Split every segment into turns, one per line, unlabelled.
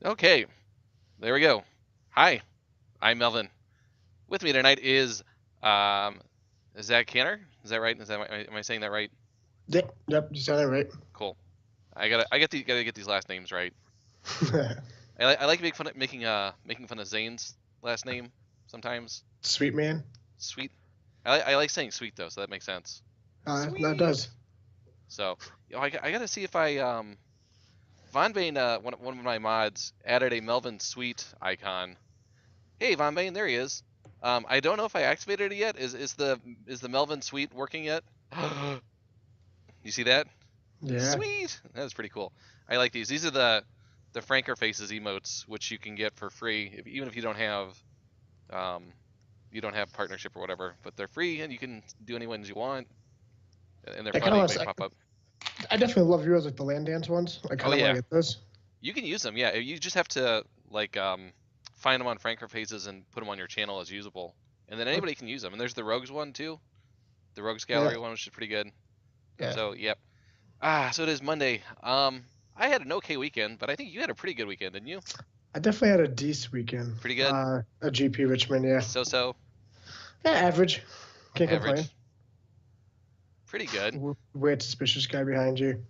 Okay, there we go. Hi, I'm Melvin. With me tonight is um, Zack Canner. Is that right? Am I saying that right?
Yep, you said it right.
Cool. Gotta get these last names right. I like making fun of Zane's last name sometimes.
Sweet man.
Sweet. I like saying sweet though, so that makes sense.
No, it does.
Sweet. So, I gotta see if I Von Bane, one of my mods added a Melvin Sweet icon. Hey, Von Bane, there he is. I don't know if I activated it yet. Is the Melvin Suite working yet? You see that?
Yeah.
Sweet. That's pretty cool. I like these. These are the Franker Faces emotes, which you can get for free, even if you don't have partnership or whatever. But they're free, and you can do any ones you want, and they're
I kind
funny.
of
They pop up.
I definitely love yours, like the land dance ones. I
Oh
kind of want
yeah,
to get those.
you can use them. Yeah, you just have to like find them on Franker Faces and put them on your channel as usable, and then
Oh,
anybody can use them. And there's the Rogues one too, the Rogues
yeah,
Gallery one, which is pretty good.
yeah.
So yep. So it is Monday. I had an okay weekend, but I think you had a pretty good weekend, didn't you?
I definitely had a decent weekend.
Pretty good.
A GP Richmond, yeah.
So
Yeah, average. Can't complain.
average. Pretty good.
Weird suspicious guy behind you.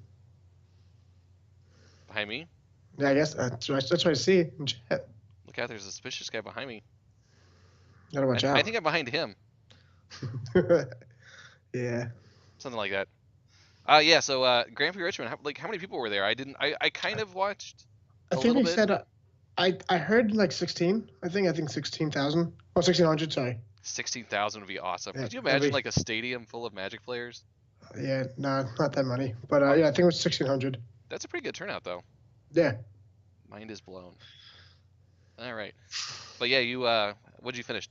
Behind me.
Yeah, I guess that's what I see in chat.
Look out! There's a suspicious guy behind me.
Gotta watch
I
out.
think I'm behind him.
Yeah.
Something like that. Yeah. So Grand Prix Richmond. How many people were there? I kind of watched
I
a
think
little
they
bit.
said I heard like 16. I think 16,000 or 1,600. Sorry.
16,000 would be awesome.
Yeah,
Could you
that'd
imagine
be,
like a stadium full of Magic players?
yeah, no, not that many, but
Oh,
yeah, I think it was 1,600.
that's a pretty good turnout though.
Yeah,
Mind is blown. All right. But yeah, you what'd you finish?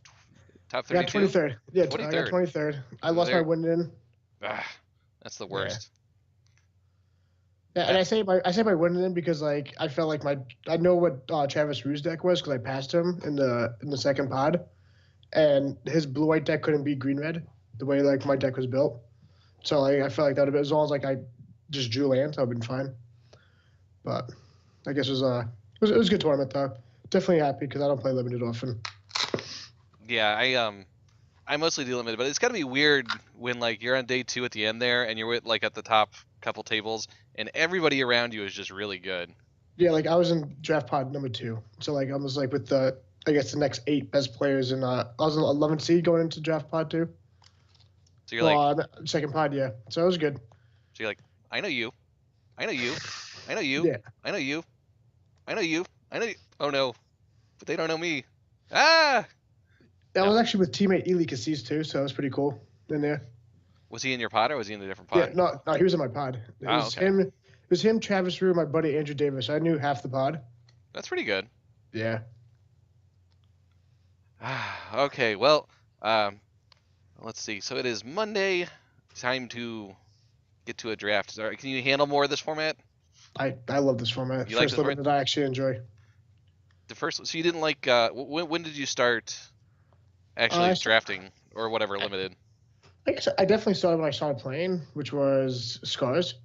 Top
I got
32?
23rd. Yeah, I got
23rd.
23rd. I lost my
There.
win in.
Ah, that's the
Yeah,
worst.
yeah, and
That
I say by winning in because like I felt like I know what Travis Rue's deck was because I passed him in the second pod, and his blue white deck couldn't beat green red the way like my deck was built. So like I felt like that would have been as long as like I just drew lands, I've been fine. But I guess it was a good tournament though. Definitely happy because I don't play limited often.
yeah, I mostly do limited, but it's gotta be weird when like you're on day 2 at the end there and you're with like at the top couple tables and everybody around you is just really good.
Yeah, like I was in draft pod number 2, so like I was like with the I guess the next 8 best players, and I was in 11th seed going into draft pod 2.
So you're
Well,
like
second pod, yeah. So it was good.
so you're like, I know you, I know you, I know you,
Yeah,
I know you, I know you, I know you. Oh no, but they don't know me. Ah,
that
no.
was actually with teammate Ely Cassis too, so it was pretty cool in there.
Was he in your pod or was he in a different
Yeah,
pod?
no, he was in my pod. It
Ah,
was
okay,
him. It was him, Travis Rue, my buddy Andrew Davis. I knew half the pod.
that's pretty good.
Yeah.
Ah, okay, well, um, let's see. So it is Monday. Time to get to a draft. Sorry, can you handle more of this format?
I love this format.
You like
First
this format?
limited I actually enjoy.
The first, so you didn't like. When did you start
I,
actually
s-
drafting or whatever limited?
I guess I definitely started when I started playing, which was Scars.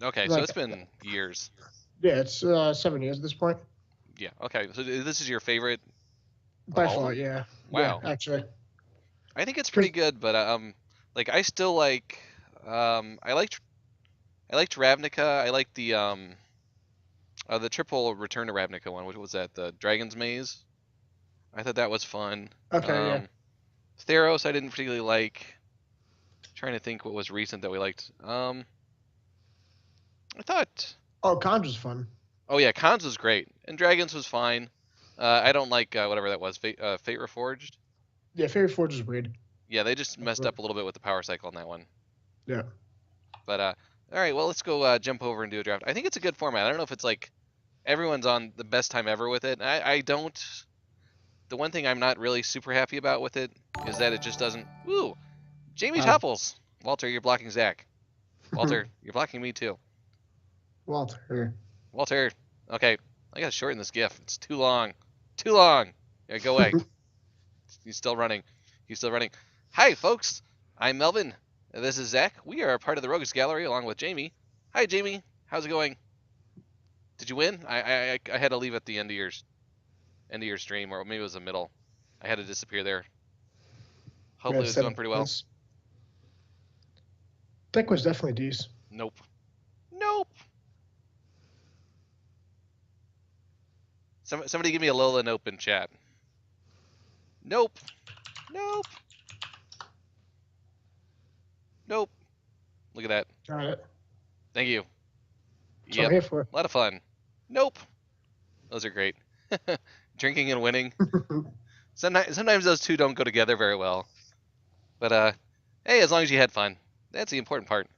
Okay, so
Like,
it's been years.
yeah, it's 7 years at this point.
Yeah. Okay, so this is your favorite of
By
all of
far,
them?
yeah. Yeah,
Wow.
actually.
I think it's pretty
'Cause-
good, but like I still like I liked Ravnica. I liked the triple Return to Ravnica one. What was that? The Dragon's Maze. I thought that was fun.
okay, yeah.
Theros I didn't particularly like. Trying to think what was recent that we liked. I thought.
Oh, Cons was fun.
Oh yeah, Cons was great, and Dragons was fine. I don't like whatever that was. Fate Reforged.
Yeah, Fairy Forge was weird.
Yeah, they just messed up a little bit with the power cycle on that one.
Yeah.
But all right, well let's go jump over and do a draft. I think it's a good format. I don't know if it's like everyone's on the best time ever with it. I don't. The one thing I'm not really super happy about with it is that it just doesn't. Woo, Jamie
Wow.
topples. Walter, you're blocking Zach. Walter, you're blocking me too.
Walter.
Walter, okay, I gotta shorten this GIF. It's too long. Too long. Yeah, go away. He's still running. He's still running. Hi, folks. I'm Melvin. This is Zach. We are a part of the Rogues Gallery along with Jamie. Hi, Jamie. How's it going? Did you win? I had to leave at the end of your stream, or maybe it was the middle. I had to disappear there. Hopefully it was going pretty well.
Deck was definitely decent.
Nope. Nope. Somebody give me a Lola nope in chat. Nope. Nope. Nope. Look at that.
Got it.
Thank you.
That's what I'm here for.
A lot of fun. Nope. Those are great. Drinking and winning. Sometimes those two don't go together very well. But hey, as long as you had fun, that's the important part.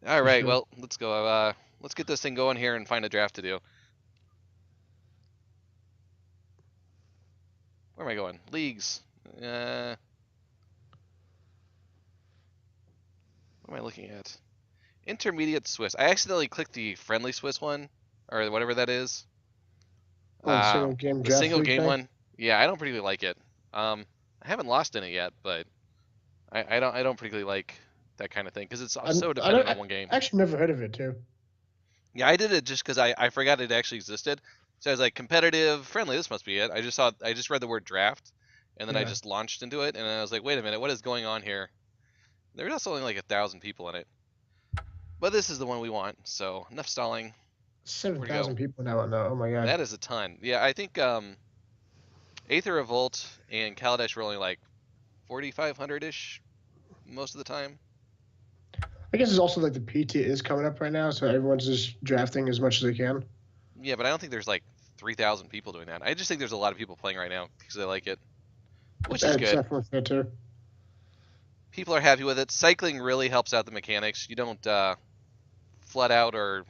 All right,
sure.
well, let's go. Let's get this thing going here and find a draft to do. Where am I going? Leagues. What am I looking at? Intermediate Swiss. I accidentally clicked the friendly Swiss one, or whatever that is.
Single game
the
draft
single
league
game
thing?
one. Yeah, I don't particularly like it. I haven't lost in it yet, but I don't particularly like that kind of thing because it's so dependent on one game.
I actually never heard of it too.
Yeah, I did it just because I forgot it actually existed. So I was like, competitive, friendly, this must be it. I just read the word draft, and then I just launched into it, and I was like, wait a minute, what is going on here? There's also only like 1,000 people in it. But this is the one we want, so enough stalling.
7,000 people now. Oh my god.
That is a ton. Yeah, I think Aether Revolt and Kaladesh were only like 4,500-ish most of the time.
I guess it's also like the PT is coming up right now, so everyone's just drafting as much as they can.
Yeah, but I don't think there's like 3,000 people doing that. I just think there's a lot of people playing right now because they like it, which is good.
Definitely fair too.
People are happy with it. Cycling really helps out the mechanics. You don't flood out or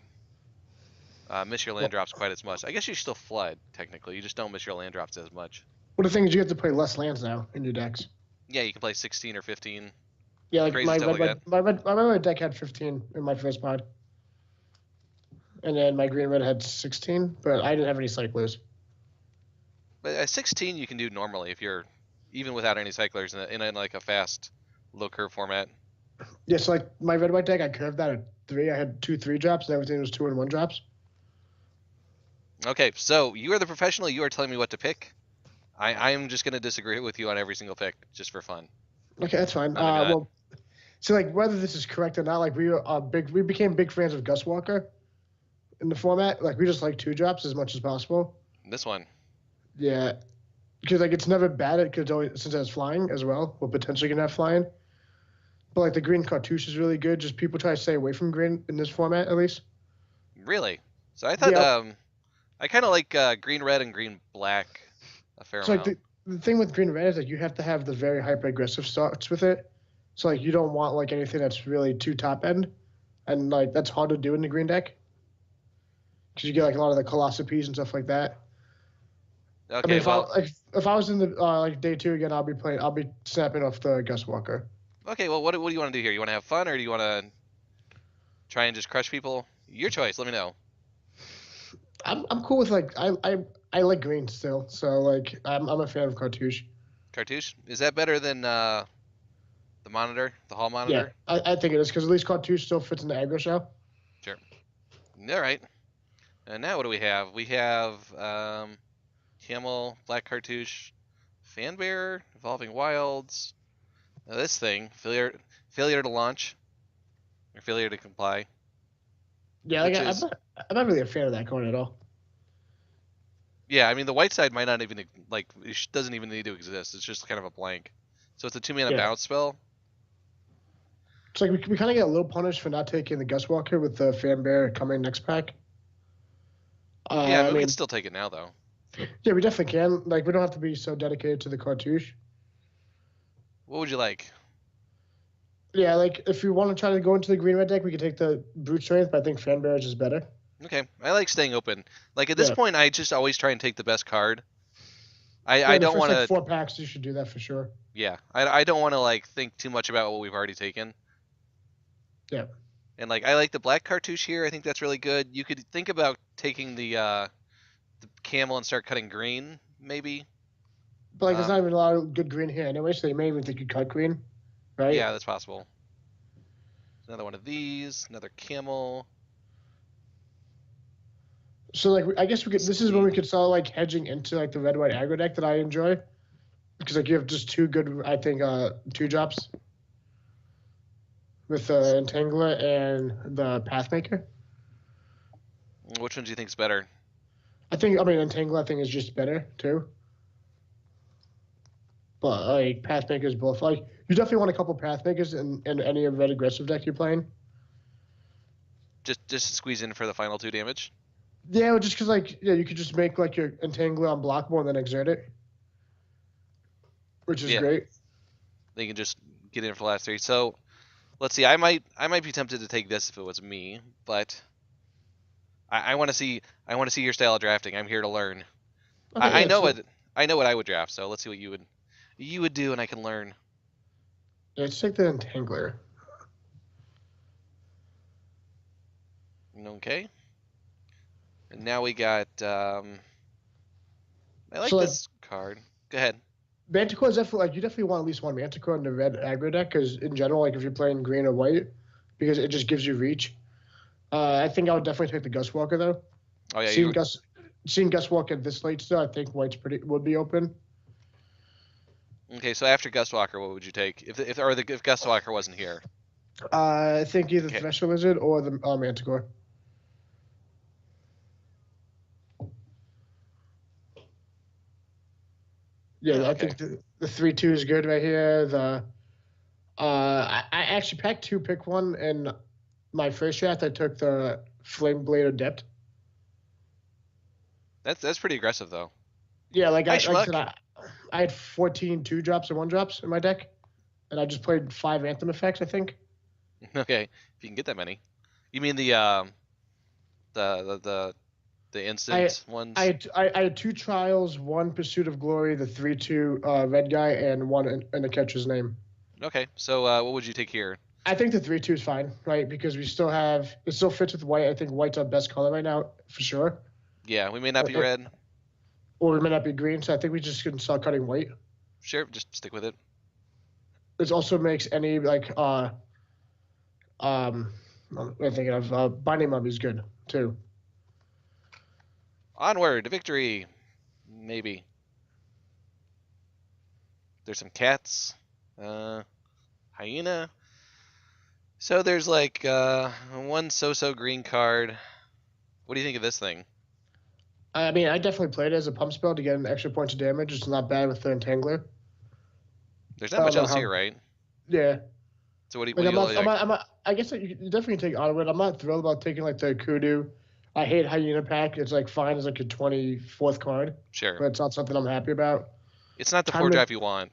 miss your land drops quite as much. I guess you still flood, technically. You just don't miss your land drops as much.
Well, the thing is you have to play less lands now in your decks.
Yeah, you can play 16 or 15.
Yeah, like
Crazy
my
stuff like
red deck had 15 in my first pod. And then my green red had 16, but I didn't have any cyclers.
But at 16 you can do normally if you're even without any cyclers in like a fast low curve format.
Yeah, so like my red white deck, I curved that at 3. I had 2 3 drops, and everything was 2 and 1 drops.
Okay, so you are the professional. You are telling me what to pick. I am just gonna disagree with you on every single pick just for fun.
Okay, that's fine. Well, so like whether this is correct or not, like we became big fans of Gus Walker in the format. Like we just like 2 drops as much as possible.
This one.
Yeah, because like it's never bad since it has flying as well. We're potentially gonna have flying. But like the green cartouche is really good. Just people try to stay away from green in this format at least.
Really? So I thought I kind of like green red and green black a fair amount.
Like the thing with green red is like you have to have the very hyper aggressive starts with it. So like you don't want like anything that's really too top end, and like that's hard to do in the green deck. Because you get like a lot of the Colossopes and stuff like that.
Okay,
I mean, if I was in the like day 2 again, I'll be snapping off the Gus Walker.
Okay, well, what do you want to do here? You want to have fun, or do you want to try and just crush people? Your choice. Let me know.
I'm cool with like I like green still, so like I'm a fan of cartouche.
Cartouche, is that better than the monitor, the hall monitor?
Yeah, I think it is because at least cartouche still fits in the aggro show.
Sure. All right. And now what do we have? We have Camel, Black Cartouche, Fanbearer, Evolving Wilds. Now this thing, failure to launch, or failure to comply.
Yeah, like I'm not really a fan of that card at all.
Yeah, I mean the white side might not even like it doesn't even need to exist. It's just kind of a blank. So it's a 2-mana bounce spell.
It's like we kind of get a little punished for not taking the Gus Walker with the Fanbearer coming next pack.
Yeah, I mean, we can still take it now though.
Yeah, we definitely can. Like we don't have to be so dedicated to the cartouche.
What would you like?
Yeah, like if you want to try to go into the green red deck, we could take the brute strength, but I think Fanbearer is just better.
Okay, I like staying open. Like at this point, I just always try and take the best card. I
I
don't want to.
Like 4 packs, you should do that for sure.
Yeah, I don't want to like think too much about what we've already taken.
Yeah.
And like I like the black cartouche here. I think that's really good. You could think about taking the camel and start cutting green, maybe.
But like, there's not even a lot of good green here anyway, so you may even think you cut green, right?
Yeah, that's possible. Another one of these, another camel.
So like I guess we could. This is when we could start like hedging into like the red white aggro deck that I enjoy, because like you have just two good, I think, 2-drops with the Entangler and the Pathmaker.
Which one do you think's better?
Entangler I think is just better too. But like Pathmakers both, like you definitely want a couple Pathmakers in any red aggressive deck you're playing.
Just squeeze in for the final 2 damage.
Yeah, just because like you could just make like your Entangler unblockable and then exert it, which is great.
They can just get in for the last 3. So let's see. I might be tempted to take this if it was me, but I want to see your style of drafting. I'm here to learn. Okay, I know what I would draft. So let's see what you would do, and I can learn.
Yeah, let's take the Entangler.
Okay. And now we got. I like this card. Go ahead.
Manticore is definitely you definitely want at least one Manticore in the red aggro deck, because in general, like if you're playing green or white, because it just gives you reach. I think I would definitely take the Gustwalker though.
Oh yeah.
Seeing Gustwalker at this late still, I think white's would be open.
Okay, so after Gustwalker, what would you take if Gustwalker wasn't here?
I think either the Thresher Lizard or the Manticore. Yeah, I think the 3/2 is good right here. I actually packed 2, pick one, and my first draft I took the Flame Blade Adept.
That's pretty aggressive though.
Yeah, like I said, I had 14 2-drops and 1-drops in my deck, and I just played 5 Anthem effects, I think.
Okay, if you can get that many. You mean the instant ones?
I had 2 Trials, 1 Pursuit of Glory, the 3/2 red guy, and 1 in the catcher's name.
Okay, so what would you take here?
I think the 3/2 is fine, right? Because we still have it still fits with white. I think white's our best color right now for sure.
Yeah, we may not be red.
Or we may not be green, so I think we just can start cutting white.
Sure, just stick with it.
This also makes any like I'm thinking of Binding Mummy's good too.
Onward to victory, maybe. There's some cats, hyena. So there's like one so-so green card. What do you think of this thing?
I mean, I definitely played it as a pump spell to get an extra point of damage. It's not bad with the Entangler.
There's not much else here, right?
Yeah.
So what do you like?
I guess you definitely take Onward. I'm not thrilled about taking like the Kudu. I hate Hyena Pack. It's like fine as like a 24th card.
Sure.
But it's not something I'm happy about.
It's not the 4 draft you want.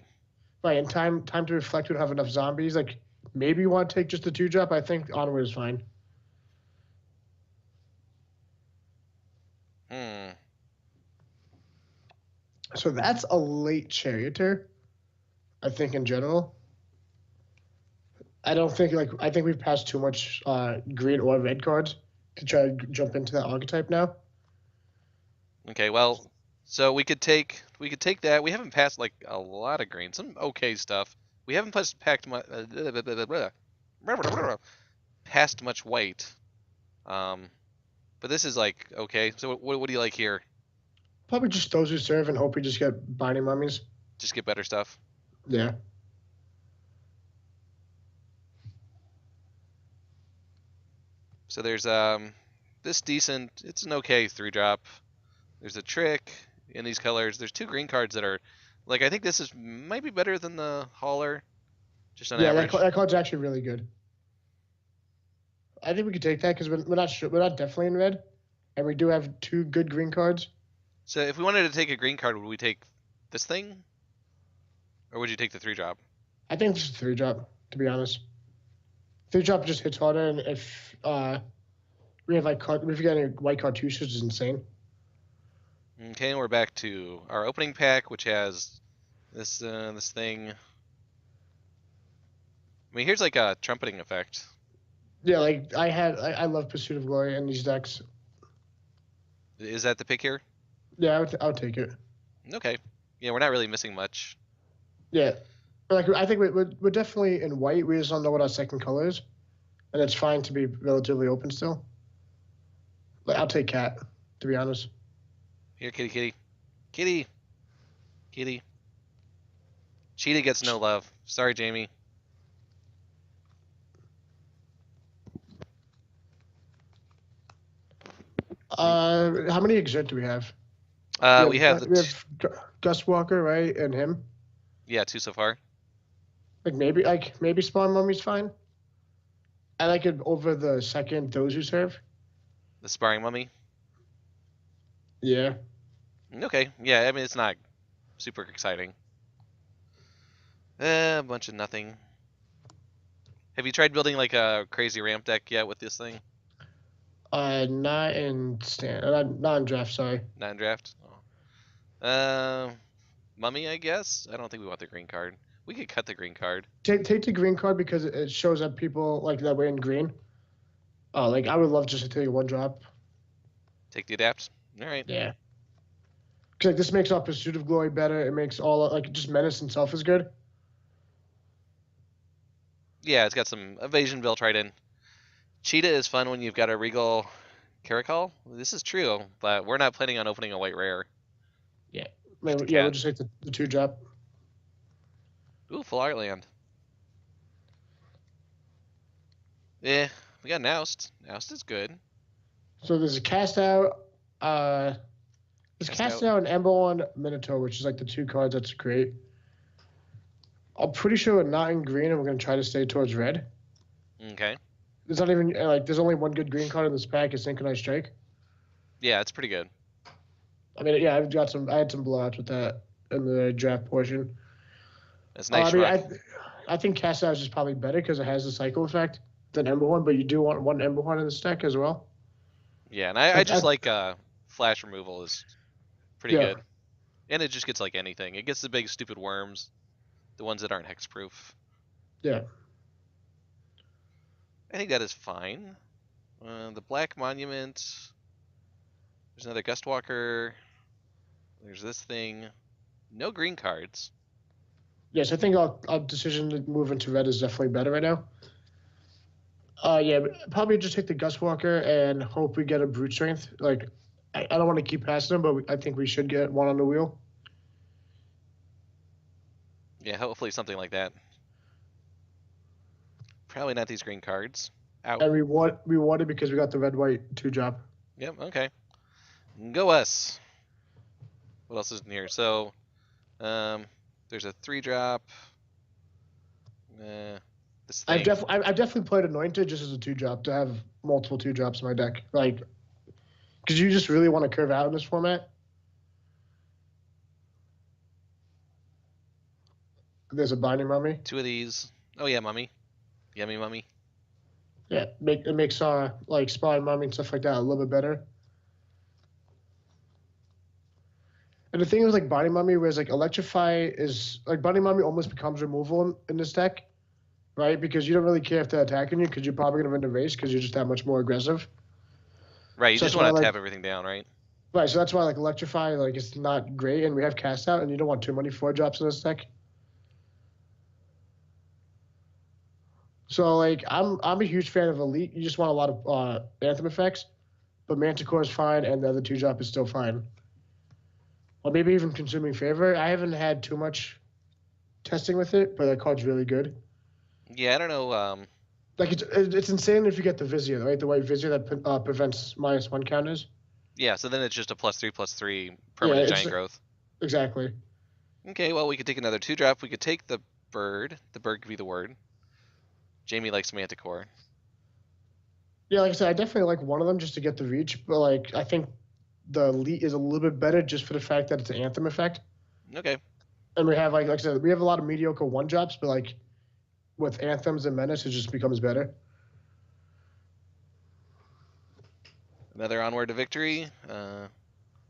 Right, and time to reflect would have enough zombies. Like maybe you want to take just the 2-drop. I think Onward is fine. So that's a late Charioteer, I think, in general. I think we've passed too much green or red cards to try to jump into that archetype now.
Okay, well, so we could take that. We haven't passed like a lot of green, some okay stuff. We haven't passed much white. But this is like okay. So what do you like here?
Probably just those who serve and hope we just get Binding Mummies.
Just get better stuff.
Yeah.
So there's this decent. It's an okay 3-drop. There's a trick in these colors. There's 2 green cards that are like I think this might be better than the hauler. Just on average.
Yeah, that card's actually really good. I think we could take that because we're not sure. We're not definitely in red, and we do have 2 good green cards.
So if we wanted to take a green card, would we take this thing? Or would you take the 3-drop?
I think this is 3-drop, to be honest. 3-drop just hits harder, and if we have if you got any white cartouches, it's insane.
Okay, and we're back to our opening pack, which has this thing. I mean, here's like a trumpeting effect.
Yeah, like I love Pursuit of Glory in these decks.
Is that the pick here?
Yeah, I would take it.
Okay. Yeah, we're not really missing much.
Yeah. Like I think we're definitely in white. We just don't know what our second color is. And it's fine to be relatively open still. Like I'll take Cat, to be honest.
Here, kitty, kitty. Kitty. Kitty. Cheetah gets no love. Sorry, Jamie.
How many exit do we have?
We have
Gus Walker, right, and him.
Yeah, 2 so far.
Maybe Spawn Mummy's fine. I like it over the second those who serve.
The sparring mummy.
Yeah.
Okay. Yeah, I mean it's not super exciting. A bunch of nothing. Have you tried building like a crazy ramp deck yet with this thing?
Not in not in draft. Sorry.
Not in draft. Mummy, I guess. I don't think we want the green card. We could cut the green card.
Take the green card because it shows up people like that way in green. Like I would love just to take a 1-drop.
Take the adapt. All right.
Yeah. Cause like this makes our Pursuit of Glory better. It makes all like just Menace itself is good.
Yeah, it's got some evasion built right in. Cheetah is fun when you've got a Regal Caracal. This is true, but we're not planning on opening a white rare.
Yeah. We'll just take the 2-drop.
Ooh, full Heartland. Yeah, we got Noust. Noust is good.
So there's a Cast Out. There's Cast Out and Ember One Minotaur, which is like the 2 cards that's great. I'm pretty sure we're not in green, and we're gonna try to stay towards red.
Okay.
There's not even there's only one good green card in this pack. Is Synchronized Strike.
Yeah, it's pretty good.
I mean, yeah, I had some blowouts with that in the draft portion.
That's nice.
I think Cast Out is just probably better because it has the cycle effect than Ember One, but you do want one Ember One in the deck as well.
Yeah, and I just like flash removal is pretty good, and it just gets like anything. It gets the big stupid worms, the ones that aren't hexproof.
Yeah.
I think that is fine. The Black Monument. There's another Gustwalker. There's this thing. No green cards.
Yes, I think our decision to move into red is definitely better right now. Yeah, probably just take the Gustwalker and hope we get a Brute Strength. Like, I don't want to keep passing them, but I think we should get one on the wheel.
Yeah, hopefully something like that. Probably not these green cards. Out.
And we wanted because we got the red-white 2-drop.
Yep, okay. Go us. What else is in here? So, there's a 3-drop. This thing.
I've definitely played Anointed just as a 2-drop to have multiple 2-drops in my deck. Like, because you just really want to curve out in this format. There's a Binding Mummy.
2 of these. Oh yeah, Mummy. Yummy Mummy.
Yeah, it makes like Spawn Mummy and stuff like that a little bit better. And the thing is, like, Binding Mummy, whereas, like, Electrify is... Like, Binding Mummy almost becomes removal in this deck, right? Because you don't really care if they're attacking you, because you're probably going to win the race, because you're just that much more aggressive.
Right, you just want to tap everything down, right?
Right, so that's why, like, Electrify, like, it's not great, and we have Cast Out, and you don't want too many 4-drops in this deck. So, like, I'm a huge fan of Elite. You just want a lot of Anthem effects, but Manticore is fine, and the other 2-drop is still fine. Or maybe even Consuming Favor. I haven't had too much testing with it, but that card's really good.
Yeah, I don't know.
Like, it's insane if you get the Vizier, right? The white Vizier that prevents -1 counters.
Yeah, so then it's just a +3/+3 permanent giant growth.
Exactly.
Okay, well, we could take another 2-drop. We could take the bird. The bird could be the word. Jamie likes Manticore.
Yeah, like I said, I definitely like one of them just to get the reach, but, like, I think the Elite is a little bit better just for the fact that it's an Anthem effect.
Okay.
And we have, like I said, we have a lot of mediocre 1-drops, but, like, with Anthems and Menace, it just becomes better.
Another Onward to Victory.
I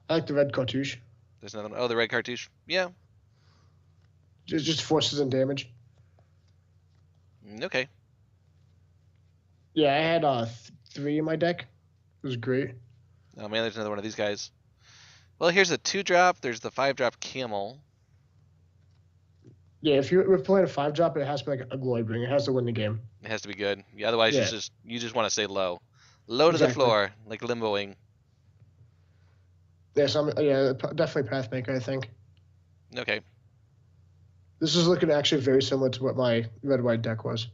like the red cartouche.
There's another one. Oh, the red cartouche. Yeah.
Just forces and damage.
Okay.
Yeah, I had 3 in my deck. It was great.
Oh man, there's another one of these guys. Well, here's a 2-drop. There's the 5-drop Camel.
Yeah, if we're playing a 5-drop, it has to be like a Glory Bringer. It has to win the game.
It has to be good. Yeah, otherwise you just want to stay low. Low to the floor, like limboing.
Yeah, definitely Pathmaker, I think.
Okay.
This is looking actually very similar to what my red-white deck was.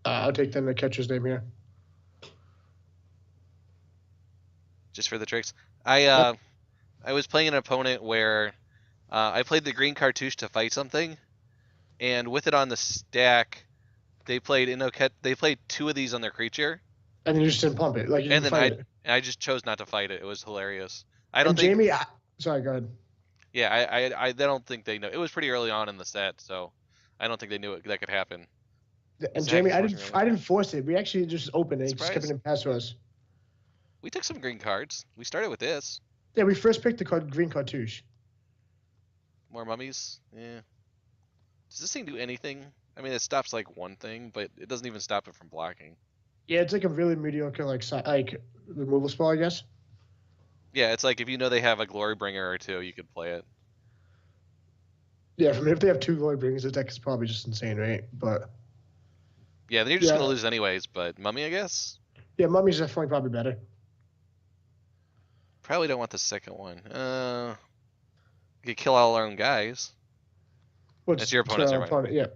I'll take the catcher's name here.
Just for the tricks. I was playing an opponent where I played the green cartouche to fight something, and with it on the stack, they played They played 2 of these on their creature,
And then you just didn't pump it. Like, you
and
didn't
then
fight it.
I just chose not to fight it. It was hilarious. I don't
And
think.
Jamie, sorry, go ahead.
Yeah, I don't think they know. It was pretty early on in the set, so I don't think they knew that could happen.
And
Zack
Jamie,
is forcing me.
I didn't force it. We actually just opened it. He just kept
Surprise.
it past to us.
We took some green cards. We started with this.
Yeah, we first picked the green cartouche.
More mummies. Yeah. Does this thing do anything? I mean, it stops like one thing, but it doesn't even stop it from blocking.
Yeah, it's like a really mediocre like removal spell, I guess.
Yeah, it's like if you know they have a Glory Bringer or 2, you could play it.
Yeah, I mean, if they have 2 Glory Bringers, the deck is probably just insane, right? But
yeah, then you're just gonna lose anyways. But mummy, I guess.
Yeah, mummy's definitely probably better.
Probably don't want the second one. You could kill all our own guys. That's your opponent's
opponent. Yeah,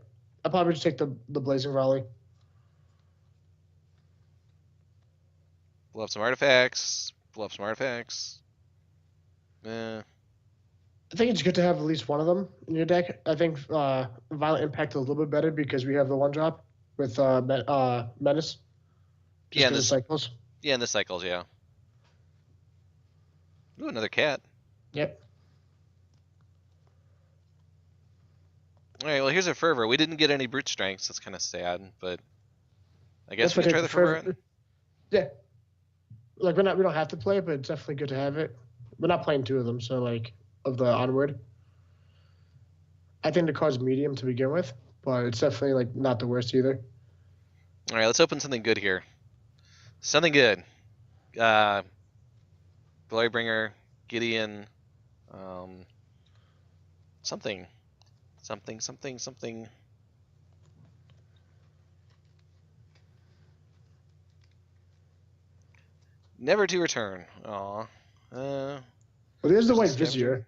I'll probably just take the Blazing Volley.
Blow up some artifacts. Blow up some artifacts.
I think it's good to have at least one of them in your deck. I think Violent Impact is a little bit better because we have the 1-drop with Menace.
Yeah, and
the cycles.
Yeah, in the cycles, yeah. Ooh, another cat.
Yep.
All right, well, here's a Fervor. We didn't get any Brute Strengths. That's kind of sad, but I guess we can try the Fervor.
Yeah. Like, we don't have to play it, but it's definitely good to have it. We're not playing 2 of them, so, like, of the Onward. I think the card's medium to begin with, but it's definitely, like, not the worst either.
All right, let's open something good here. Something good. Glorybringer, Gideon, something. Never to return. Aw.
Well, there's the White Vizier.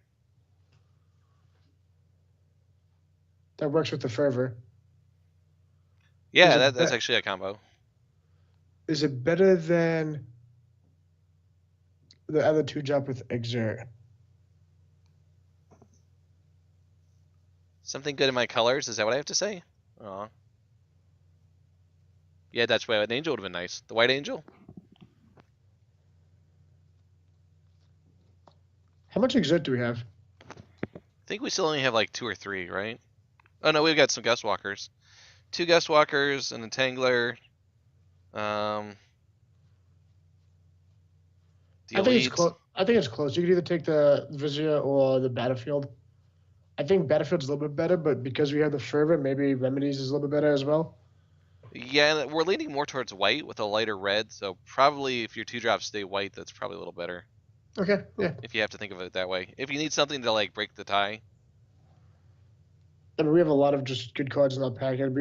That works with the Fervor.
Yeah, that's actually a combo.
Is it better than the other 2-drop with Exert?
Something good in my colors? Is that what I have to say? Aw. Yeah, that's why an angel would have been nice. The White Angel?
How much Exert do we have?
I think we still only have like 2 or 3, right? Oh no, we've got some Gust Walkers. 2 Gust Walkers, an Entangler.
I think it's close. I think it's close. You could either take the Vizier or the Battlefield. I think Battlefield's a little bit better, but because we have the Fervor, maybe Remedies is a little bit better as well.
Yeah, we're leaning more towards white with a lighter red, so probably if your 2-drops stay white, that's probably a little better.
Okay, yeah.
If you have to think of it that way. If you need something to like break the tie.
I mean, we have a lot of just good cards in our packet.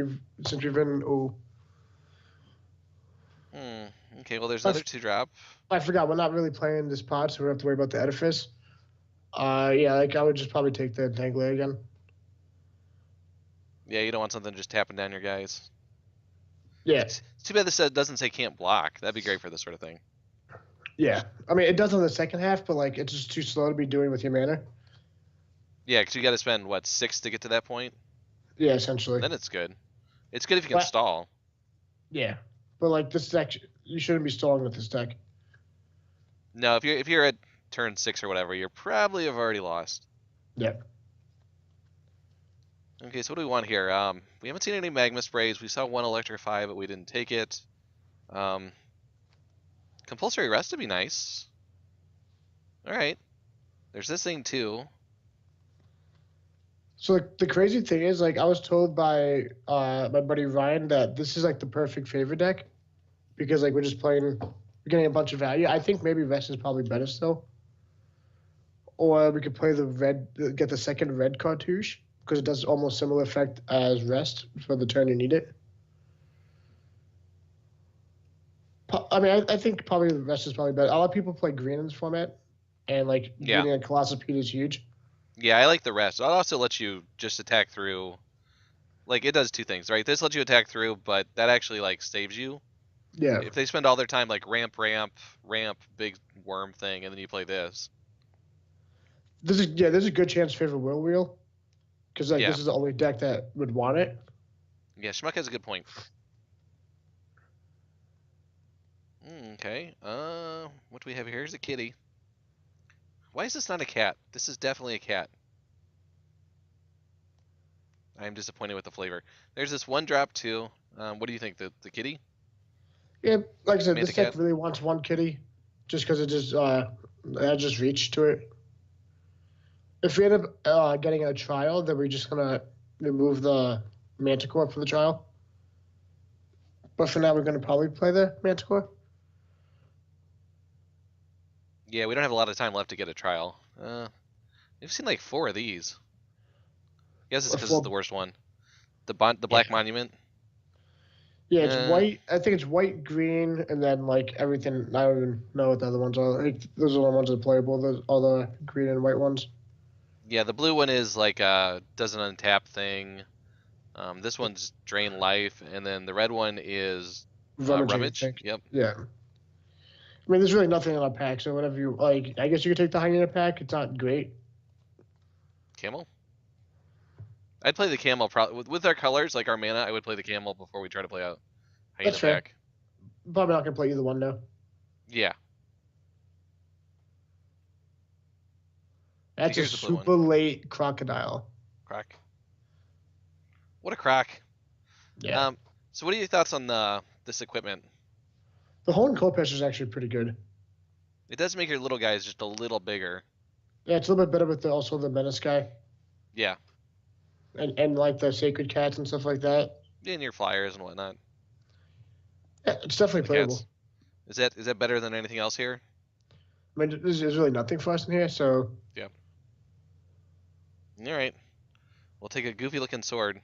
Since we've been
Okay, well there's another 2-drop.
I forgot, we're not really playing this pod, so we don't have to worry about the Edifice. Yeah, like I would just probably take the Entangler again.
Yeah, you don't want something just tapping down your guys.
Yeah.
It's too bad this doesn't say can't block. That'd be great for this sort of thing.
Yeah. I mean, it does on the second half, but like it's just too slow to be doing with your mana.
Yeah, because you got to spend, what, 6 to get to that point?
Yeah, essentially.
Then it's good. It's good if you can stall.
Yeah. But like this deck, you shouldn't be stalling with this deck.
No, if you're at turn 6 or whatever, you're probably have already lost.
Yeah.
Okay, so what do we want here? We haven't seen any Magma Sprays. We saw 1 Electrify, but we didn't take it. Compulsory Rest would be nice. Alright. There's this thing too.
So like, the crazy thing is, like, I was told by my buddy Ryan that this is like the perfect favor deck because like we're getting a bunch of value. I think maybe Rest is probably better still. Or we could play get the second red cartouche because it does almost similar effect as Rest for the turn you need it. I mean, I think probably the rest is probably better. A lot of people play green in this format, and like
Yeah.
green and Colossus Pete is huge.
Yeah, I like the rest. I'll also let you just attack through. Like, it does two things, right? This lets you attack through, but that actually, like, saves you.
Yeah.
If they spend all their time, like, ramp, big worm thing, and then you play this.
There's a good chance to favor Will Wheel, because like
Yeah.
this is the only deck that would want it.
Yeah, Schmuck has a good point. Okay. What do we have here? Here's a kitty. Why is this not a cat? This is definitely a cat. I am disappointed with the flavor. There's this one drop too. What do you think? The kitty?
Yeah, like I said, this
Manta
deck
cat?
really wants one kitty, just because it has just reach to it. If we end up getting a trial, then we're just gonna remove the Manticore from the trial. But for now, we're gonna probably play the Manticore.
Yeah, we don't have a lot of time left to get a trial. We've seen like 4 of these. I guess it's
Or
because it's the worst one. The Black Monument.
Yeah, it's white. I think it's white, green, and then like everything. I don't even know what the other ones are. Like, those are the ones that are playable. Those all the green and white ones.
Yeah, the blue one is like does an untap thing. This one's drain life, and then the red one is rummage. Yep.
Yeah. I mean, there's really nothing in a pack, so whatever you like. I guess you could take the hyena pack. It's not great.
Camel. I'd play the camel with our colors, like our mana. I would play the camel before we try to play out hyena
That's fair.
pack.
Probably not gonna play either one though.
Yeah.
That's a super late crocodile.
Croc. What a croc.
Yeah.
So what are your thoughts on this equipment?
The Horn Coalpest is actually pretty good.
It does make your little guys just a little bigger.
Yeah, it's a little bit better with also the Menace guy.
Yeah.
And like the Sacred Cats and stuff like that.
And your flyers and whatnot.
Yeah, it's definitely playable.
Is that better than anything else here?
I mean, there's really nothing for us in here, so.
Yeah. All right. We'll take a goofy looking sword.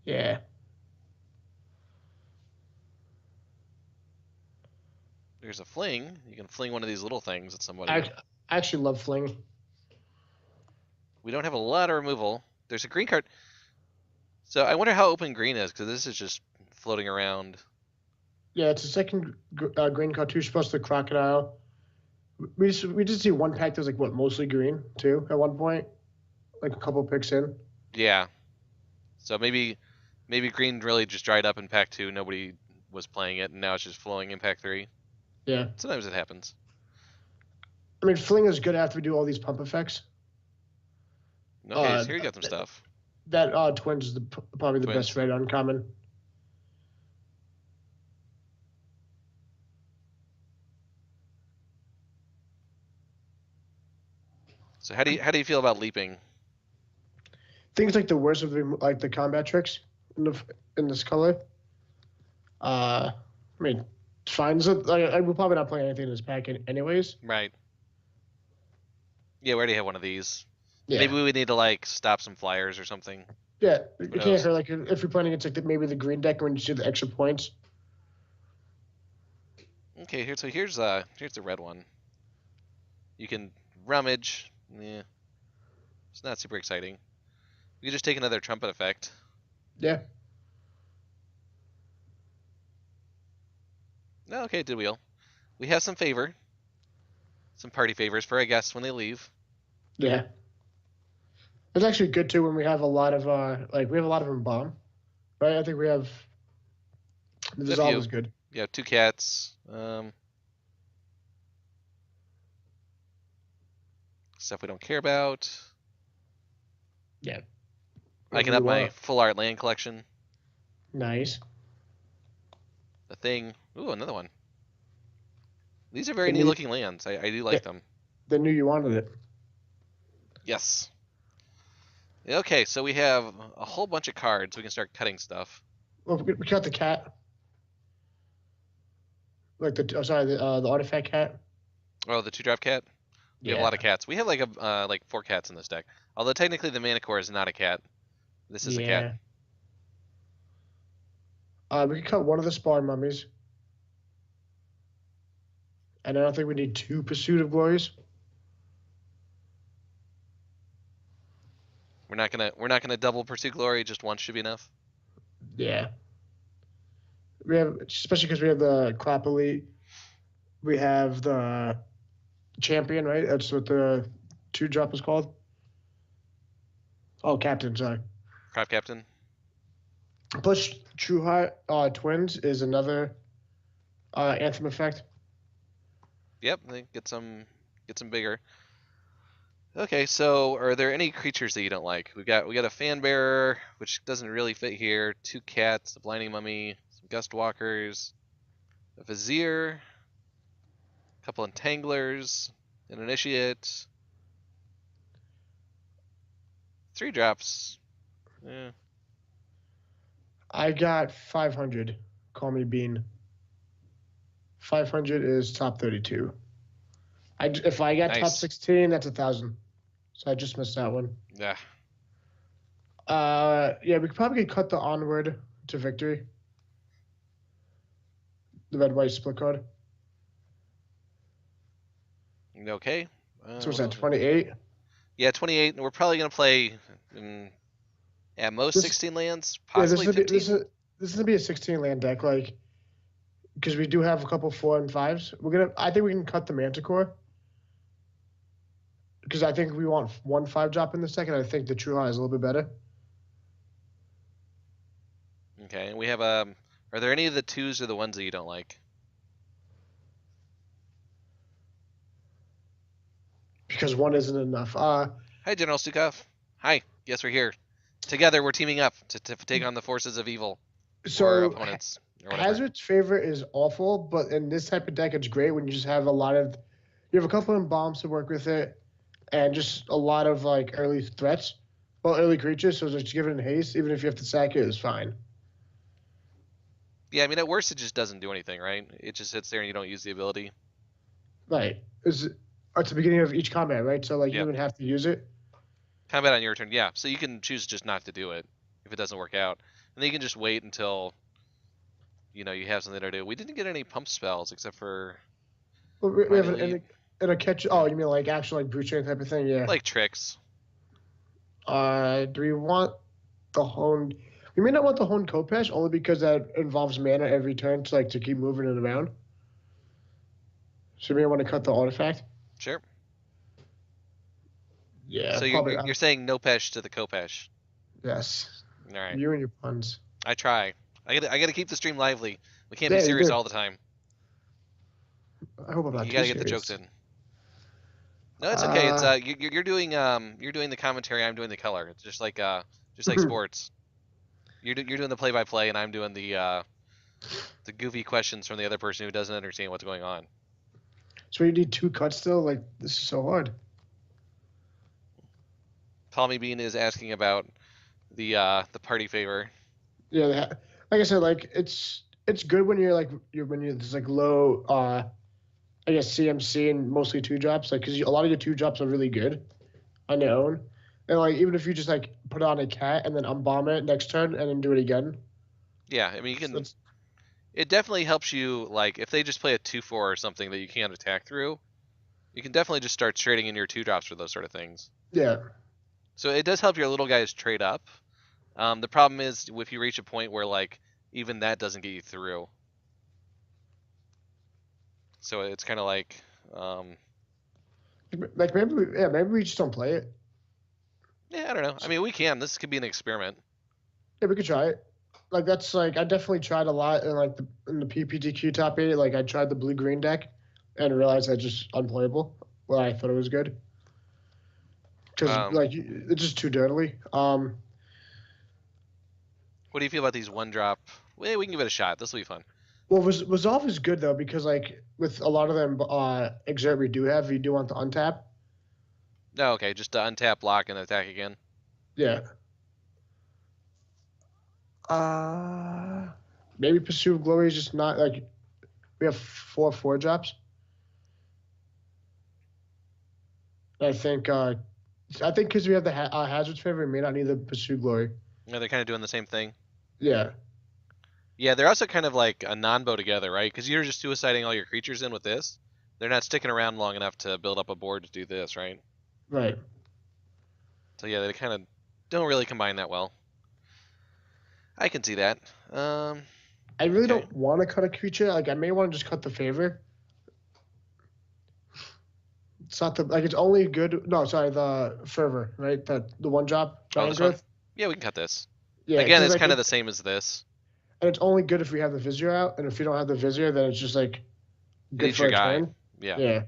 Yeah.
There's a fling. You can fling one of these little things at somebody.
I actually love fling.
We don't have a lot of removal. There's a green card. So I wonder how open green is, because this is just floating around.
Yeah, it's a second green cartouche plus the crocodile. We did see one pack that was like what, mostly green too at one point, like a couple picks in.
Yeah. So maybe green really just dried up in pack 2. Nobody was playing it, and now it's just flowing in pack 3.
Yeah.
Sometimes it happens.
I mean, fling is good after we do all these pump effects.
Okay, so here you got some stuff.
That twins is probably the
Twins.
best red uncommon.
So how do you feel about leaping?
Things like the worst of the combat tricks in this color. I mean, it's fine. So, I will probably not play anything in this pack anyways.
Right. Yeah, we already have one of these.
Yeah.
Maybe we need to like stop some flyers or something.
Yeah, it can't hurt. Like if you're playing against like maybe the green deck when you do the extra points.
Okay, here's the red one. You can rummage. Yeah, it's not super exciting. You can just take another trumpet effect.
Yeah.
No, okay, did wheel. We have some party favors for our guests when they leave.
Yeah. It's actually good too when we have a lot of we have a lot of them bomb, right? I think we have. The dissolve is good.
Yeah, 2 cats. Stuff we don't care about.
Yeah.
I can have my full art land collection.
Nice.
The thing. Ooh, another one. These are very neat looking lands. I do like them.
They knew you wanted it.
Yes. Okay, so we have a whole bunch of cards. We can start cutting stuff.
Well, we cut the cat. Like the artifact cat.
Oh, the 2-drop cat. We have a lot of cats. We have like 4 cats in this deck. Although technically the Manicore is not a cat. This is a cat.
We could cut one of the spawn mummies. and I don't think we need 2 Pursuit of Glories.
We're not gonna double Pursue Glory. Just one should be enough.
Yeah. We have, especially because we have the Crop Elite. We have the Champion, right? That's what the 2-drop is called. Oh, Captain, sorry.
Crop Captain.
Plus, True Heart Twins is another Anthem effect.
Yep, they get some bigger. Okay, so are there any creatures that you don't like? We got a Fan Bearer, which doesn't really fit here. 2 cats, a Blinding Mummy, some Gust Walkers, a Vizier, a couple Entanglers, an Initiate, 3 drops. Yeah.
I got 500. Call me Bean. 500 is top 32. If I got top
Nice.
16, that's 1,000. So I just missed that one.
Yeah.
Yeah, we probably could cut the Onward to Victory. The red-white split card.
Okay.
So what's that, 28?
Yeah, 28, and we're probably gonna play at most 16 lands, possibly 15.
This is going to be a 16 land deck, like, because we do have a couple 4 and 5s. I think we can cut the Manticore. Because I think we want 1 5-drop in the second. I think the True High is a little bit better.
Okay, and we have are there any of the 2s or the ones that you don't like?
Because 1 isn't enough.
Hi, General Stukov. Hi. Yes, we're here. Together, we're teaming up to take on the forces of evil or opponents.
Hazard's Favorite is awful, but in this type of deck, it's great when you just have you have a couple of bombs to work with it, and just a lot of like early threats, early creatures. So just give it in haste, even if you have to sack it, is fine.
Yeah, I mean at worst it just doesn't do anything, right? It just sits there and you don't use the ability.
Right. It's at the beginning of each combat, right? So like you don't have to use it.
Combat on your turn, yeah. So you can choose just not to do it if it doesn't work out, and then you can just wait until you have something to do. We didn't get any pump spells except for.
Well, we have a catch. Oh, you mean like actual like brute strength type of thing? Yeah.
Like tricks.
Do we want the Honed? We may not want the Honed Kopesh only because that involves mana every turn to keep moving it around. So we may want to cut the artifact.
Sure.
Yeah.
So you're saying no pesh to the Kopesh?
Yes.
All right.
You and your puns.
I try. I gotta keep the stream lively. We can't be serious all the time.
I hope I'm not.
You gotta get the jokes in. No, it's okay. It's you're doing the commentary. I'm doing the color. It's just like sports. You're doing the play-by-play, and I'm doing the goofy questions from the other person who doesn't understand what's going on.
So you need 2 cuts still? Like this is so hard.
Tommy Bean is asking about the party favor.
Yeah, like I said, like it's good when you're just like low. I guess CMC and mostly 2-drops, like because a lot of your 2-drops are really good on their own, and like even if you just like put on a cat and then unbomb it next turn and then do it again.
Yeah, I mean you can. It definitely helps you, like if they just play a 2/4 or something that you can't attack through, you can definitely just start trading in your 2-drops for those sort of things.
Yeah.
So it does help your little guys trade up. The problem is if you reach a point where like even that doesn't get you through. So it's kind of like.
Like maybe we just don't play it.
Yeah, I don't know. I mean, we can. This could be an experiment.
Yeah, we could try it. Like that's like I definitely tried a lot in the PPTQ top 8. Like I tried the blue-green deck, and realized that's just unplayable. Well, I thought it was good. Because it's just too dirtily.
What do you feel about these 1-drop? Well, we can give it a shot. This will be fun.
Well, Resolve is good though because like with a lot of them exert we do want to untap.
No, okay, just to untap, block, and attack again.
Yeah. Maybe Pursuit of Glory is just not like we have 4 4-drops. I think because we have the Hazard's Favor, we may not need the Pursuit of Glory.
Yeah, they're kind of doing the same thing.
Yeah.
Yeah, they're also kind of like a non-bow together, right? Because you're just suiciding all your creatures in with this, They're not sticking around long enough to build up a board to do this, right?
Right.
So yeah, they kind of don't really combine that well. I can see that.
I really
Okay.
don't want to cut a creature. Like I may want to just cut the favor. It's not the like it's only good. No, sorry, the fervor, right? The one drop
Oh,
giant
this one?
growth.
Yeah, we can cut this.
Yeah,
Again,
because
it's
like
kind of the same as this.
and it's only good if we have the vizier out, and if we don't have the vizier, then it's just like
It
good
eats
for
your
a
guy.
turn.
Yeah.
Yeah,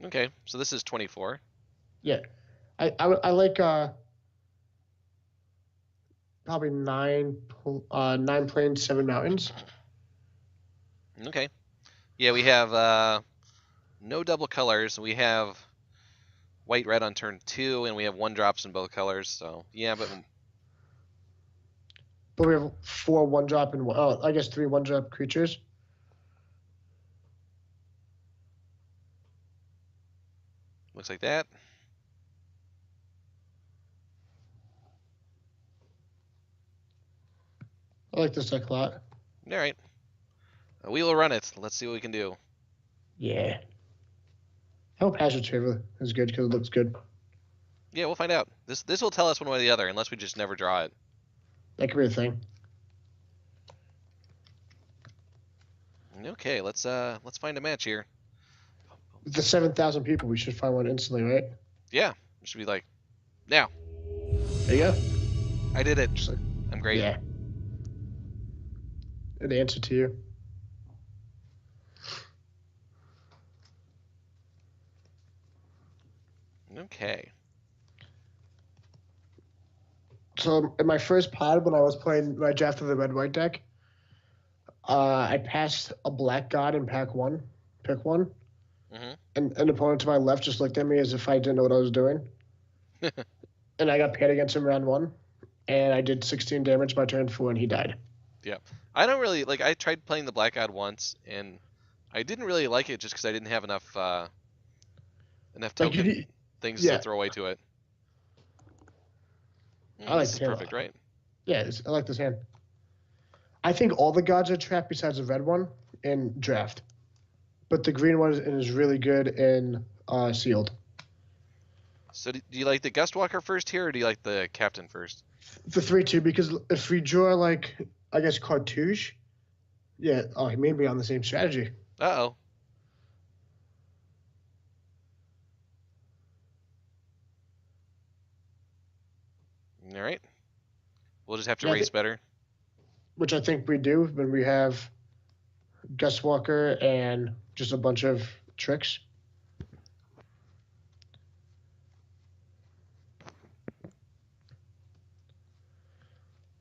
Okay, so this is 24.
yeah. I like probably nine plains, 7 mountains.
Okay. Yeah, we have no double colors. We have white red on turn 2, and we have 1-drops in both colors. So yeah, but
But we have 4 1-drop and I guess 3 1-drop creatures.
looks like that.
I like this deck a lot.
All right. We will run it. Let's see what we can do.
Yeah. I hope Hazard Favor is good because it looks good.
Yeah, we'll find out. This will tell us one way or the other, unless we just never draw it.
That could be a thing.
Okay, let's find a match here.
The 7,000 people, we should find one instantly, right?
Yeah, it should be like now.
There you go.
I did it.
Just like,
I'm great.
yeah. An answer to you.
Okay.
So in my first pod, when I drafted the red white deck, I passed a black god in pick one,
Mm-hmm.
and an opponent to my left just looked at me as if I didn't know what I was doing, and I got paired against him round 1, and I did 16 damage by turn 4, and he died.
Yeah. I don't really like. I tried playing the black god once, and I didn't really like it just because I didn't have enough token things to throw away to it.
I like
this is perfect, right?
Yeah, I like this hand. I think all the gods are trapped besides the red one in draft, but the green one is really good in sealed.
So do you like the Gustwalker first here, or do you like the Captain first?
The 3/2, because if we draw like I guess Cartouche, yeah, he may be on the same strategy.
Uh-oh. All right. We'll just have to race better.
Which I think we do when we have Gus Walker and just a bunch of tricks.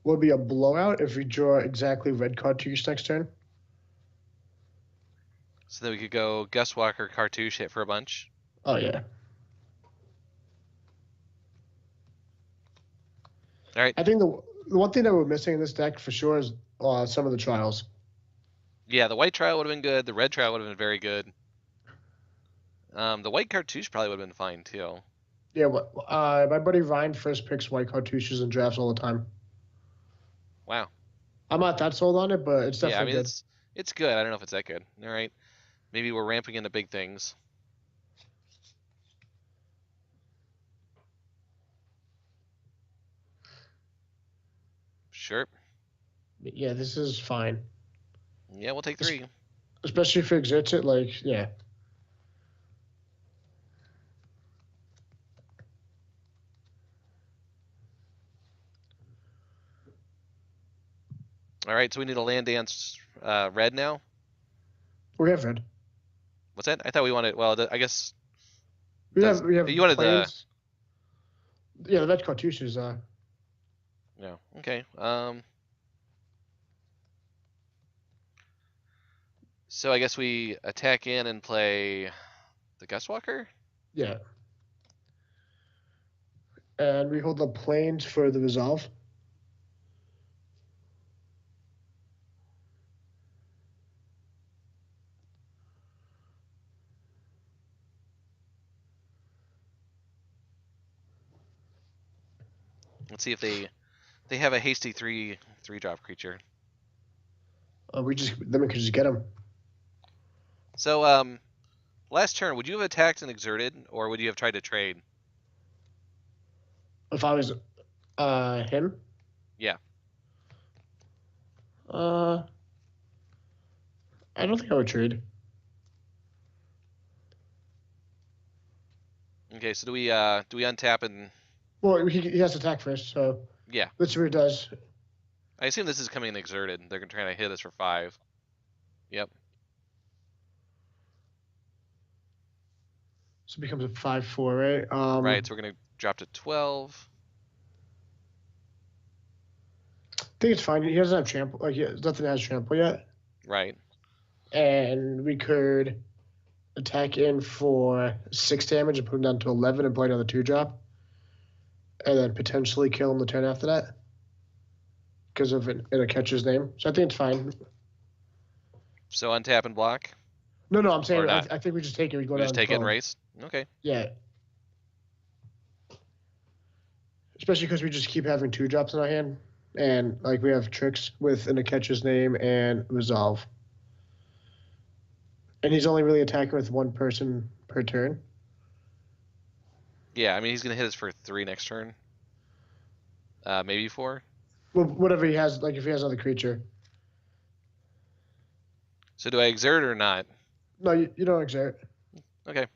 Will be a blowout if we draw exactly red Cartouche next turn.
So then we could go Gus Walker, Cartouche, hit for a bunch.
Oh, yeah.
All right.
I think the one thing that we're missing in this deck for sure is some of the trials.
Yeah, the white trial would have been good. The red trial would have been very good. The white Cartouche probably would have been fine, too.
Yeah, my buddy Ryan first picks white Cartouches in drafts all the time.
Wow.
I'm not that sold on it, but it's definitely good.
It's good. I don't know if it's that good. All right. Maybe we're ramping into big things. Sure.
Yeah, this is fine.
Yeah, we'll take 3.
Especially if it exerts it, like, yeah.
All right, so we need a land dance red now.
We have red.
What's that? I thought we wanted. Well, I guess.
We have.
You wanted
planes. Yeah, the red Cartouches.
Yeah. Okay. So I guess we attack in and play the Gustwalker.
Yeah. And we hold the planes for the resolve.
Let's see if they have a hasty 3/3 creature.
Then we could just get them.
So Last turn, would you have attacked and exerted, or would you have tried to trade?
If I was him?
Yeah.
I don't think I would trade.
Okay, so do we untap and
Well, he has to attack first, so
yeah.
let's see what he does.
I assume this is coming in exerted. They're gonna try to hit us for 5. Yep.
So it becomes a 5/4, right?
Right, so we're gonna drop to 12.
I think it's fine. He doesn't have trample. Like, nothing has trample yet.
Right.
And we could attack in for 6 damage and put him down to 11 and play another 2-drop. And then potentially kill him the turn after that. Because of it in a catcher's name. So I think it's fine.
So untap and block.
No, I'm saying
Or not.
I think we just take it. We go
We
down
just take it and
12.
race. Okay.
Yeah. Especially because we just keep having 2-drops in our hand. And like we have tricks within a catcher's name and resolve. And he's only really attacking with one person per turn.
Yeah, I mean he's gonna hit us for 3 next turn. Maybe 4.
Well, whatever he has, like if he has another creature.
So do I exert or not?
No, you don't exert.
Okay.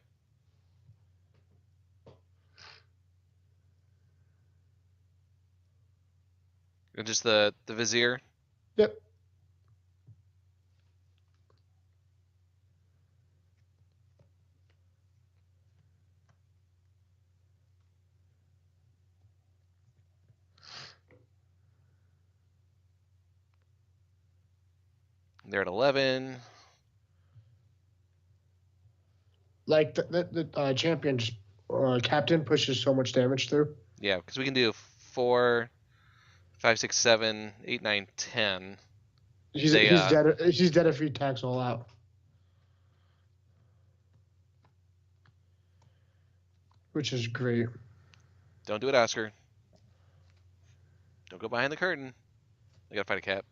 And just the vizier.
Yep.
They're at 11.
Like the champion just captain pushes so much damage through.
Yeah, because we can do 4, 5, 6, 7, 8, 9, 10.
He's dead. He's dead if he attacks all out. Which is great.
Don't do it, Oscar. Don't go behind the curtain. I gotta fight a cat.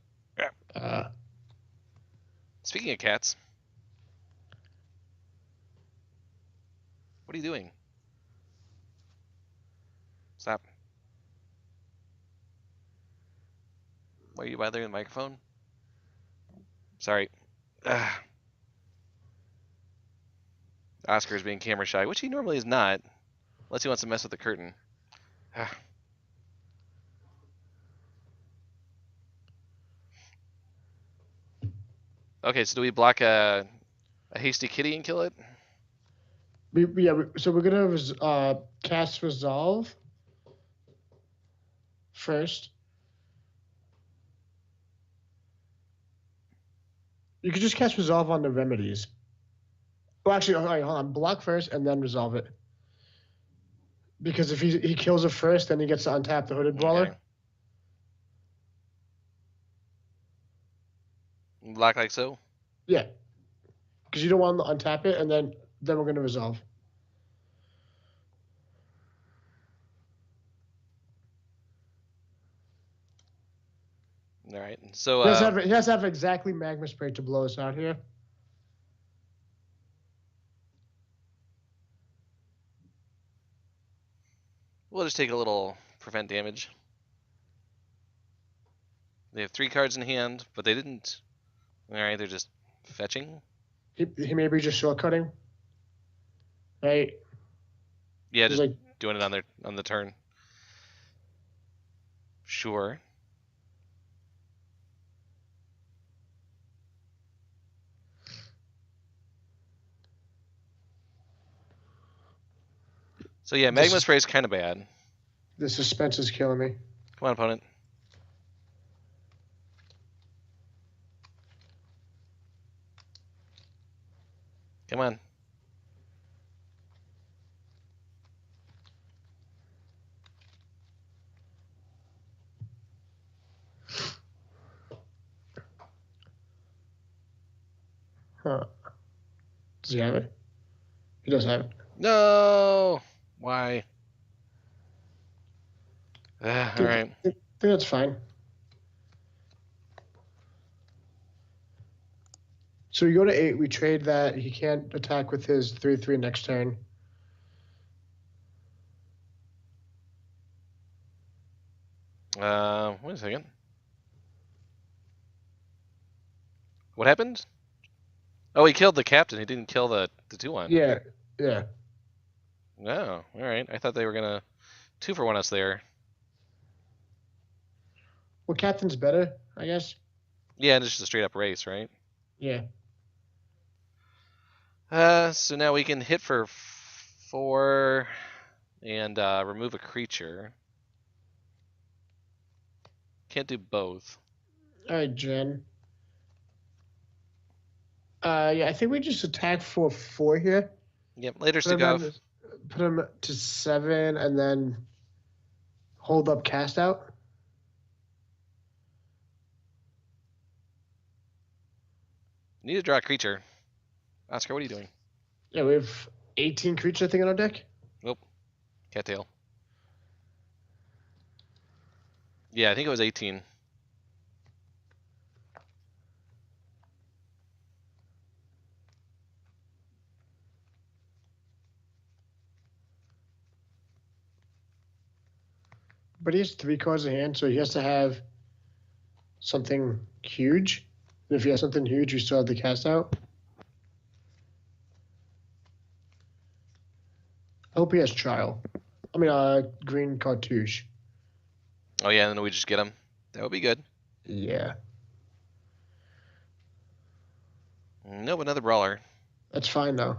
Speaking of cats, what are you doing? Stop. Why are you bothering the microphone? Sorry. Oscar's being camera shy, which he normally is not, unless he wants to mess with the curtain. Okay, so do we block a hasty kitty and kill it?
So we're gonna cast resolve first. You could just cast resolve on the remedies. Well, actually, all right, hold on. Block first and then resolve it. Because if he kills it first, then he gets to untap the Hooded Brawler.
Okay. Block like so?
Yeah. Because you don't want to untap it, and then we're going to resolve.
All right. So
he has to have exactly Magma Spray to blow us out here.
we'll just take a little prevent damage. They have 3 cards in hand, but they didn't. All right, they're just fetching.
He may be just shortcutting. Right?
Yeah,
He's
just
like,
doing it on the turn. Sure. So yeah, Magma Spray is kind of bad.
The suspense is killing me.
Come on, opponent. Come on.
Huh. Does he have it? He does have it.
No! Why? All right.
I think that's fine. So we go to 8. We trade that. He can't attack with his 3/3 next turn.
Wait a second. What happened? Oh, he killed the captain. He didn't kill the 2/1.
Yeah.
No, all right. I thought they were gonna 2-for-1 us there.
Well, captain's better, I guess.
Yeah, and it's just a straight up race, right?
Yeah.
So now we can hit for 4 and remove a creature. Can't do both.
All right, Jen. Yeah, I think we just attack for 4 here.
Yep, later's to go.
Put him to 7 and then hold up cast out.
Need to draw a creature. Oscar, what are you doing?
Yeah, we have 18 creatures, I think, on our deck.
Nope. Cattail. Yeah, I think it was 18.
But he has 3 cards in hand, so he has to have something huge. And if he has something huge, we still have the cast out. I hope he has trial. I mean, green cartouche.
Oh yeah, and then we just get him. That would be good.
Yeah.
Nope, another brawler.
That's fine, though.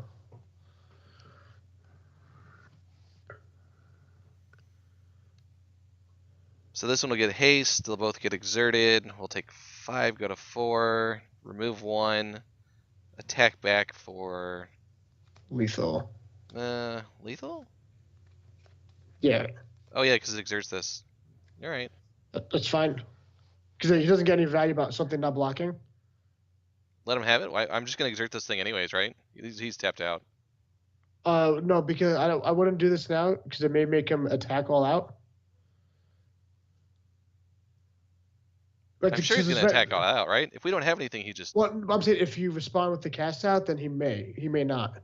So this one will get haste. They'll both get exerted. We'll take 5, go to 4, remove 1, attack back for
Lethal.
lethal.
Yeah.
Oh yeah, because it exerts this. All right.
That's fine. Because he doesn't get any value about something not blocking.
Let him have it. I'm just gonna exert this thing anyways, right? He's tapped out.
No, because I wouldn't do this now because it may make him attack all out.
I'm sure he's gonna attack all out, right? If we don't have anything, he just.
Well, I'm saying if you respond with the cast out, then he may. He may not.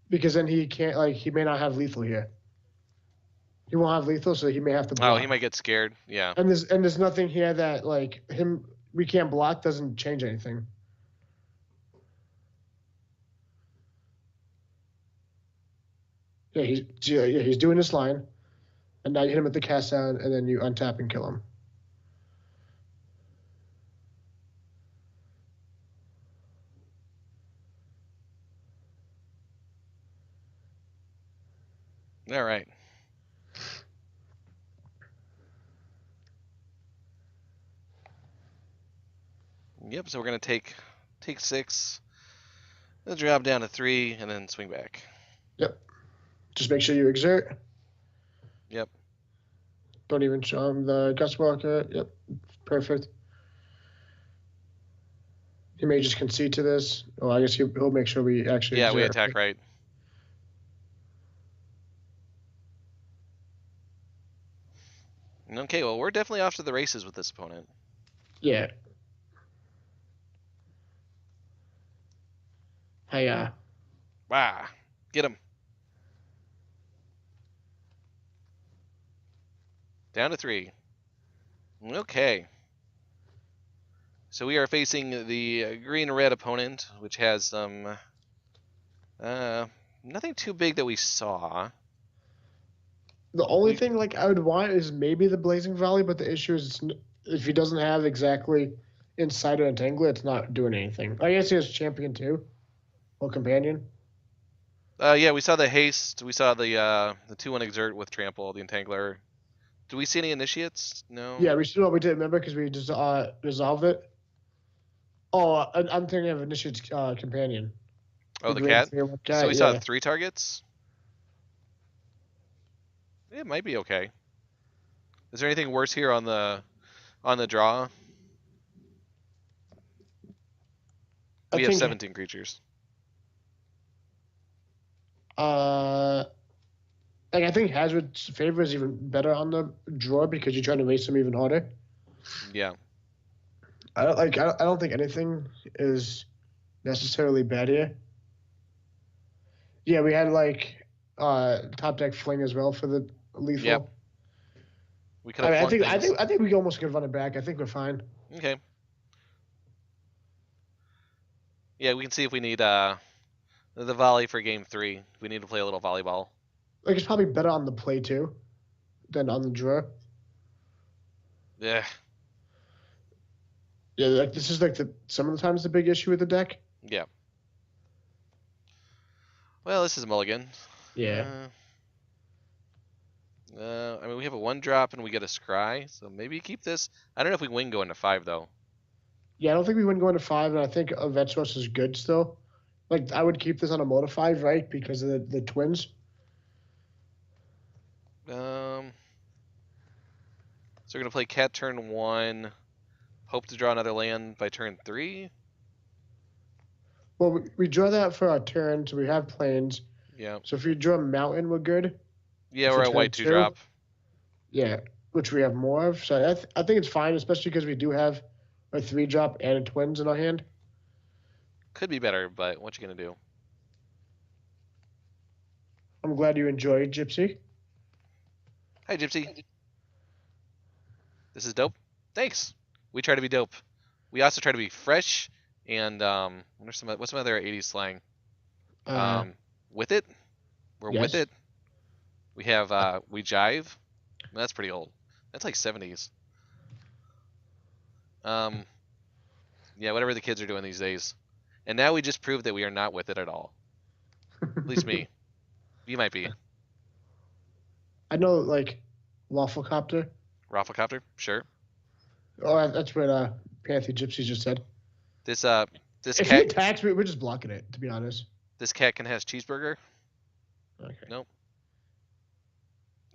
Because then he can't, like, he may not have lethal here. He won't have lethal, so he may have to block.
Oh, he might get scared. Yeah.
And there's nothing here that, like, we can't block doesn't change anything. Yeah, he's doing this line, and now you hit him with the cast out, and then you untap and kill him.
All right. Yep. So we're gonna take 6, then drop down to 3, and then swing back.
Yep. Just make sure you exert.
Yep.
Don't even show him the gust walker. Yep. Perfect. He may just concede to this. Oh, I guess he'll make sure we actually.
Yeah,
exert.
we attack right. Okay, well, we're definitely off to the races with this opponent.
Yeah. Hey,
Wow. Get him. Down to 3. Okay. So we are facing the green-red opponent, which has some nothing too big that we saw.
the only thing like I would want is maybe the Blazing Volley, but the issue is if he doesn't have exactly Insider and Tangler, it's not doing anything. I guess he has Champion too, or Companion.
Yeah, we saw the haste. We saw the 2/1 exert with trample, the entangler. Do we see any initiates? No.
Yeah, we did. Remember, because we just resolved it. Oh, I'm thinking of Initiate's Companion.
Oh, the cat. So we saw 3 targets. It might be okay. Is there anything worse here on the draw? We have 17 creatures.
Like I think Hazard's favor is even better on the draw because you're trying to waste them even harder.
Yeah.
I don't think anything is necessarily bad here. Yeah, we had like top deck fling as well for the lethal.
Yep. We could
I
have
mean,
flung things.
I think we almost could run it back. I think we're fine.
Okay. Yeah, we can see if we need the volley for game 3. We need to play a little volleyball.
Like it's probably better on the play too than on the draw.
Yeah.
Yeah, like this is like some of the times the big issue with the deck.
Yeah. Well, this is a mulligan.
Yeah.
I mean, we have a 1-drop and we get a scry, so maybe keep this. I don't know if we win going to 5 though.
Yeah, I don't think we wouldn't go into 5, and I think a vet source is good still. Like I would keep this on a motor 5, right? Because of the twins.
So we're gonna play cat turn 1. Hope to draw another land by turn 3.
Well, we draw that for our turn, so we have planes.
Yeah.
So if you draw a mountain, we're good.
Yeah,
For
or a
turn
white
2?
2-drop.
Yeah, which we have more of. So I think it's fine, especially because we do have a 3-drop and a twins in our hand.
Could be better, but what you gonna do?
I'm glad you enjoyed Gypsy.
Hi, Gypsy. This is dope. Thanks. We try to be dope. We also try to be fresh and what's some other 80s slang? With it. We're
Yes.
with it. We have we jive. That's pretty old. That's like 70s. Yeah, whatever the kids are doing these days. And now we just proved that we are not with it at all. At least me. You might be.
I know, like, Waffle Copter.
Rafflecopter? Sure.
Oh, that's what Panthy Gypsy just said.
This
If he
cat
attacks, we're just blocking it, to be honest.
this cat can has cheeseburger.
Okay.
Nope.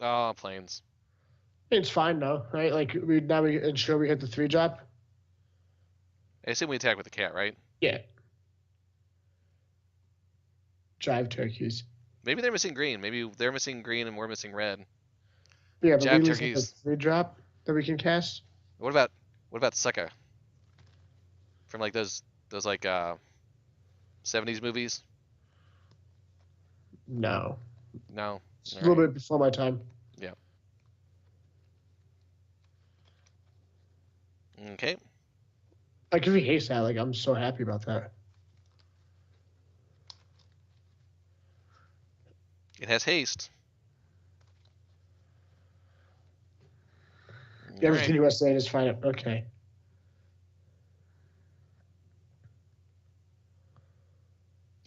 Oh, planes.
It's fine, though, right? Like, we ensure we hit the 3-drop.
I assume we attack with the cat, right?
Yeah. Drive turkeys.
Maybe they're missing green. Maybe they're missing green and we're missing red.
Yeah, but
Jab
we lose like a
turkeys.
3-drop that we can cast.
What about Sucka? From like those like 70s movies?
No.
No.
It's a little bit before my time.
Yeah. Okay.
Like, if he hates that, like, I'm so happy about that.
It has haste.
Everything you were saying is fine. Okay.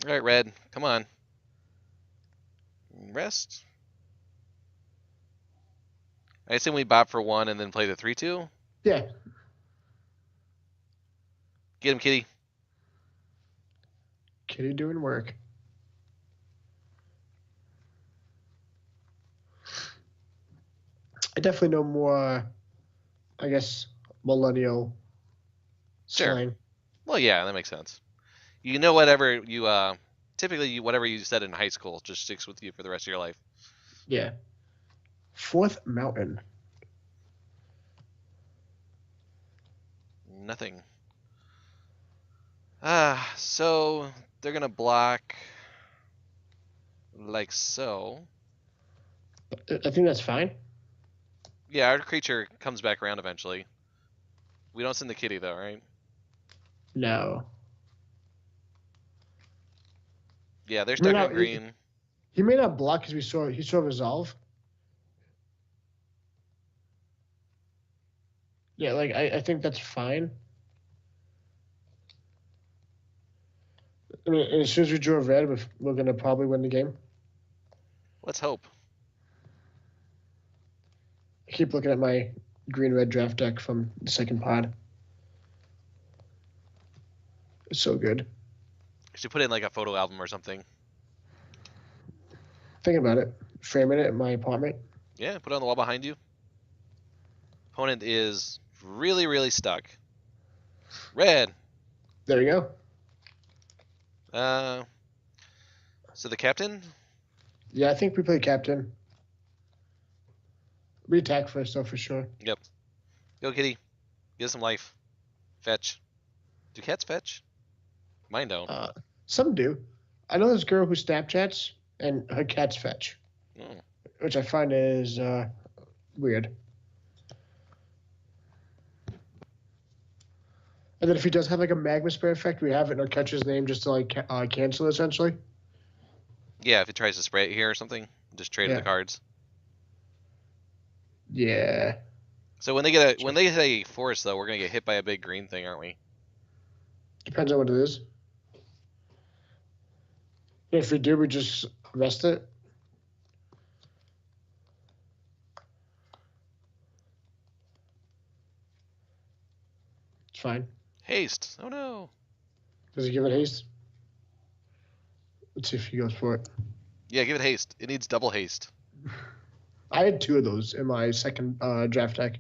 All right, red. Come on. Rest. I assume we bop for 1 and then play the 3-2.
Yeah.
Get him, kitty.
Kitty doing work. I definitely know more, I guess, millennial
Sure.
slang.
Well, yeah, that makes sense. You know whatever you typically whatever you said in high school just sticks with you for the rest of your life.
Yeah. 4th mountain.
Nothing. So they're gonna block like so.
I think that's fine.
Yeah, our creature comes back around eventually. We don't send the kitty though, right?
No.
Yeah, they're
I mean,
stuck on
no,
green.
He may not block because he saw resolve. Yeah, like I think that's fine. I mean, as soon as we draw red, we're gonna probably win the game.
Let's hope.
I keep looking at my green-red draft deck from the second pod. It's so good.
Should put in like a photo album or something.
Thinking about it, framing it in my apartment.
Yeah, put it on the wall behind you. Opponent is really, really stuck. Red.
There you
go. So the captain?
Yeah, I think we play captain. We attack first, though, for sure.
Yep. Go, kitty. Get some life. Fetch. Do cats fetch? Mine don't.
Some do. I know this girl who Snapchats and her cats fetch,
Oh.
which I find is weird. And then if he does have like a magma spray effect, we have it in our catcher's name just to like cancel it, essentially.
Yeah, if he tries to spray it here or something, just trade the cards.
Yeah.
So when they get a forest though, we're gonna get hit by a big green thing, aren't we?
Depends on what it is. If we do, we just rest it. It's fine.
Haste. Oh no.
Does he give it haste? Let's see if he goes for it.
Yeah, give it haste. It needs double haste.
I had 2 of those in my second draft deck.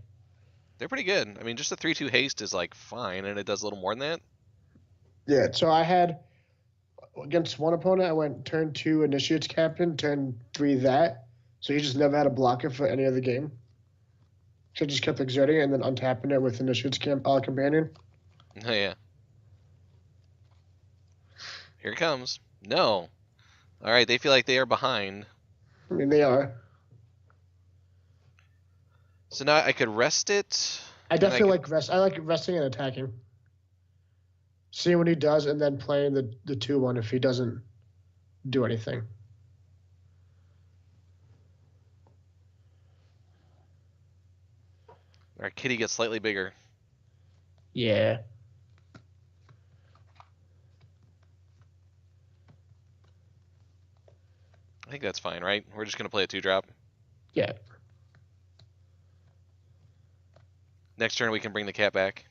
They're pretty good. I mean, just a 3/2 haste is like fine, and it does a little more than that.
Yeah, so I had against one opponent, I went turn 2 Initiate's Captain, turn 3 that. So he just never had a blocker for any other game. So I just kept exerting it and then untapping it with Initiate's Companion.
Oh yeah. Here it comes. No. All right, they feel like they are behind.
I mean, they are.
So now I could rest it.
I definitely like rest. I like resting and attacking. Seeing what he does and then playing the 2-1 if he doesn't do anything.
Our kitty gets slightly bigger.
Yeah.
I think that's fine, right? We're just gonna play a 2-drop.
Yeah.
Next turn we can bring the cat back.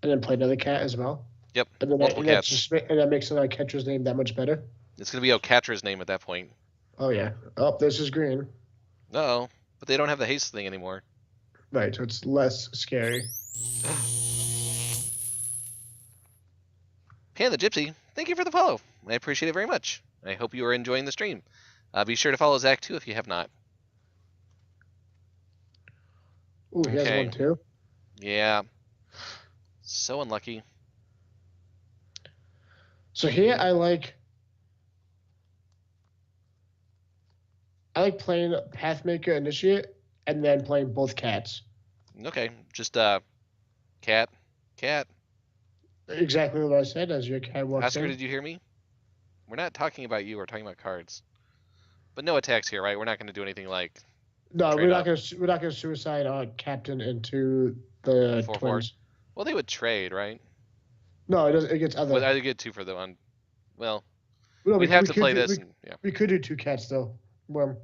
And then play another cat as well.
Yep.
And then
multiple cats.
And that makes our catcher's name that much better.
It's gonna be Ocatra's name at that point.
Oh yeah. Oh, this is green.
Uh-oh. But they don't have the haste thing anymore.
Right, so it's less scary.
Panda Gypsy, thank you for the follow. I appreciate it very much. I hope you are enjoying the stream. Be sure to follow Zack too if you have not.
Ooh, he has one too.
Yeah. So unlucky.
So here I like playing Pathmaker Initiate and then playing both cats.
Okay, just cat.
Exactly what I said as your cat walks
Oscar,
in.
did you hear me? We're not talking about you, we're talking about cards. But no attacks here, right? We're not gonna do anything like
No, we're not gonna suicide Captain into the
4/4.
twins.
Well, they would trade, right?
No, it doesn't. It gets other.
Well, I get 2 for the one. Well,
No,
we'd have to play this. Yeah.
We could do 2 cats though. Well,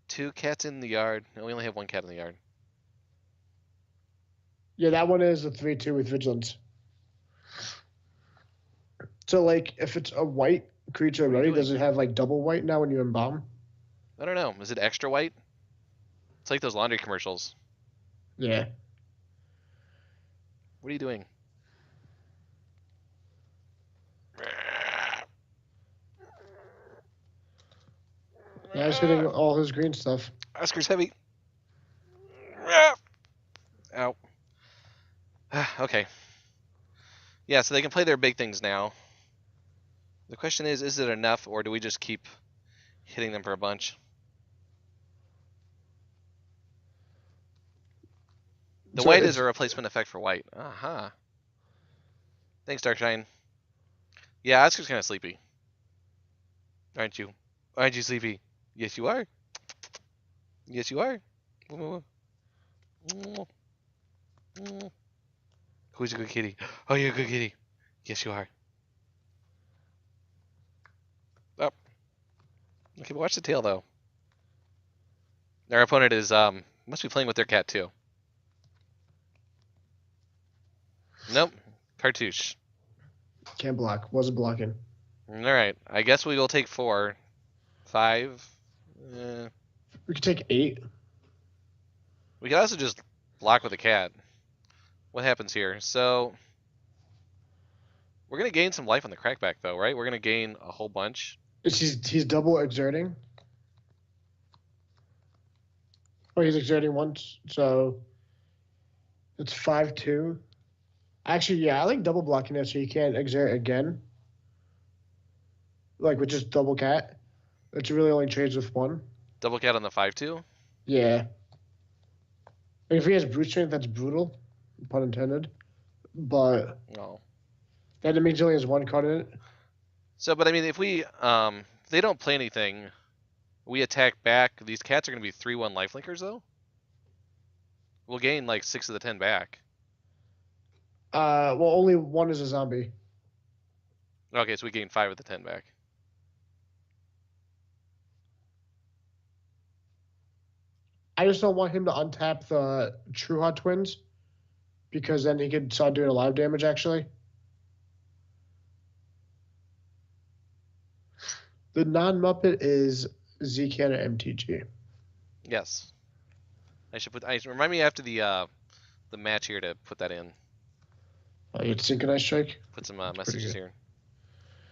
2 cats in the yard. No, we only have 1 cat in the yard.
yeah, that one is a 3/2 with vigilance. So like, if it's a white creature already, does it have like double white now when you embalm?
I don't know. Is it extra white? It's like those laundry commercials.
Yeah.
What are you doing?
Yeah, he's hitting all his green stuff.
Oscar's heavy. Ow. Okay. Yeah, so they can play their big things now. The question is it enough, or do we just keep hitting them for a bunch? The white is a replacement effect for white. Uh-huh. Thanks, Darkshine. Yeah, Oscar's kind of sleepy. Aren't you? Aren't you sleepy? Yes, you are. Yes, you are. Who's a good kitty? Oh, you're a good kitty. Yes, you are. Oh. Okay, but watch the tail, though. Our opponent is, must be playing with their cat, too. Nope. Cartouche.
Can't block. Wasn't blocking.
Alright. I guess we will take 4. 5.
We could take 8.
We could also just block with a cat. What happens here? So we're gonna gain some life on the crackback, though, right? We're gonna gain a whole bunch.
He's double exerting. Oh, he's exerting once, so It's 5-2. Actually, yeah, I like double blocking it so you can't exert again. Like with just double cat. It really only trades with one.
Double cat on the 5-2.
Yeah. Like if he has brute strength, that's brutal. Pun intended. But
No.
that means he only has one card in it.
So, but I mean, if they don't play anything, we attack back. These cats are going to be 3/1 lifelinkers though. We'll gain like 6 of the 10 back.
Well, only one is a zombie.
Okay, so we gain 5 of the 10 back.
I just don't want him to untap the True Hot Twins because then he could start doing a lot of damage, actually. The non-Muppet is ZK or MTG.
Yes. Remind me after the match here to put that in.
Oh, you had Synchronized Strike?
Put some messages here.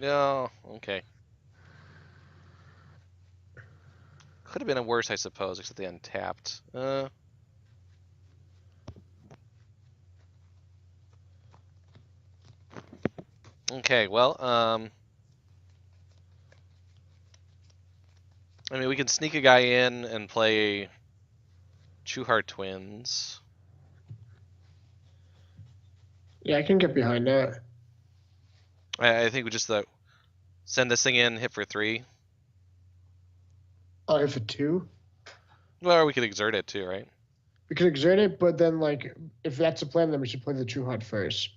No, okay. Could have been worse, I suppose, except they untapped. Okay, well, I mean, we can sneak a guy in and play True Heart Twins.
Yeah, I can get behind that.
I think we just send this thing in, hit for 3.
Oh, if a 2?
Well, or we could exert it too, right?
We could exert it, but then, like, if that's the plan, then we should play the True Heart first.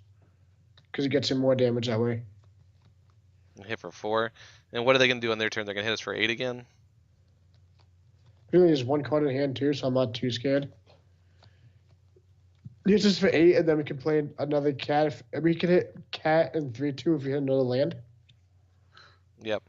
Because it gets him more damage that way.
Hit for 4. And what are they going to do on their turn? They're going to hit us for 8 again?
Really, there's one card in hand, too, so I'm not too scared. Hits us for 8, and then we can play another cat. We can hit cat and 3-2 if we hit another land.
Yep.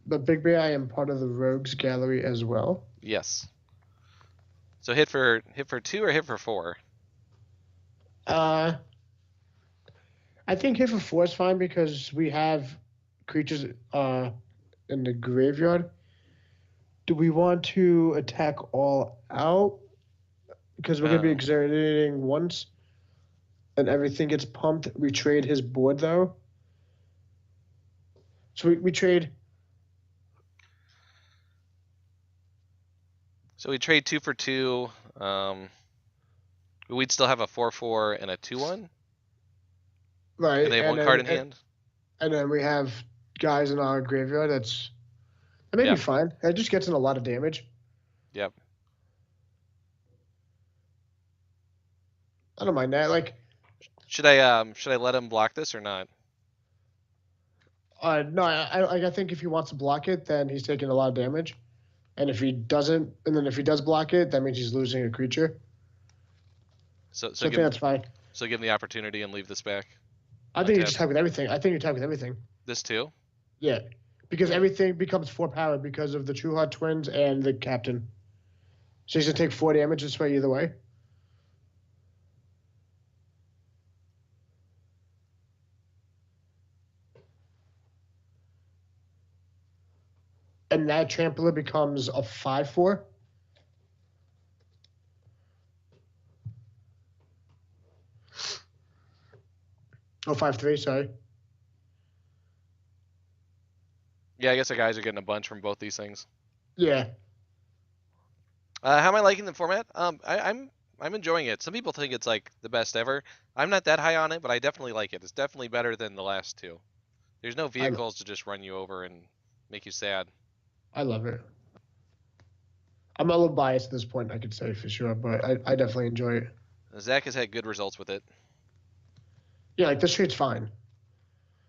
But Big Bear, I am part of the Rogues Gallery as well.
Yes. So hit for 2 or hit for 4?
I think hit for 4 is fine because we have creatures in the graveyard. Do we want to attack all out? Because we're going to be exerting once and everything gets pumped. We trade his board, though. So we trade.
So we trade 2 for 2. We'd still have a 4/4 and a 2/1.
Right.
And they have one card in hand.
And then we have guys in our graveyard. That may be fine. It just gets in a lot of damage.
Yep.
I don't mind that. Like,
should I let him block this or not?
No, I think if he wants to block it, then he's taking a lot of damage. And if he doesn't, and then if he does block it, that means he's losing a creature. So I think that's fine.
So give him the opportunity and leave this back.
I think you just attack with everything. I think you attack with everything.
This too?
Yeah, because everything becomes 4 power because of the True Heart Twins and the Captain. So he's gonna take 4 damage this way either way. And that Trampler becomes a 5/4. Oh, 5/3, sorry.
Yeah, I guess the guys are getting a bunch from both these things.
Yeah.
How am I liking the format? I'm enjoying it. Some people think it's like the best ever. I'm not that high on it, but I definitely like it. It's definitely better than the last 2. There's no vehicles to just run you over and make you sad.
I love it. I'm a little biased at this point, I could say for sure, but I definitely enjoy it.
Zack has had good results with it.
Yeah, like this trade's fine.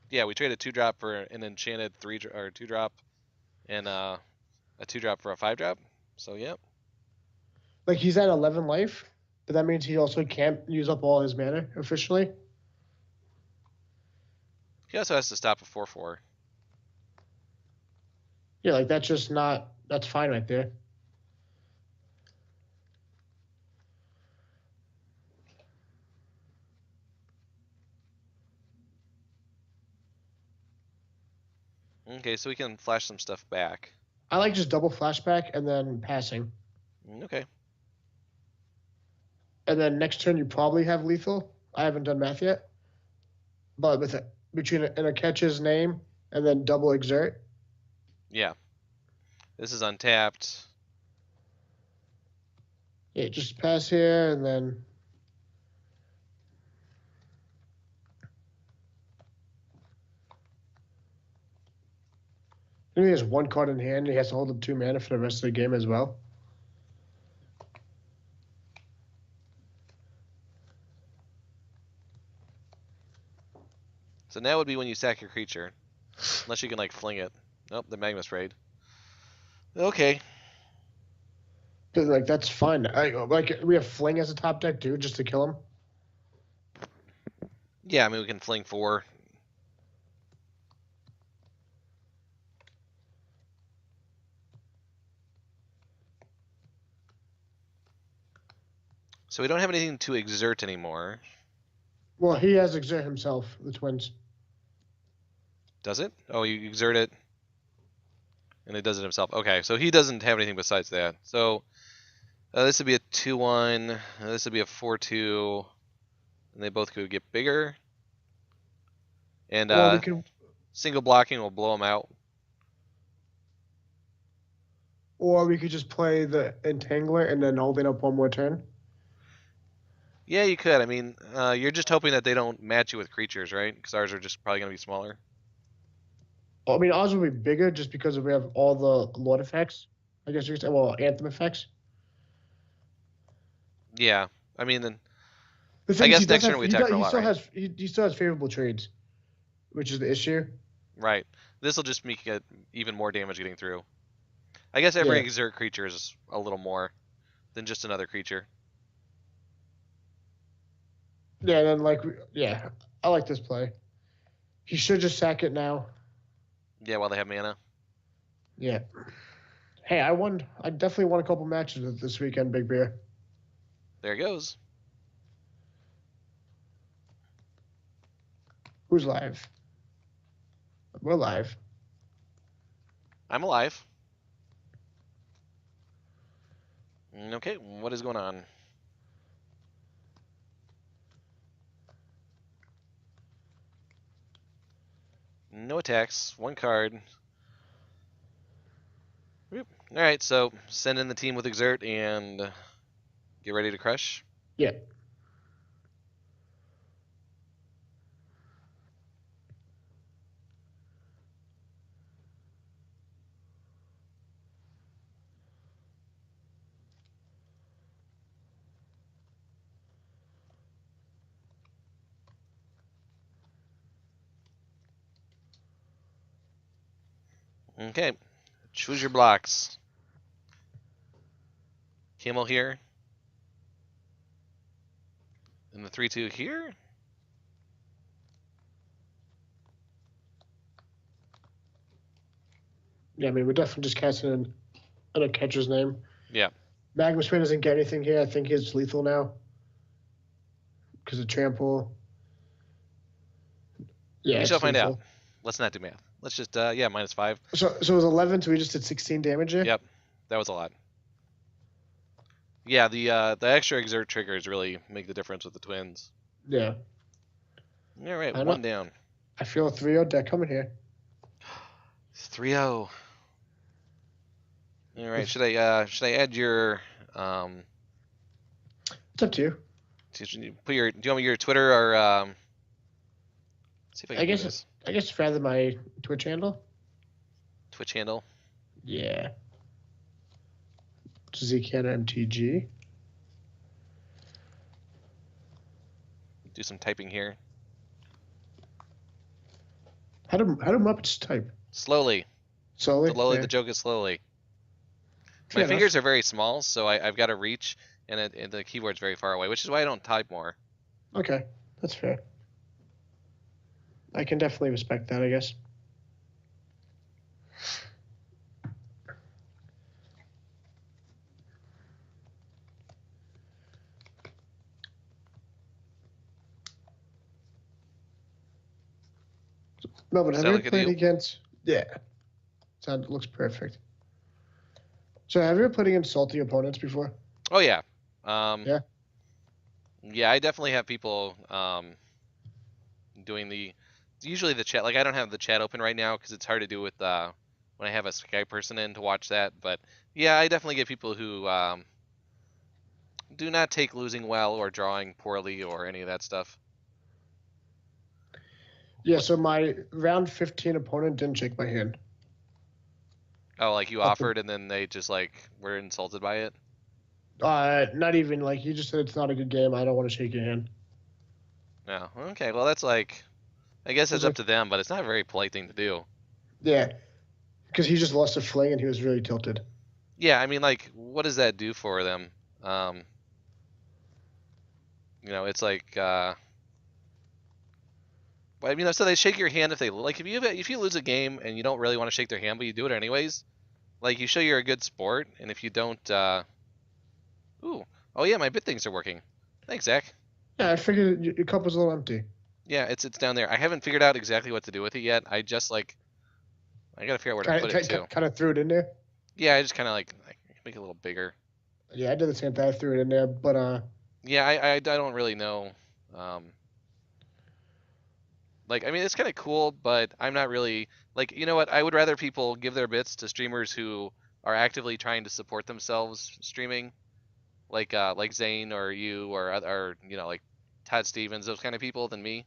Yeah, we traded 2-drop for an enchanted 2-drop, and a 2-drop for a 5-drop. So yeah.
Like he's at 11 life, but that means he also can't use up all his mana officially.
He also has to stop a 4/4.
Yeah, like that's fine right there.
Okay, so we can flash some stuff back.
I like just double flashback and then passing.
Okay.
And then next turn you probably have lethal. I haven't done math yet. But with it, between in a catcher's name and then double exert.
Yeah. This is untapped.
Yeah, just pass here and then. He has one card in hand. He has to hold up 2 mana for the rest of the game as well.
So now would be when you sack your creature. Unless you can, like, fling it. Nope, the Magma Raid. Okay.
But, like, that's fine. Like, we have Fling as a top deck, too, just to kill him.
Yeah, I mean, we can fling 4. So we don't have anything to exert anymore.
Well, he has exert himself, the Twins.
Does it? Oh, you exert it, and it does it himself. Okay, so he doesn't have anything besides that. So this would be a 2-1. This would be a 4-2. And they both could get bigger. And
Well, we could,
single blocking will blow them out.
or we could just play the Entangler and then hold it up one more turn.
Yeah, you could. I mean, you're just hoping that they don't match you with creatures, right? Because ours are just probably going to be smaller.
I mean, ours will be bigger just because we have all the Lord effects. I guess you could say, well, Anthem effects.
Yeah, I mean, then
The
I
thing is,
guess next turn we attack for a lot, right?
He still has favorable trades, which is the issue.
Right. This will just make it even more damage getting through. I guess every
Yeah.
exert creature is a little more than just another creature.
Yeah, and then yeah, I like this play. He should just sack it now.
Yeah, while they have mana.
Yeah. Hey, I won. I definitely won a couple matches this weekend, Big Bear.
There it goes.
Who's live? We're live.
I'm alive. Okay, what is going on? No attacks, 1 card. All right, so send in the team with exert and get ready to crush.
Yeah.
Okay, choose your blocks. Camel here. And the 3-2 here.
Yeah, I mean, we're definitely just casting in a catcher's name.
Yeah.
Magma Spin doesn't get anything here. I think it's lethal now. Because of trample. Yeah,
We
it's
shall find
lethal.
out. Let's not do math. Let's just, yeah, -5.
So it was 11, so we just did 16 damage here?
Yep, that was a lot. Yeah, the extra exert triggers really make the difference with the Twins.
Yeah.
All right, 1 down.
I feel a 3-0 deck coming here.
3-0. All right, should I add your
It's up to you.
put your, do you want me your Twitter or see if I can do this.
I guess rather my Twitch handle.
Twitch handle.
Yeah. Zekana MTG.
Do some typing here.
How do Muppets type?
Slowly.
Slowly?
Slowly,
Yeah.
the joke is slowly.
Fair
My
enough.
fingers are very small, so I've got to reach, and the keyboard's very far away, which is why I don't type more.
Okay, that's fair. I can definitely respect that, I guess. No, but have you
Sound
ever
like a
played
deal?
against Yeah. Looks perfect. So have you ever played against salty opponents before?
Oh yeah.
Yeah.
Yeah, I definitely have people doing usually the chat. Like I don't have the chat open right now because it's hard to do with when I have a Skype person in to watch that. But yeah, I definitely get people who do not take losing well or drawing poorly or any of that stuff.
Yeah, so my round 15 opponent didn't shake my hand.
Oh, like you
Nothing.
offered and then they just like were insulted by it?
Not even like he just said it's not a good game. I don't want to shake your hand.
No. Okay, well that's like I guess it's
He's
up
like,
to them, but it's not a very polite thing to do.
yeah, because he just lost a fling and he was really tilted.
Yeah, I mean like what does that do for them? Um, it's like I mean, so they shake your hand if they like if you lose a game and you don't really want to shake their hand, but you do it anyways. Like you show you're a good sport, and if you don't, ooh, oh yeah, my bit things are working. Thanks, Zach.
Yeah, I figured your cup was a little empty.
Yeah, it's down there. I haven't figured out exactly what to do with it yet. I just like I gotta figure out where to put it too.
Kind of threw it in there.
Yeah, I just kind of like make it a little bigger.
Yeah, I did the same thing. I threw it in there, but
Yeah, I don't really know. Um, like I mean, it's kind of cool, but I'm not really like you know what? I would rather people give their bits to streamers who are actively trying to support themselves streaming like Zane or you or like Todd Stevens, those kind of people than me,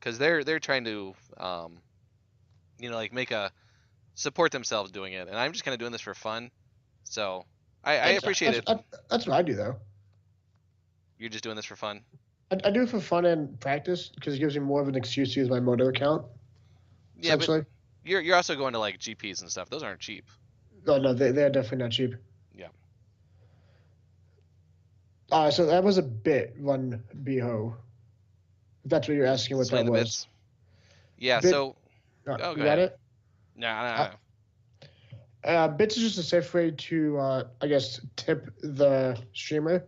because they're trying to like make a support themselves doing it, and I'm just kind of doing this for fun. So I appreciate it.
That's what I do though.
You're just doing this for fun.
I do it for fun and practice because it gives me more of an excuse to use my motor account.
Yeah, but
Essentially.
you're also going to like GPs and stuff. Those aren't cheap.
No, they're definitely not cheap.
Yeah.
So that was a bit one Beho. If that's what you're asking, what
Explain
that
the
was.
bits. Yeah.
Bit,
So
you
go
got
ahead.
it.
Nah.
Bits is just a safe way to, I guess, tip the streamer,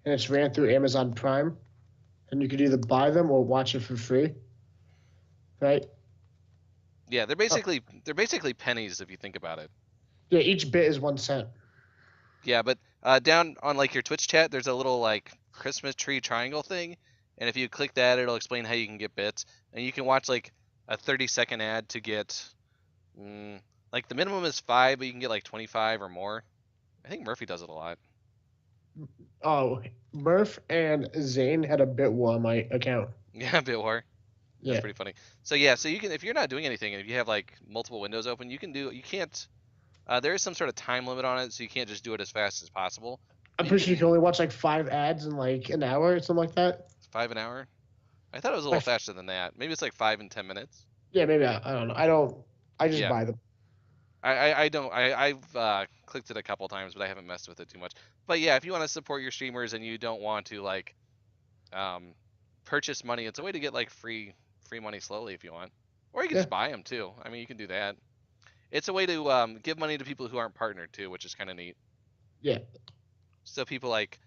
and it's ran through Amazon Prime, and you could either buy them or watch it for free, right?
Yeah, they're basically pennies if you think about it.
Yeah, each bit is 1 cent.
Yeah, but down on like your Twitch chat, there's a little like Christmas tree triangle thing, and if you click that, it'll explain how you can get bits, and you can watch like a 30-second ad to get, like the minimum is 5, but you can get like 25 or more. I think Murphy does it a lot.
Oh, Murph and Zane had a bit war on my account.
Yeah, bit war. That's
Yeah.
pretty funny. So yeah, so you can if you're not doing anything and if you have like multiple windows open, you can't. There is some sort of time limit on it, so you can't just do it as fast as possible.
I'm pretty sure you can only watch like 5 ads in like an hour or something like that.
5 an hour. I thought it was a little faster than that. Maybe it's like 5 and 10 minutes.
Yeah, maybe. I don't know. I just buy them.
I don't. I've clicked it a couple times, but I haven't messed with it too much. But yeah, if you want to support your streamers and you don't want to like purchase money, it's a way to get like free money slowly if you want, or you can just buy them too. I mean, you can do that. It's a way to give money to people who aren't partnered too, which is kind of neat.
Yeah.
So people like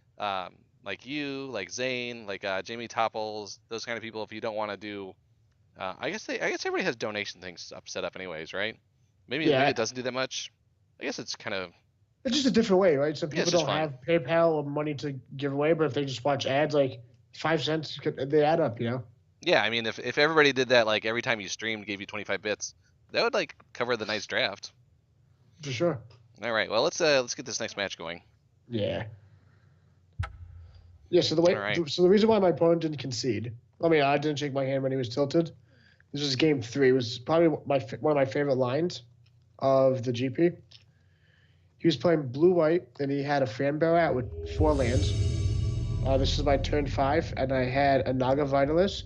you, like Zane, like Jamie Topples, those kind of people. If you don't want to do, I guess everybody has donation things set up anyways, right? Maybe it doesn't do that much. I guess it's kind of.
It's just a different way, right? Some people don't
fun.
have PayPal or money to give away, but if they just watch ads, like 5 cents, they add up, you know?
Yeah, I mean, if everybody did that, like every time you streamed, gave you 25 bits, that would like cover the nice draft.
For sure.
All right, well let's get this next match going.
Yeah. Yeah. So the reason why my opponent didn't concede, I didn't shake my hand when he was tilted. This was game 3. It was probably one of my favorite lines of the GP. He was playing blue-white, and he had a fan barrel out with 4 lands. This is my turn 5, and I had a Naga Vitalis,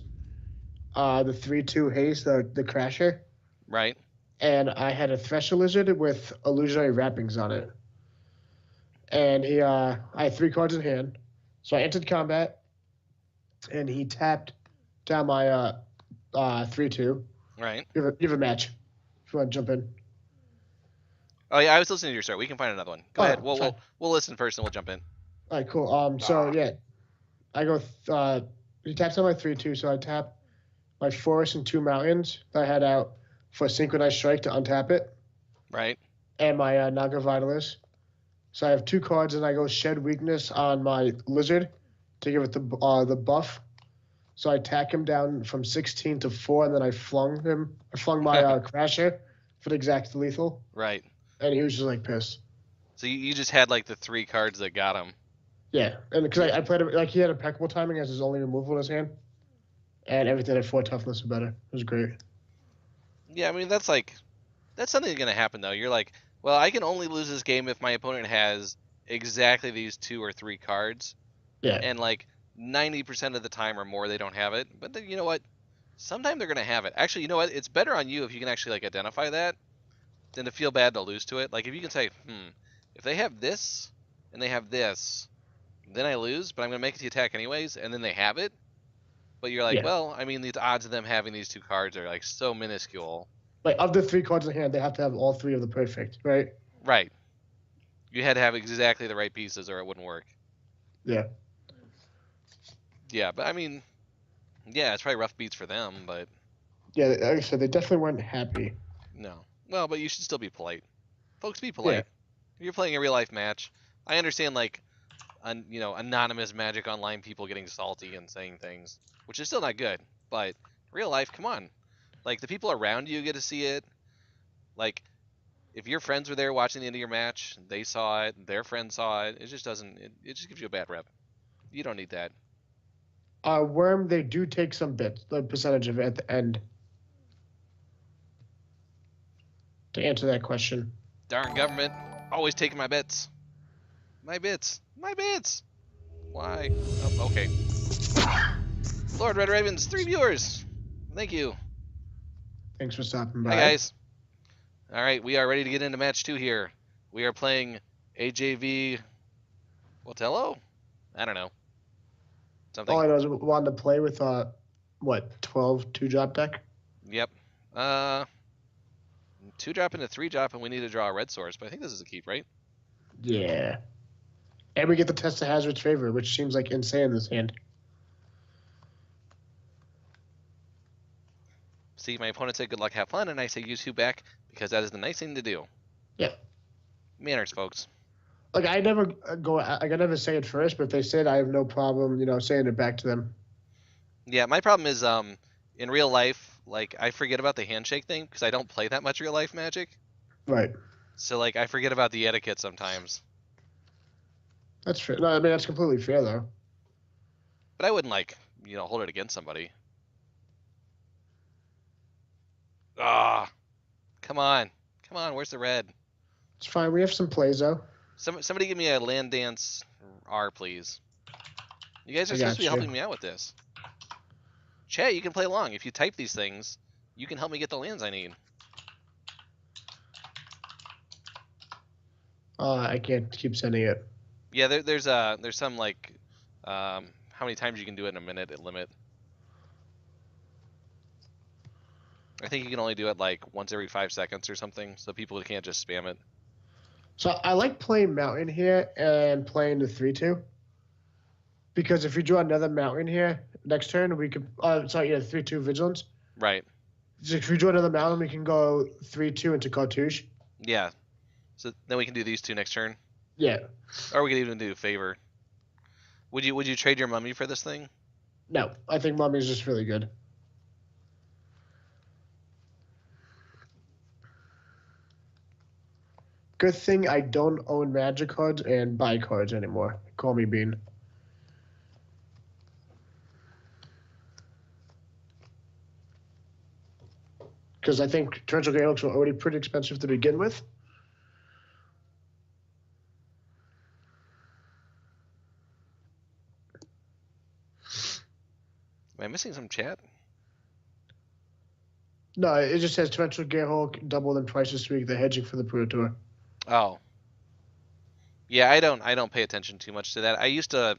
the 3/2 haste, the Crasher.
Right.
And I had a Thresher Lizard with illusionary wrappings on it. And I had 3 cards in hand. So I entered combat, and he tapped down my 3/2.
Right.
You have a match if you want to jump in.
Oh yeah, I was listening to your start. We can find another one. Go ahead. We'll listen first, and we'll jump in.
All right, cool. So yeah, I go. He taps on my 3/2, so I tap my forest and 2 mountains that I had out for Synchronized Strike to untap it,
Right.
and my Naga Vitalist. So I have 2 cards, and I go Shed Weakness on my Lizard to give it the buff. So I attack him down from 16 to 4, and then I flung my Crasher for the exact lethal,
Right.
and he was just like pissed.
So you just had like the 3 cards that got him.
Yeah, and because
Yeah.
I played it like he had impeccable timing as his only removal in his hand, and everything at 4 toughness or better. It was great.
Yeah, I mean that's something that's gonna happen though. You're like, well, I can only lose this game if my opponent has exactly these 2 or 3 cards,
Yeah,
and like 90% of the time or more they don't have it. But then you know what? Sometime they're gonna have it. Actually, you know what? It's better on you if you can actually like identify that than to feel bad to lose to it. Like if you can say, if they have this and they have this, then I lose, but I'm gonna make the attack anyways, and then they have it. But you're like,
Yeah.
well, I mean, the odds of them having these 2 cards are like so minuscule.
like of the 3 cards in hand, they have to have all 3 of the perfect, right?
Right. You had to have exactly the right pieces or it wouldn't work.
Yeah.
Yeah, but I mean, yeah, it's probably rough beats for them, but
Yeah, like I said, they definitely weren't happy.
no. Well, but you should still be polite. Folks, be polite. If you're playing a real life match, I understand like, anonymous Magic Online people getting salty and saying things, which is still not good. But real life, come on. Like the people around you get to see it. Like if your friends were there watching the end of your match, they saw it, their friends saw it. It just doesn't. It just gives you a bad rep. You don't need that.
Worm, they do take some bits, the percentage of it at the end. To answer that question.
Darn government, always taking my bits. My bits. My bits. Why? Oh, okay. Lord Red Ravens, 3 viewers. Thank you.
Thanks for stopping by.
Hi guys. All right, we are ready to get into match 2 here. We are playing AJV. Hello? I don't know. Something.
All I know is I wanted to play with 12 2-drop deck.
Yep. 2-drop into 3-drop, and we need to draw a red source. But I think this is a keep, right?
Yeah. And we get the Test of Hazard's favor, which seems like insane in this hand.
See, my opponent said good luck, have fun, and I say use 2 back because that is the nice thing to do.
Yep.
Manners, folks.
Like I never never say it first, but if they say it, I have no problem, saying it back to them.
Yeah, my problem is in real life, like I forget about the handshake thing because I don't play that much real life Magic.
Right.
So like I forget about the etiquette sometimes.
That's fair. No, I mean that's completely fair though.
But I wouldn't hold it against somebody. Ah, come on, where's the red?
It's fine. We have some plays though.
Somebody give me a land dance R, please. You guys are
I
supposed to be
got you.
helping me out with this. Chat, you can play along. If you type these things, you can help me get the lands I need.
I can't keep sending it.
Yeah, there's some like how many times you can do it in a minute at limit. I think you can only do it like once every 5 seconds or something, so people can't just spam it.
So I like playing Mountain here and playing the 3/2. Because if you draw another Mountain here next turn, we could 3/2 Vigilance.
Right.
So if we draw another Mountain, we can go 3/2 into Cartouche.
Yeah. So then we can do these 2 next turn.
Yeah.
Or we could even do Favor. Would you trade your Mummy for this thing?
No, I think Mummy's just really good. Good thing I don't own Magic cards and buy cards anymore. Call me Bean. Because I think Torrential Gaelix were already pretty expensive to begin with.
Am I missing some chat?
No, it just says Torrential Gaelhulk double them twice this week. They're hedging for the Pro Tour.
Oh. Yeah, I don't pay attention too much to that. I used to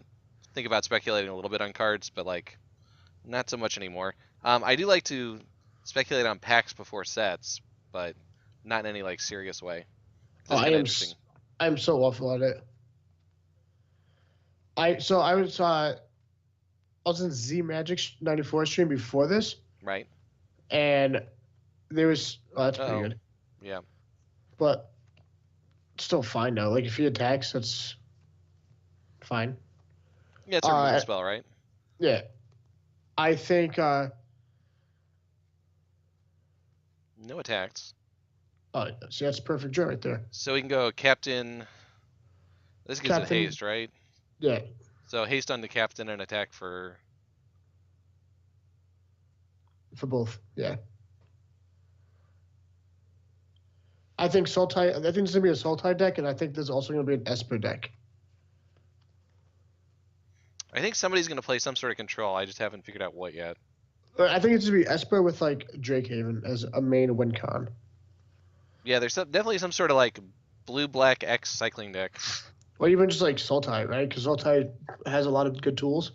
think about speculating a little bit on cards, but like not so much anymore. I do like to speculate on packs before sets, but not in any like serious way.
I am so awful at it. I was in Z Magic 94 stream before this,
Right.
and there was. Oh, that's pretty
Uh-oh.
good.
Yeah.
But still fine though. Like if he attacks, that's fine.
Yeah, it's a removal spell, right?
Yeah. I think.
No attacks.
Oh, see, that's a perfect draw right there.
So we can go Captain. This gives it
Captain.
haste, right?
Yeah.
So haste on the captain and attack for.
For both. Yeah. I think Sultai. I think there's gonna be a Sultai deck, and I think there's also gonna be an Esper deck.
I think somebody's going to play some sort of control. I just haven't figured out what yet.
I think it's gonna be Esper with like Drakehaven as a main win con.
Yeah, there's definitely some sort of like blue-black X cycling deck.
Or even just like Sultai, right? Because Sultai has a lot of good tools.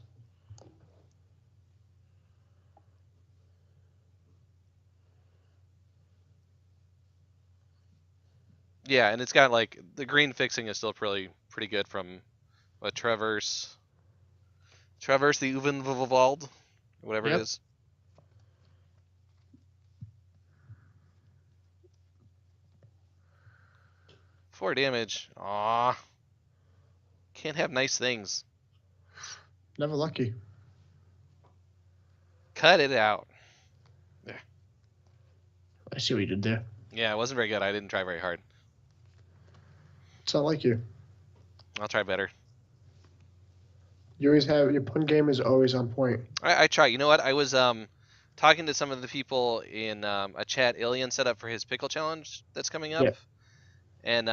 Yeah, and it's got like the green fixing is still pretty good from what Traverse the Uvenvald, whatever
Yep.
it is. Four damage. Aw. Can't have nice things.
Never lucky.
Cut it out.
I see what you did there.
Yeah, it wasn't very good. I didn't try very hard.
It's not like you.
I'll try better.
You always have your pun game is always on point.
I try. You know what? I was talking to some of the people in a chat Alien set up for his pickle challenge that's coming up.
Yeah.
And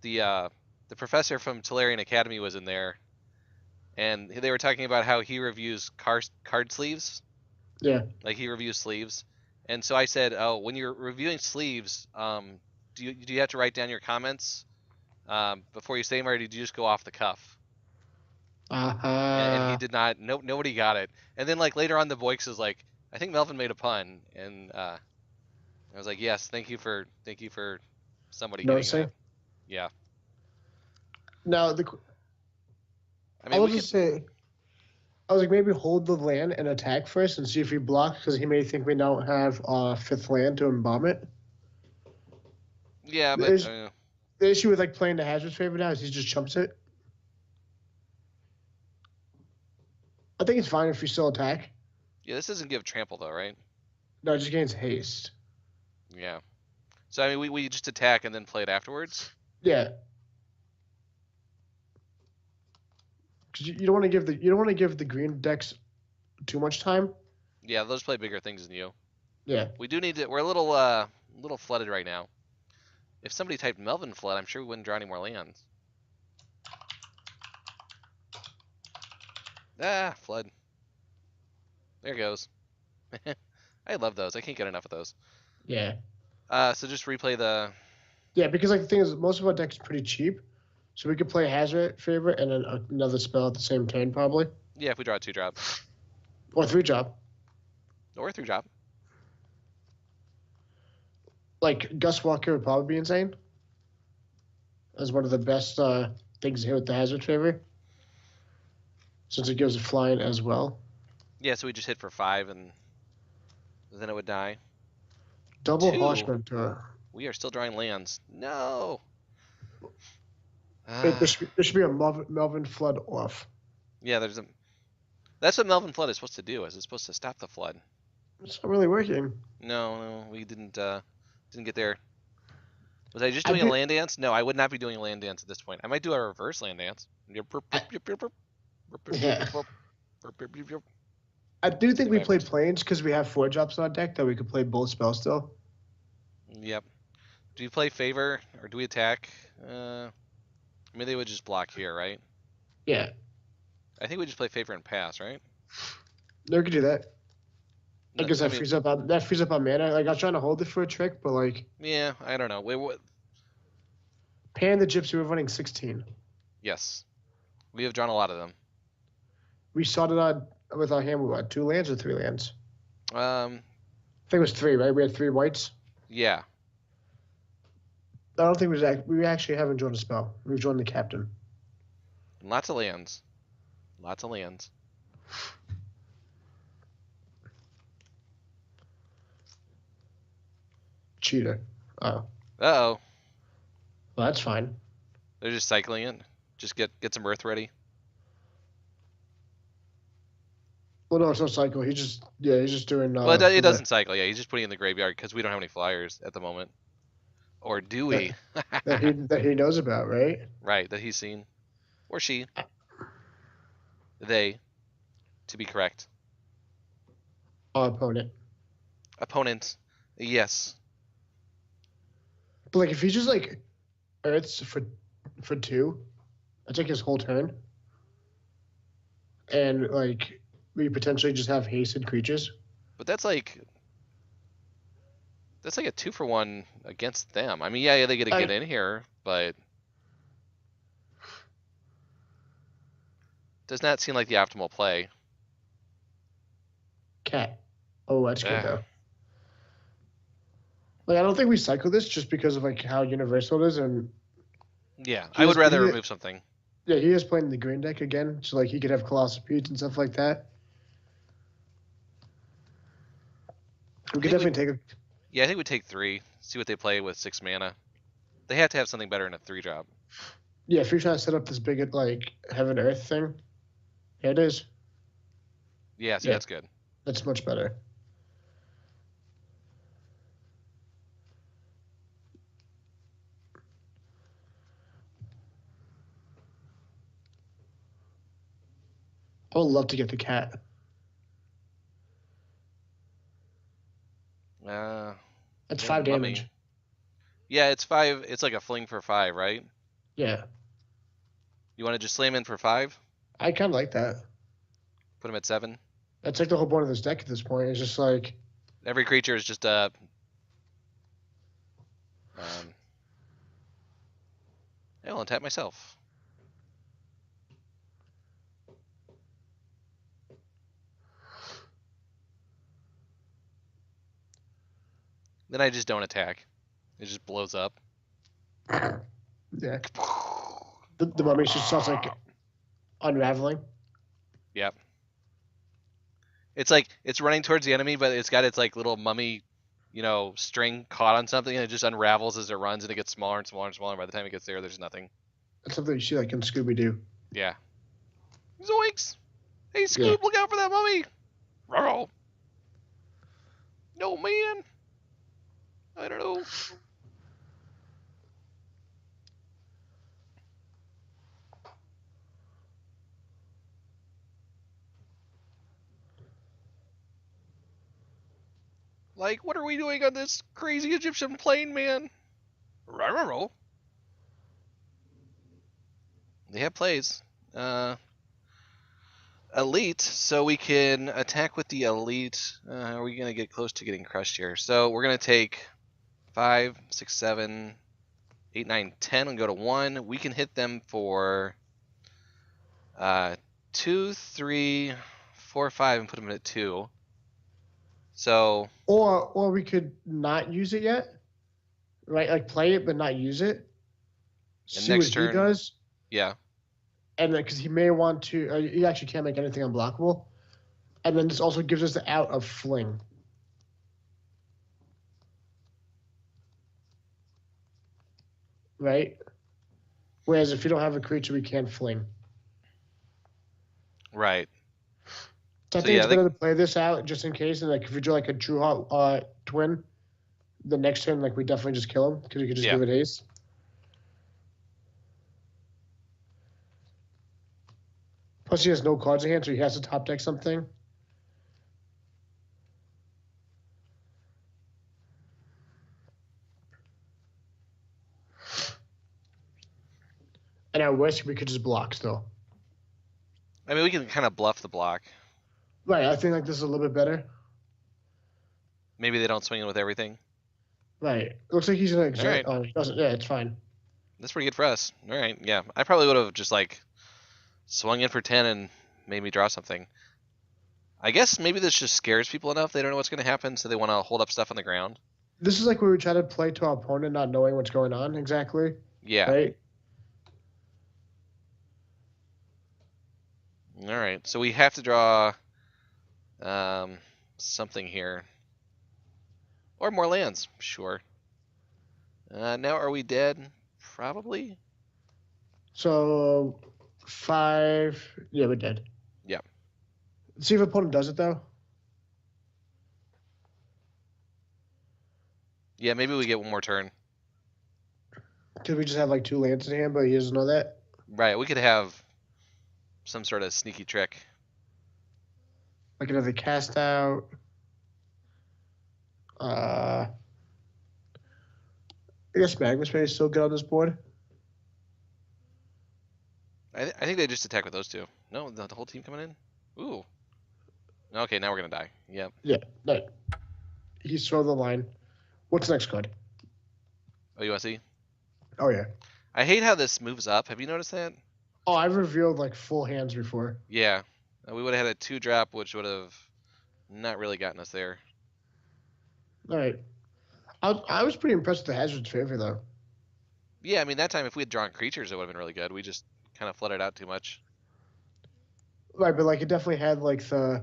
the professor from Tolarian Academy was in there, and they were talking about how he reviews card sleeves.
Yeah.
Like he reviews sleeves. And so I said, "Oh, when you're reviewing sleeves, do you have to write down your comments before you say them, or did you just go off the cuff?" And he did not. Nobody got it. And then like later on, the Boix is like, "I think Melvin made a pun," and I was like, "Yes, thank you for somebody
Noticing?
getting that." Yeah.
Now
I mean,
I was like, maybe hold the land and attack first and see if he blocks, because he may think we don't have fifth land to embalm it.
yeah, but
The issue with like playing the Hazard's favor now is he just chumps it. I think it's fine if you still attack.
yeah, this doesn't give trample though, right?
No, it just gains haste.
Yeah. So I mean, we just attack and then play it afterwards.
Yeah. Because you don't want to give the green decks too much time.
Yeah, those play bigger things than you.
Yeah.
We do need to. We're a little flooded right now. If somebody typed Melvin flood, I'm sure we wouldn't draw any more lands. Ah, flood. There goes. I love those. I can't get enough of those.
Yeah.
So just replay the.
Yeah, because like the thing is, most of our decks are pretty cheap, so we could play Hazard favorite and then another spell at the same turn probably.
Yeah, if we draw a 2-drop.
Or 3-drop.
Or 3-drop.
Like Gus Walker would probably be insane. As one of the best things here with the Hazard favor, since it gives a flying as well.
Yeah, so we just hit for 5 and then it would die.
Double
2.
Harshman Tour.
We are still drawing lands. No.
There should be a Melvin Flood off.
Yeah, that's what Melvin Flood is supposed to do. Is it's supposed to stop the flood?
It's not really working.
No, we didn't get there. Was I just doing a land dance? No, I would not be doing a land dance at this point. I might do a reverse land dance.
Yeah. I do think we play planes because we have 4-drops on our deck that we could play both spells still.
Yep. Do you play favor or do we attack? I mean, they would just block here, right?
Yeah.
I think we just play favor and pass, right?
No, we could do that. I guess that
mean,
frees up on mana. Like I was trying to hold it for a trick, but like.
Yeah, I don't know. Wait, what?
Pan the Gypsy, we're running 16.
Yes, we have drawn a lot of them.
We started on with our hand. We had 2 lands or 3 lands. I think it was 3, right? We had 3 whites.
Yeah.
I don't think we actually haven't drawn a spell. We've drawn the captain.
Lots of lands. Lots of lands.
cheater. Oh,
Uh-oh.
well, that's fine.
They're just cycling it. Just get some Earth ready.
Well, no, it's no cycle. He's just doing.
Well, it doesn't cycle. Yeah, he's just putting it in the graveyard because we don't have any flyers at the moment. Or do we?
that he knows about, right?
Right, that he's seen. Or she. They, to be correct.
Our opponent.
Opponent, yes.
But like, if he just like Earths for 2, that's like his whole turn, and like we potentially just have hasted creatures.
But that's like a 2-for-1 against them. I mean, yeah, they get to get in here, but does not seem like the optimal play.
Cat. Oh, that's good though. Like, I don't think we cycle this just because of like how universal it is, and
yeah, I would rather remove something.
Yeah, he is playing the green deck again, so like he could have Colossal Peach and stuff like that. We could definitely take it.
Yeah, I think we'd take 3. See what they play with 6 mana. They have to have something better in a 3-drop.
Yeah, if you're trying to set up this big like Heaven Earth thing, here it is.
Yeah, see, that's good.
That's much better. I would love to get the cat. That's 5 damage.
Yeah, it's 5. It's like a fling for 5, right?
Yeah.
You want to just slam in for 5?
I kind of like that.
Put him at 7.
That's like the whole point of this deck at this point. It's just like
every creature is just I'll untap myself. Then I just don't attack. It just blows up.
Yeah. The mummy just sounds like unraveling.
Yep. It's like it's running towards the enemy, but it's got its like little mummy, string caught on something, and it just unravels as it runs, and it gets smaller and smaller and smaller. By the time it gets there, there's nothing.
That's something you see like in Scooby-Doo.
Yeah. Zoinks! Hey, Scoob, look out for that mummy! Ruh-roh. No, man. I don't know. Like, what are we doing on this crazy Egyptian plane, man? Ruh-roh. They have plays. Elite, so we can attack with the elite. Are we going to get close to getting crushed here? So we're going to take 5, 6, 7, 8, 9, 10 and go to 1. We can hit them for 2, 3, 4, 5 and put them at 2. So.
Or we could not use it yet, right? Like play it but not use it. See what he does.
Yeah.
And then because he may want to, he actually can't make anything unblockable. And then this also gives us the out of fling. Right? Whereas if you don't have a creature, we can't fling.
Right.
So I think it's better to play this out just in case. And like if we do like a True Heart twin, the next turn, like we definitely just kill him because we could just give it haste. Plus he has no cards in hand, so he has to top deck something. And at worst, we could just block still.
I mean, we can kind of bluff the block.
Right, I think like this is a little bit better.
Maybe they don't swing in with everything.
Right. Looks like he's gonna exert.
Right.
Oh, he doesn't. Yeah, it's fine.
That's pretty good for us. All right, yeah. I probably would have just like swung in for 10 and made me draw something. I guess maybe this just scares people enough. They don't know what's going to happen, so they want to hold up stuff on the ground.
This is like where we try to play to our opponent, not knowing what's going on exactly.
Yeah.
Right.
All right, so we have to draw something here. Or more lands, sure. Now are we dead? Probably.
So 5. Yeah, we're dead.
Yeah.
See if opponent does it though.
Yeah, maybe we get one more turn.
Could we just have like 2 lands in hand, but he doesn't know that?
Right, we could have some sort of sneaky trick.
Like another cast out. I guess Magma Spade is still good on this board.
I think they just attack with those two. No, the whole team coming in? Ooh. Okay, now we're going to die. Yep.
Yeah, no. He's thrown the line. What's the next card?
Oh, you want to see?
Oh, yeah.
I hate how this moves up. Have you noticed that?
Oh, I've revealed like full hands before.
Yeah. We would have had a 2-drop, which would have not really gotten us there.
All right. I was pretty impressed with the Hazard's Favor, though.
Yeah, I mean, that time if we had drawn creatures, it would have been really good. We just kind of flooded out too much.
Right, but like it definitely had like the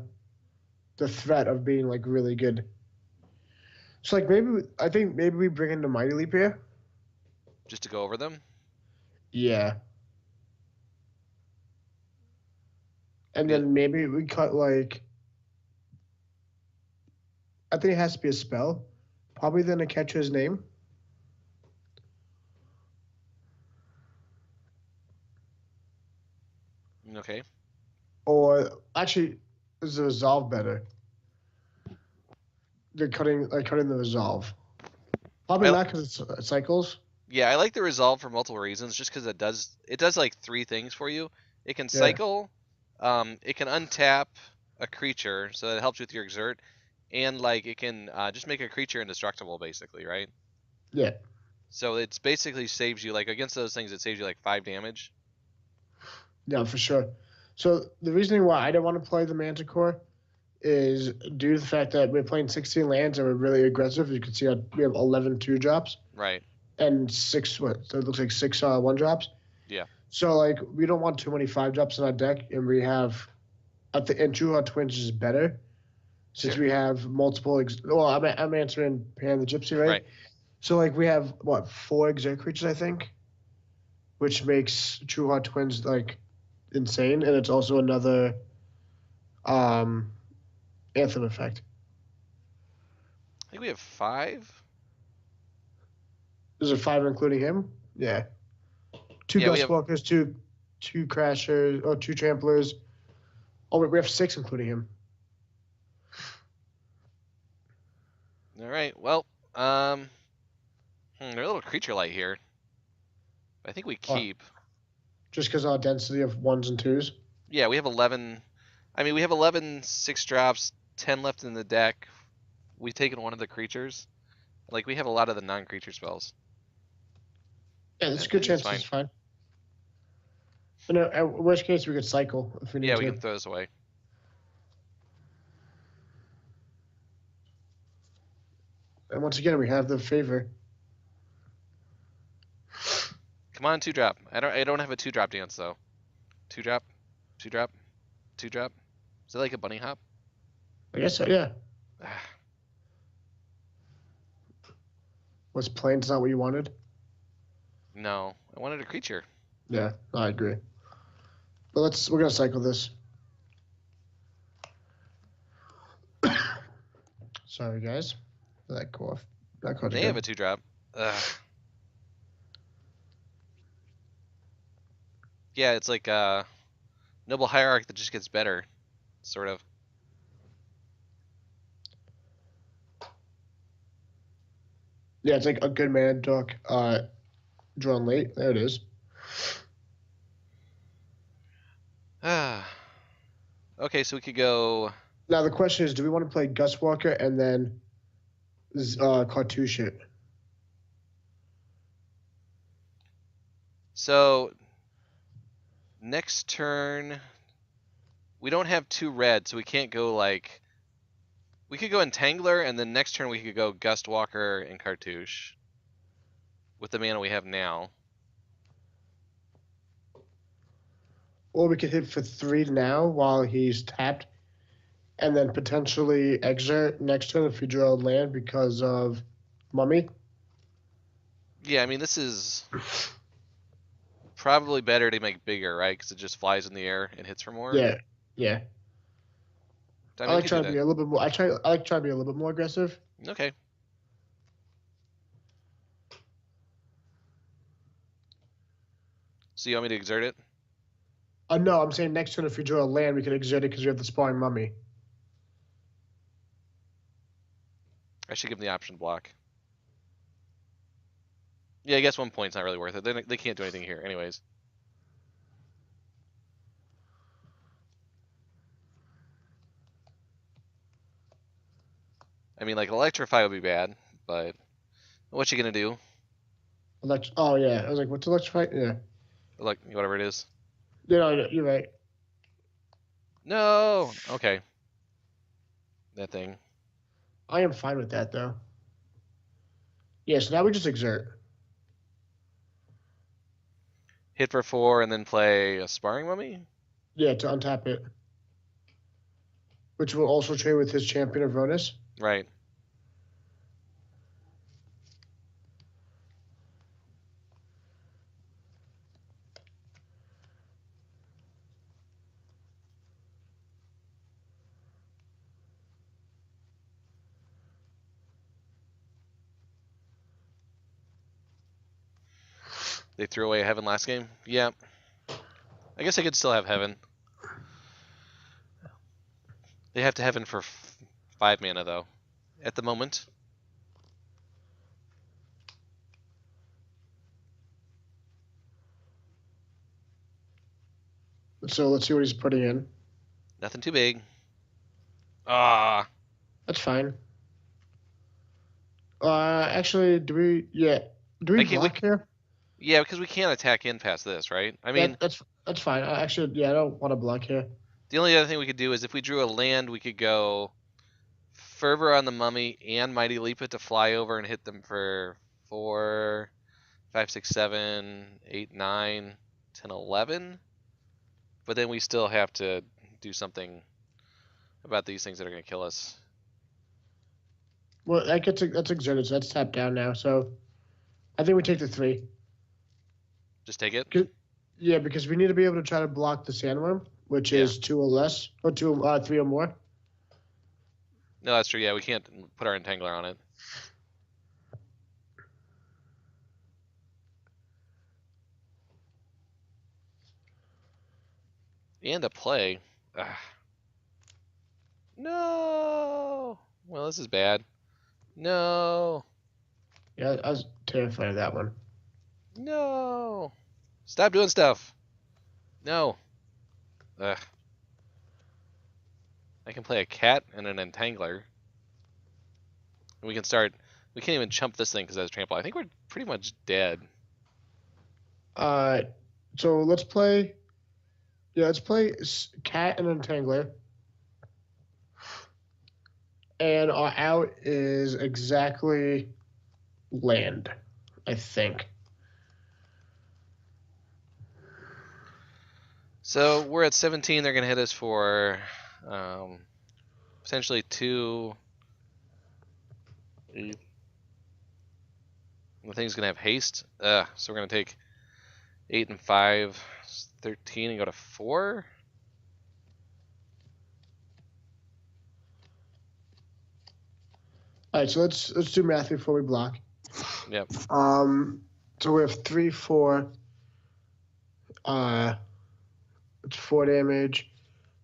threat of being like really good. So like I think maybe we bring in the Mighty Leap here.
Just to go over them?
Yeah. And then maybe we cut like. I think it has to be a spell. Probably then to catch his name.
Okay.
Or actually, is the Resolve better? They're cutting the Resolve. Probably not because it's cycles.
Yeah, I like the Resolve for multiple reasons. Just because it does like 3 things for you. It can cycle. It can untap a creature, so that helps with your exert, and like it can just make a creature indestructible, basically, right?
Yeah.
So it's basically saves you like against those things. It saves you like 5 damage.
Yeah, for sure. So the reasoning why I don't want to play the Manticore is due to the fact that we're playing 16 lands and we're really aggressive. You can see we have 11 2-drops.
Right.
And 6 so it looks like 6 1-drops.
Yeah.
So like we don't want too many 5-drops in our deck, and we have and True Heart Twins is better since we have multiple. I'm answering Pan the Gypsy, right?
Right.
So like we have 4 exert creatures, I think, which makes True Heart Twins like insane, and it's also another anthem effect.
I think we have 5.
Is it 5 including him? Yeah. 2 Gustwalkers, 2 Crashers, 2 Tramplers. Oh, wait, we have 6 including him.
All right. Well, they're a little creature light here. I think we keep.
Just because our density of 1s and 2s?
Yeah, we have 11. I mean, we have 11 6-drops, 10 left in the deck. We've taken one of the creatures. Like, we have a lot of the non-creature spells.
Yeah, there's a good chance it's fine. In worst case, we could cycle if we need to.
Yeah, we can throw this away.
And once again, we have the favor.
Come on, 2-drop. I don't have a 2-drop dance though. 2-drop, 2-drop, 2-drop. Is that like a bunny hop?
I guess so. Yeah. Was plains not what you wanted?
No, I wanted a creature.
Yeah, I agree. But we're gonna cycle this. Sorry, guys. That go off. That card.
They have a 2-drop. Yeah, it's like Noble Hierarch that just gets better, sort of.
Yeah, it's like a good man duck drawn late. There it is.
Okay, so we could go.
Now the question is, do we want to play Gustwalker and then Cartouche it?
So next turn, we don't have 2 red, so we can't go like. We could go Entangler, and then next turn we could go Gustwalker and Cartouche with the mana we have now.
Or we could hit for 3 now while he's tapped, and then potentially exert next turn if we draw land because of Mummy.
Yeah, I mean, this is probably better to make bigger, right? Because it just flies in the air and hits for more.
Yeah, yeah.
I
I
mean, we
like
could do
trying to
that.
be a little bit more. I like trying to be a little bit more aggressive.
Okay. So you want me to exert it?
No, I'm saying next turn if we draw a land, we can exert it because we have the sparring mummy.
I should give them the option to block. Yeah, I guess 1 point's not really worth it. They can't do anything here, anyways. I mean, like, electrify would be bad, but what you gonna do?
Oh yeah, I was like, what's electrify? Yeah,
Like, whatever it is.
you're right.
No. Okay. That thing.
I am fine with that though. Yeah, so now we just exert.
Hit for 4 and then play a sparring mummy.
Yeah, to untap it, which will also trade with his champion of Ronus.
Right. They threw away a heaven last game. Yeah. I guess I could still have heaven. They have to heaven for 5 mana though. At the moment.
So let's see what he's putting in.
Nothing too big. Ah.
That's fine. Actually, do we? Yeah, do we block here?
Yeah, because we can't attack in past this, right? I mean,
that's fine. Actually, yeah, I don't want to block here.
the only other thing we could do is if we drew a land, we could go Fervor on the Mummy and Mighty Leap it to fly over and hit them for 4, 5, 6, 7, 8, 9, 10, 11. But then we still have to do something about these things that are going to kill us.
Well, that's exerted, so that's tapped down now. So I think we take the 3.
Just take it?
Yeah, because we need to be able to try to block the Sandworm, which is 2 or less, or 3 or more.
No, that's true. Yeah, we can't put our Entangler on it. And a play. Ugh. No. Well, this is bad. No.
Yeah, I was terrified of that one.
No. Stop doing stuff. No. Ugh. I can play a cat and an Entangler. We can start. We can't even chump this thing because it has trample. I think we're pretty much dead.
So let's play. Yeah, let's play cat and Entangler. And our out is exactly land, I think.
So we're at 17. They're gonna hit us for potentially 2. The thing's gonna have haste. So we're gonna take 8 and 5, 13, and go to 4.
All right, so let's do math before we block.
Yep.
So we have 3, 4. It's 4 damage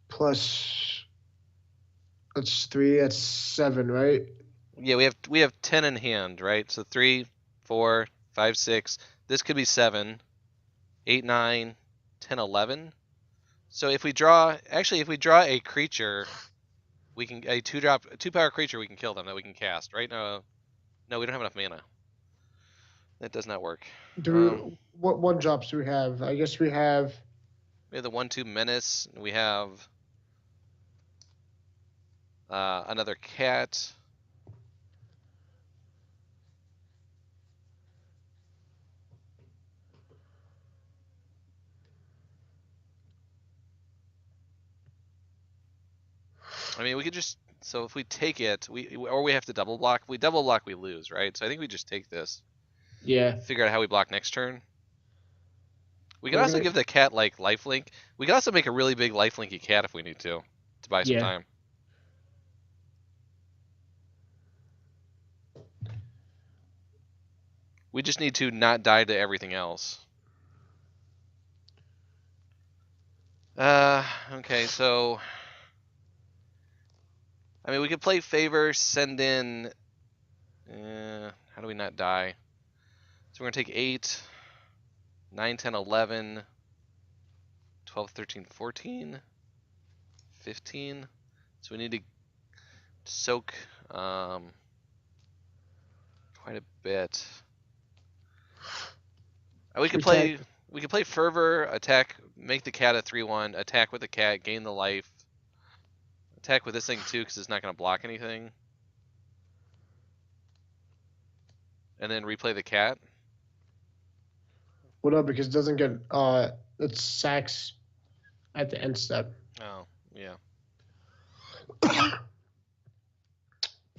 plus. That's 3. That's 7, right?
Yeah, we have 10 in hand, right? So 3, 4, 5, 6. This could be 7, 8, 9, 10, 11. So if we draw a creature, we can a 2-power creature we can kill them that we can cast, right? No, we don't have enough mana. That does not work.
What 1-drops do we have? I guess we have
the 1/2 menace. We have another cat. I mean, we could just. If we take it, we have to double block. If we double block, we lose, right? So I think we just take this.
Yeah.
figure out how we block next turn. We can
We're
also
gonna.
give the cat like lifelink. We can also make a really big lifelinky cat if we need to buy some
Yeah.
time. We just need to not die to everything else. Okay, so I mean we could play favor, send in. How do we not die? So we're gonna take 8, 9, 10, 11, 12, 13, 14, 15. So we need to soak quite a bit. We could play fervor, attack, make the cat a 3/1, attack with the cat, gain the life, attack with this thing too because it's not going to block anything, and then replay the cat.
Well, no, because it doesn't get it sacks at the end step.
Oh yeah.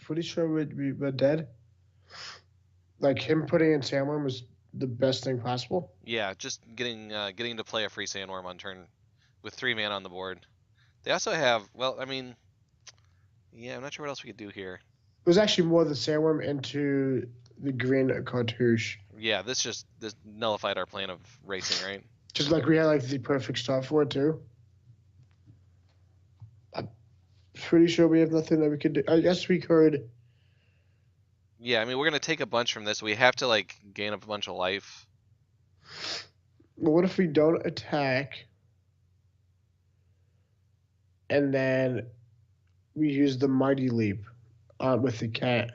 Pretty sure we're dead. Like him putting in Sandworm was the best thing possible.
Yeah, just getting to play a free Sandworm on turn with 3 mana on the board. They also have, well, I mean, yeah, I'm not sure what else we could do here.
It was actually more the Sandworm into the green cartouche.
Yeah, this nullified our plan of racing, right?
Just like we had like the perfect start for it too. I'm pretty sure we have nothing that we could do. I guess we could.
Yeah, I mean we're gonna take a bunch from this. We have to like gain up a bunch of life.
But what if we don't attack, and then we use the Mighty Leap with the cat?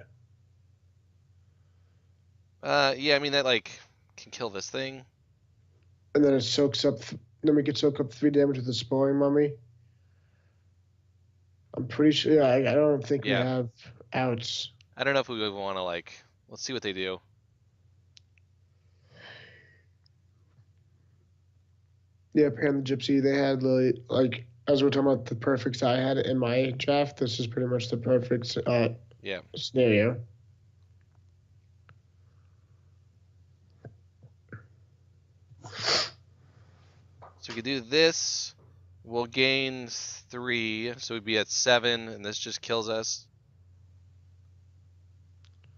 Yeah, I mean that like can kill this thing.
And then it soaks up. Then we could soak up 3 damage with the Spoiling Mummy. I'm pretty sure. Yeah, I don't think we have outs.
I don't know if we would want to like. Let's see what they do.
Yeah, Pan the Gypsy. They had like as we're talking about the perfects I had in my draft. This is pretty much the perfect scenario.
So we could do this. We'll gain 3, so we'd be at 7, and this just kills us.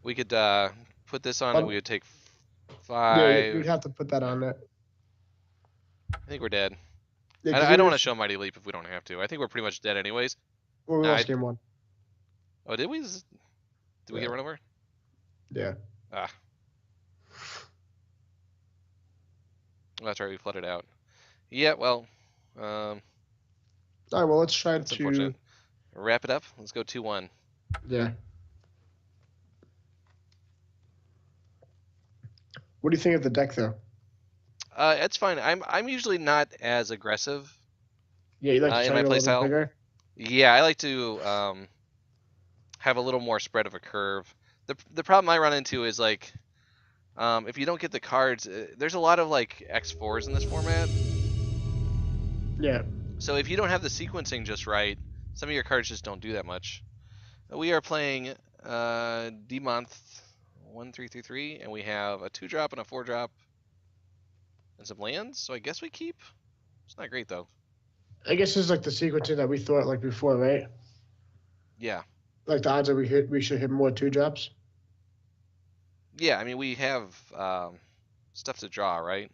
We could put this on, and we would take 5.
Yeah, we'd have to put that on it.
I think we're dead.
Yeah,
I don't want to show Mighty Leap if we don't have to. I think we're pretty much dead anyways.
Well, we lost game 1.
Oh, did we? Did we get run over?
Yeah.
Ah. Oh, that's right, we flooded out. Yeah, well.
All right, well, let's try to
wrap it up. Let's go 2-1.
Yeah. What do you think of the deck, though?
It's fine. I'm usually not as aggressive.
Yeah, you like to
in my
try
play
a little bigger?
Yeah, I like to have a little more spread of a curve. The problem I run into is like if you don't get the cards, there's a lot of like X4s in this format.
Yeah.
So if you don't have the sequencing just right, some of your cards just don't do that much. We are playing D-Month 1-3-3-3, and we have a 2-drop and a 4-drop and some lands. So I guess we keep. It's not great though.
I guess it's like the sequencing that we thought like before, right?
Yeah.
Like the odds that we should hit more 2-drops.
Yeah, I mean we have stuff to draw, right?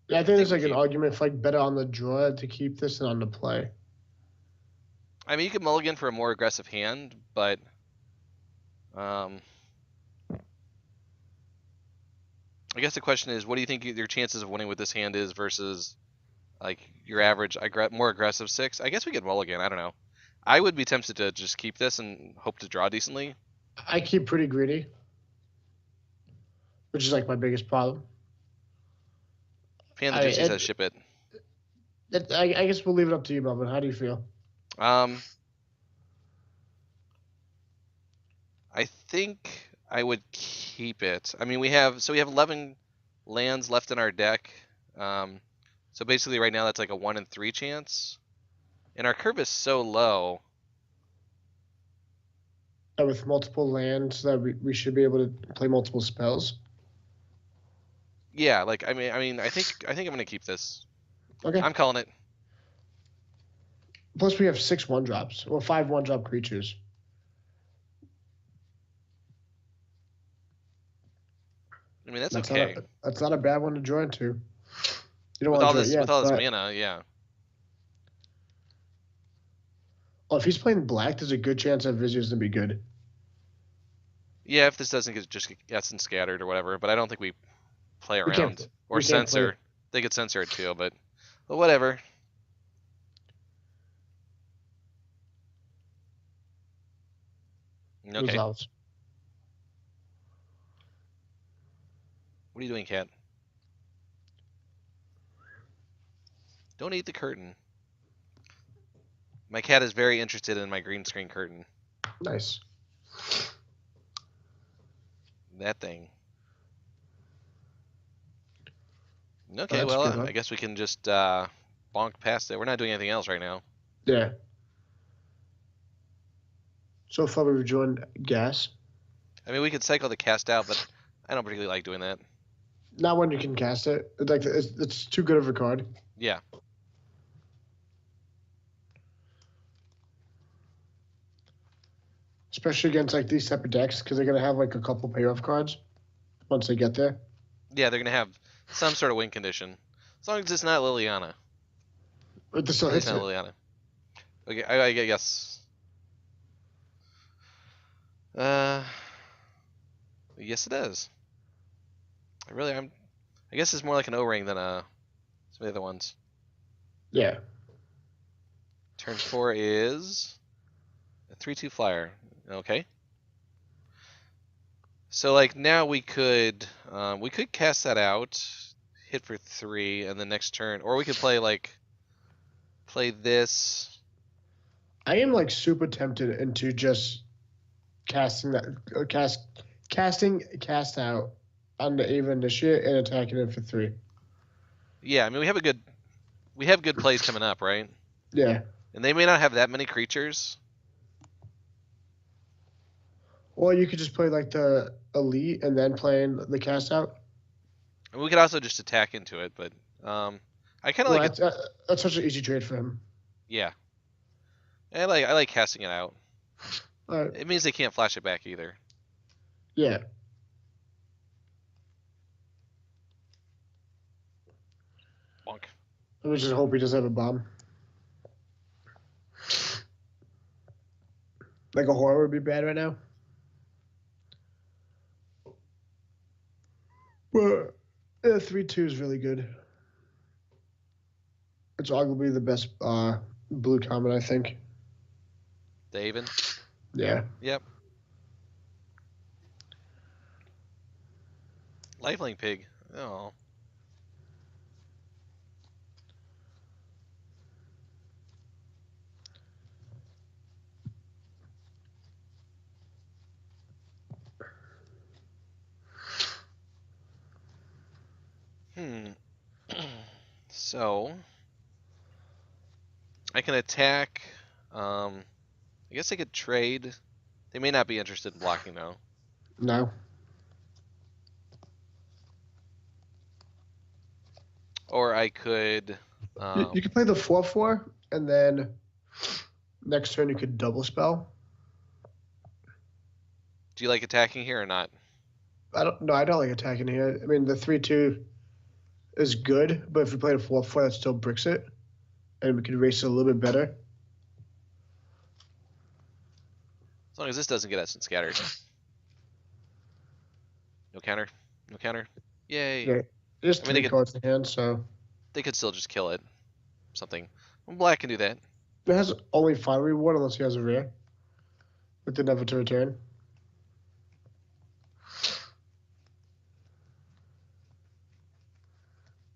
Yeah, I think there's like an argument for like better on the draw to keep this than on the play.
I mean, you could mulligan for a more aggressive hand, but I guess the question is, what do you think your chances of winning with this hand is versus like your average more aggressive 6? I guess we could mulligan. I don't know. I would be tempted to just keep this and hope to draw decently.
I keep pretty greedy, which is like my biggest problem.
Pan the Gypsy says ship it.
I guess we'll leave it up to you, Melvin. How do you feel?
I think I would keep it. I mean, we have 11 lands left in our deck. So basically right now that's like a 1 in 3 chance. And our curve is so low.
And with multiple lands, that we should be able to play multiple spells.
Yeah, like I mean, I think I'm gonna keep this.
Okay.
I'm calling it.
Plus, we have 6 1-drops. Well, 5 1-drop creatures.
I mean, that's
That's
okay.
That's not a bad one to draw into. You don't
With
want
all
to draw
this,
it yet,
with all this
but
mana, yeah.
if he's playing black, there's a good chance that Vizier's gonna be good.
Yeah, if this doesn't get just Essence scattered or whatever, but I don't think we play
We can't-
around or
we can't play-
censor. They could censor it too, but whatever. Okay.
Results.
What are you doing, cat? Don't eat the curtain. My cat is very interested in my green screen curtain.
Nice.
That thing. Okay,
That's
well,
good, huh?
I guess we can just bonk past it. We're not doing anything else right now.
Yeah. So far, we've joined gas.
I mean, we could cycle the cast out, but I don't particularly like doing that.
Not when you can cast it. Like it's too good of a card.
Yeah.
Especially against like these type of decks, because they're gonna have like a couple payoff cards once they get there.
Yeah, they're gonna have some sort of win condition, as long as it's not Liliana.
But this still
It's
hits
not
it.
Liliana. Okay, I guess. Yes, it is. I guess it's more like an O-ring than some of the other ones.
Yeah.
Turn 4 is a 3/2 flyer. Okay. So like now we could cast that out, hit for 3, and the next turn, or we could play this.
I am like super tempted into just casting that cast out on the Ava Initiate and attacking it for 3.
Yeah, I mean we have good plays coming up, right?
Yeah.
And they may not have that many creatures.
Or you could just play like the Elite and then playing the cast out.
And we could also just attack into it, but I kind of like it.
That's such an easy trade for him.
Yeah. I like casting it out.
All right.
It means they can't flash it back either.
Yeah.
Bonk.
I just hope he doesn't have a bomb. Like a horror would be bad right now. But 3/2 is really good. It's arguably the best blue common, I think.
The Haven.
Yeah.
Yep. Lifelink pig. Oh. So I can attack. I guess I could trade. They may not be interested in blocking though.
No.
Or I could.
You could play the 4/4, and then next turn you could double spell.
Do you like attacking here or not?
I don't like attacking here. I mean, the 3/2 is good, but if we played a 4/4, that still bricks it, and we could race it a little bit better.
As long as this doesn't get Essence scattered. No counter. No counter. Yay.
Yeah. There's
I mean, they
3
could-
cards in hand, so
They could still just kill it. Something. Well, black can do that.
it has only 5 reward unless he has a rare with the never to return.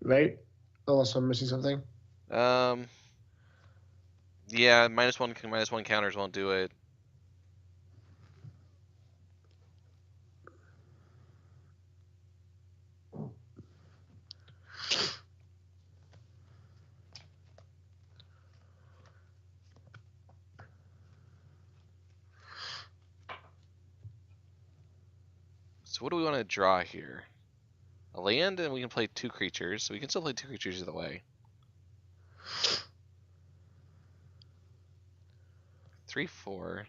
Right? Unless I'm missing something.
Yeah, -1 counters won't do it. So what do we want to draw here? A land, and we can play 2 creatures. So we can still play 2 creatures either way. 3, 4.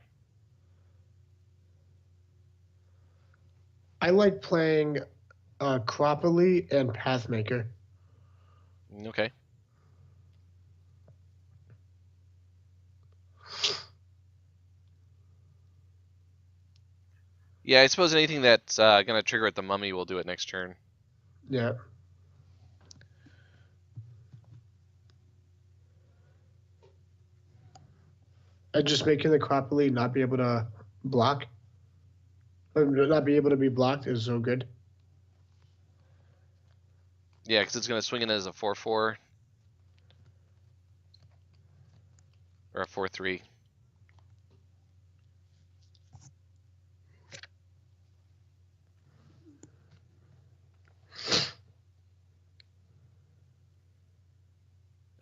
I like playing Cropperly and Pathmaker.
Okay. Yeah, I suppose anything that's gonna trigger at the mummy will do it next turn.
Yeah. And just making the Cropperly not be able to block, or not be able to be blocked is so good.
Yeah, because it's gonna swing in as a 4/4 or a 4/3.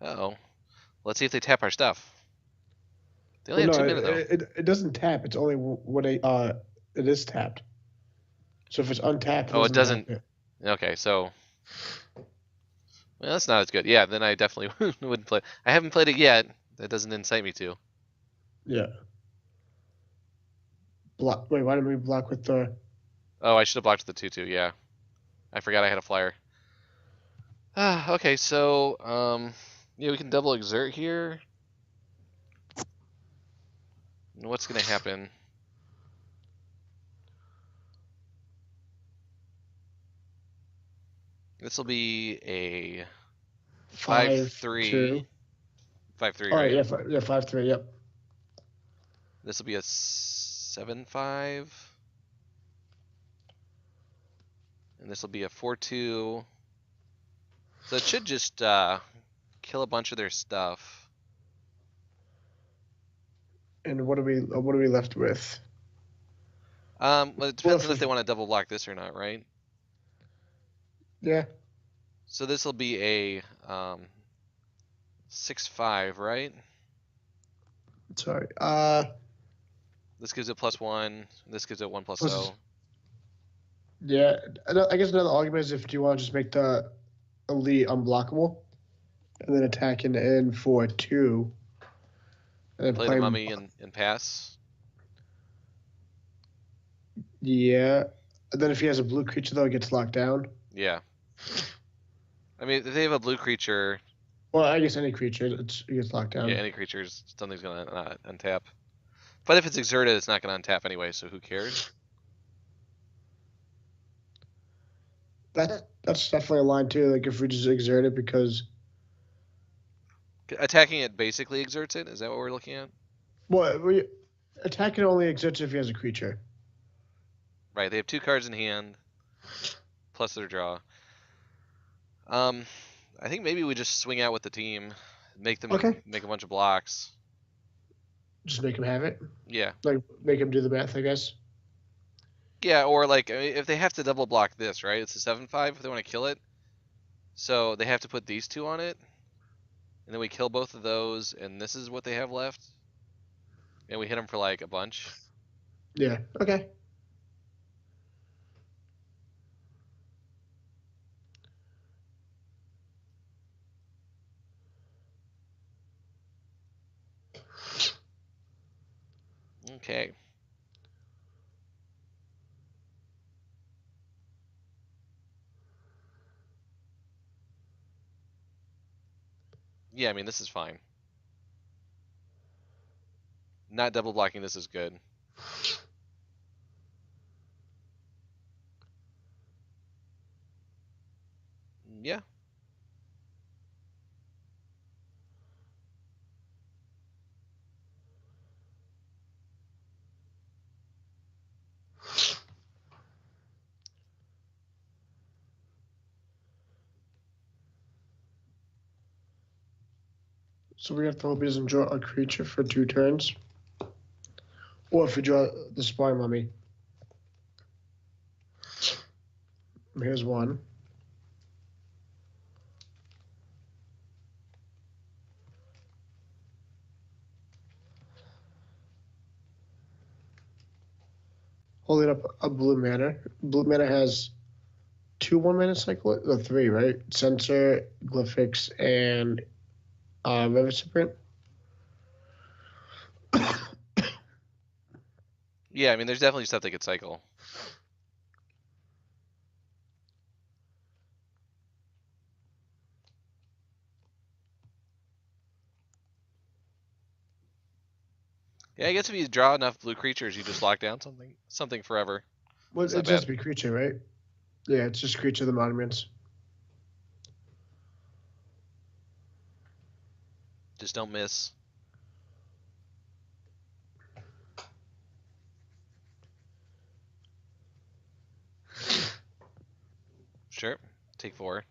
Uh-oh. Let's see if they tap our stuff. They only
Well,
have
no,
2 mana though.
it doesn't tap. It's only when it is tapped. So if it's untapped, it
Oh, it
doesn't
doesn't.
tap it.
Okay, so well, that's not as good. Yeah, then I definitely wouldn't play. I haven't played it yet. That doesn't incite me to.
Yeah. Block. Wait, why didn't we block with the?
Oh, I should have blocked the 2/2. Yeah, I forgot I had a flyer. Okay, so yeah, we can double exert here. What's gonna happen? This will be a 5/3.
5-2.
5/3,
All right.
right?
Yeah. 5-3. Yep.
This will be a 7/5. And this will be a 4/2. So it should just kill a bunch of their stuff.
And what are we left with?
Well, it depends on if they want to double block this or not, right?
Yeah.
So this will be a 6/5, right?
Sorry.
This gives it +1. This gives it 1/0.
Yeah. I guess another argument is if you want to just make the elite unblockable, and then attacking in for 2, and then
Play the mummy and pass.
Yeah. And then if he has a blue creature though, it gets locked down.
Yeah. I mean, if they have a blue creature.
Well, I guess any creature, it gets locked down.
Yeah, any creatures, something's gonna untap. But if it's exerted, it's not gonna untap anyway, so who cares?
That's definitely a line too. Like if we just exert it because.
Attacking it basically exerts it. Is that what we're looking at?
Well, attacking only exerts if he has a creature.
Right. They have 2 cards in hand, plus their draw. I think maybe we just swing out with the team, make them make a bunch of blocks.
Just make him have it.
Yeah.
Like make him do the math, I guess.
Yeah, or like if they have to double block this, right? It's a 7/5 if they want to kill it. So they have to put these 2 on it. And then we kill both of those, and this is what they have left. And we hit them for like a bunch.
Yeah. Okay.
Okay. Yeah, I mean, this is fine. Not double blocking this is good. Yeah.
So we have to hope he doesn't draw a creature for 2 turns. Or if we draw the Spy Mummy. Here's one. holding up a blue mana. Blue mana has 2 1-mana cycle, or 3, right? Censor, Glyphix, and Reversiprint.
Yeah, I mean, there's definitely stuff that could cycle. Yeah, I guess if you draw enough blue creatures, you just lock down something forever.
Well,
That's
it
not
just
bad.
be creature, right? Yeah, it's just creature of the monuments.
Just don't miss. Sure. Take 4.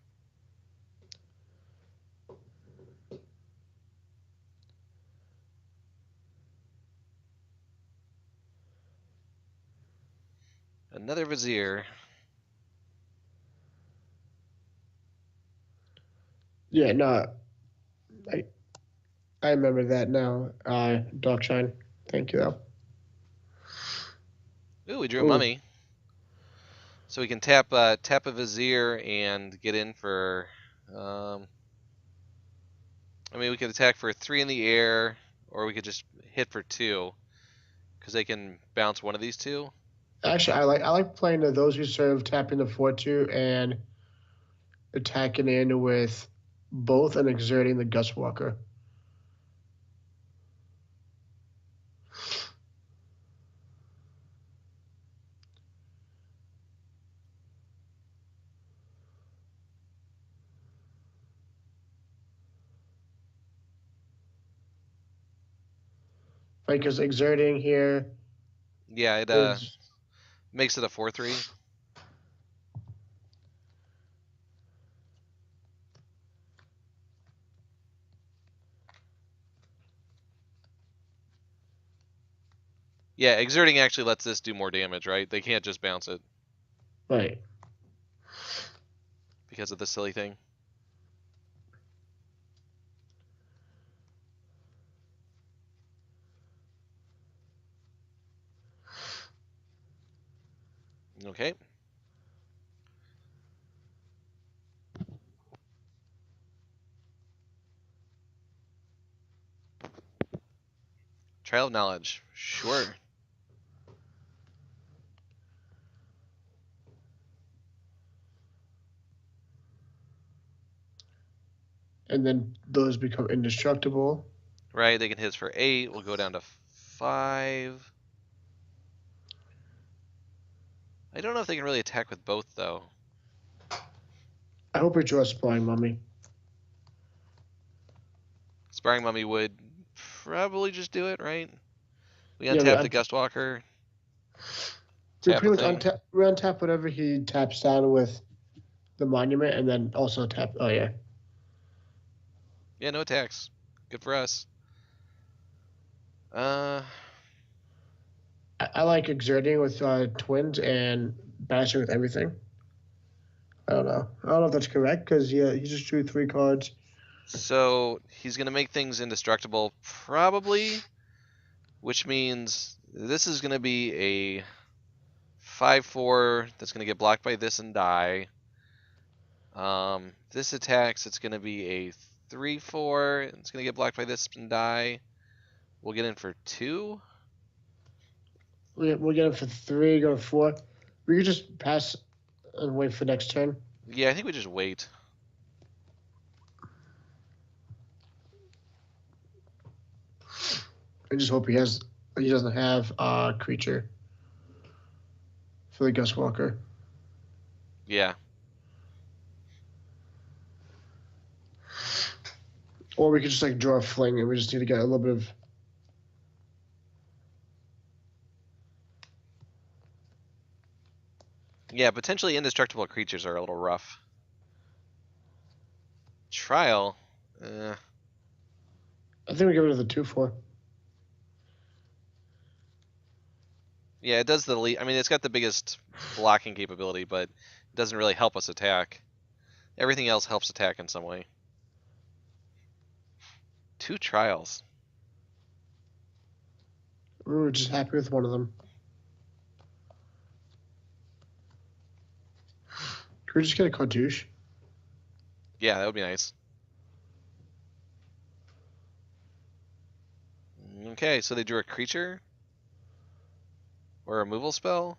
Another Vizier.
Yeah, no, I remember that now. Darkshine. Thank you, though.
Ooh, we drew a
Ooh,
Mummy. So we can tap a Vizier and get in for. I mean, we could attack for 3 in the air, or we could just hit for 2, because they can bounce one of these 2.
actually, I like playing those who serve, tapping the 4/2 and attacking in with both and exerting the Gustwalker. Right, because exerting here
Yeah, it
is
makes it a 4/3. Yeah, exerting actually lets this do more damage, right? They can't just bounce it
right.
because of the silly thing. Okay. Trial of Knowledge. Sure.
And then those become indestructible.
Right, they can hit us for 8. We'll go down to 5. I don't know if they can really attack with both, though.
I hope we draw Spying Mummy.
Sparring Mummy would probably just do it, right? We
Yeah,
untap the Gustwalker,
we
tap a
pretty much
thing.
untap whatever he taps down with the monument, and then also tap. Oh yeah.
Yeah, no attacks. Good for us. Uh,
I like exerting with twins and bashing with everything. I don't know. I don't know if that's correct because yeah, he just drew 3 cards.
so he's gonna make things indestructible, probably, which means this is gonna be a 5/4 that's gonna get blocked by this and die. This attacks, it's gonna be a 3/4. It's gonna get blocked by this and die. We'll get in for 2.
We'll get him for 3, go to 4. We could just pass and wait for next turn.
Yeah, I think we just wait.
I just hope he doesn't have a creature for the Gustwalker.
Yeah.
Or we could just like draw a fling and we just need to get a little bit of.
Yeah, potentially indestructible creatures are a little rough. Trial.
I think we get rid of the 2/4.
Yeah, it does the least. I mean, it's got the biggest blocking capability, but it doesn't really help us attack. Everything else helps attack in some way. 2 trials.
We were just happy with one of them. Could we just get a cartouche?
Yeah, that would be nice. Okay, so they drew a creature or a removal spell.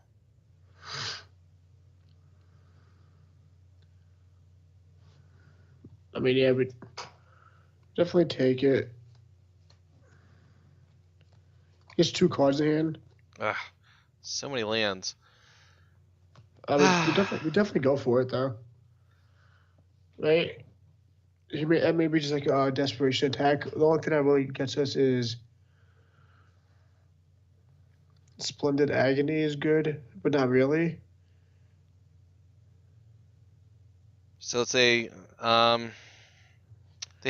I mean, yeah, we definitely take it. He has 2 cards in hand.
Ugh, so many lands.
I mean, we definitely go for it though, right? Maybe just like a desperation attack. The only thing that really gets us is Splendid Agony is good, but not really.
So let's say they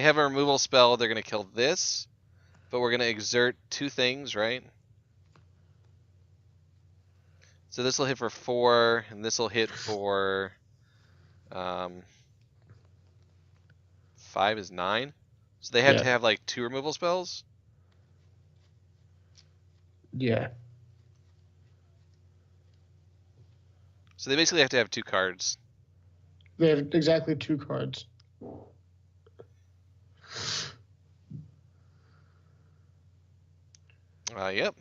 have a removal spell. They're going to kill this, but we're going to exert 2 things, right? So this will hit for 4, and this will hit for 5 is 9. So they have to have like 2 removal spells.
Yeah.
So they basically have to have 2 cards.
They have exactly 2 cards.
Yep.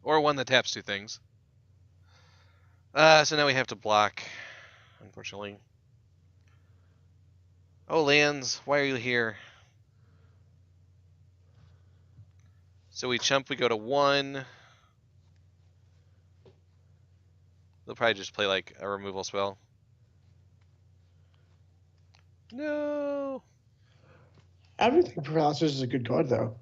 Or one that taps 2 things. So now we have to block, unfortunately. Oh, lands, why are you here? So we chump, we go to 1. They'll probably just play like a removal spell. No.
I don't think Paralysis is a good card though.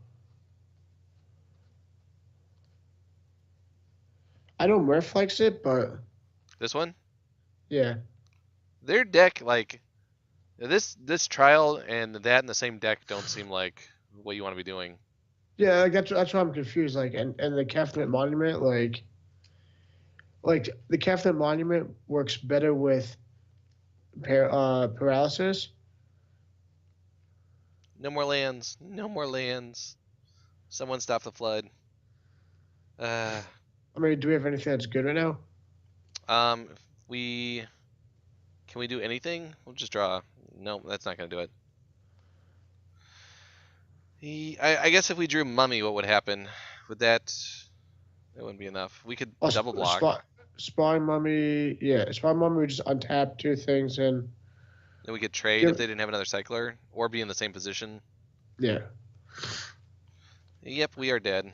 I know Murph likes it, but
This one?
yeah.
Their deck, like, this trial and that in the same deck don't seem like what you want to be doing.
Yeah, like that's why I'm confused. Like, and the Catholic Monument, like the Catholic Monument works better with Paralysis.
No more lands. No more lands. Someone stop the flood.
I mean, do we have anything that's good right now?
If we can we do anything? We'll just draw. No, that's not gonna do it. I guess if we drew Mummy, what would happen? Would that? It wouldn't be enough. We could double block.
Spine Mummy, yeah. Spine Mummy would just untap 2 things and.
Then we could trade if they didn't have another cycler, or be in the same position.
Yeah.
Yep, we are dead.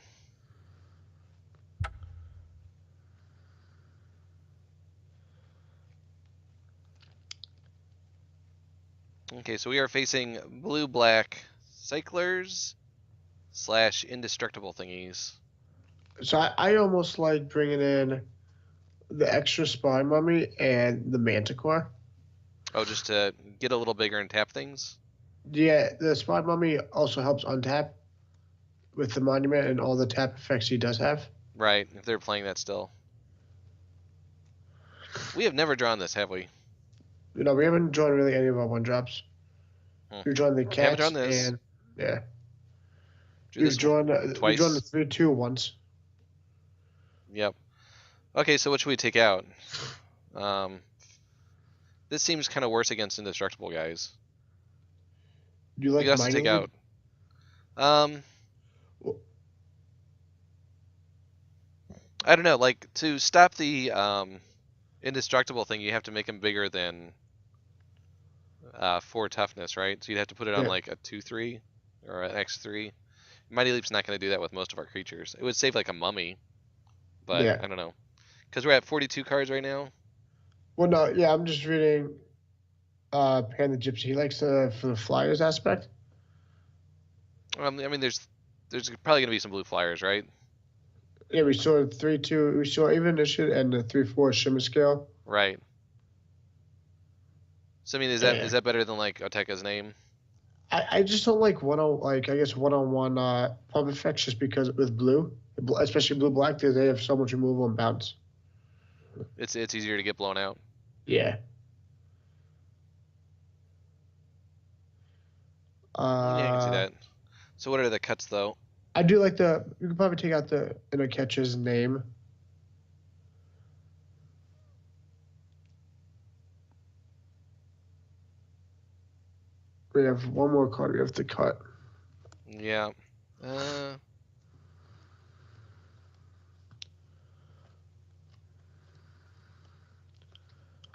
Okay, so we are facing blue-black cyclers / indestructible thingies.
So I almost like bringing in the extra Spine Mummy and the Manticore.
Oh, just to get a little bigger and tap things?
Yeah, the Spine Mummy also helps untap with the Monument and all the tap effects he does have.
Right, if they're playing that still. We have never drawn this, have we?
You know, we haven't drawn really any of our 1-drops. We've drawn the cats
drawn this.
and yeah.
We've
drawn
twice.
We've drawn the 3/2 once.
Yep. Okay, so what should we take out? This seems kind of worse against indestructible guys.
Do you like
we got to take out. I don't know. Like, to stop the indestructible thing, you have to make him bigger than 4 toughness, right? So you'd have to put it on like a 2/3 or an X3. Mighty Leap's not going to do that with most of our creatures. It would save like a Mummy, but I don't know. Because we're at 42 cards right now.
Well, no, yeah, I'm just reading Pan the Gypsy. He likes for the Flyers aspect.
I mean, there's probably going to be some blue flyers, right?
Yeah, we saw 3/2. We saw even Initiative and the 3/4 Shimmer Scale.
Right. So I mean, is that better than like Oteka's name?
I just don't like one-on-one pump effects just because with blue, especially blue black, they have so much removal and bounce.
It's easier to get blown out.
Yeah.
Yeah, I can see that. So what are the cuts though?
I do like you could probably take out the Catcher's name. We have one more card we have to cut.
Yeah.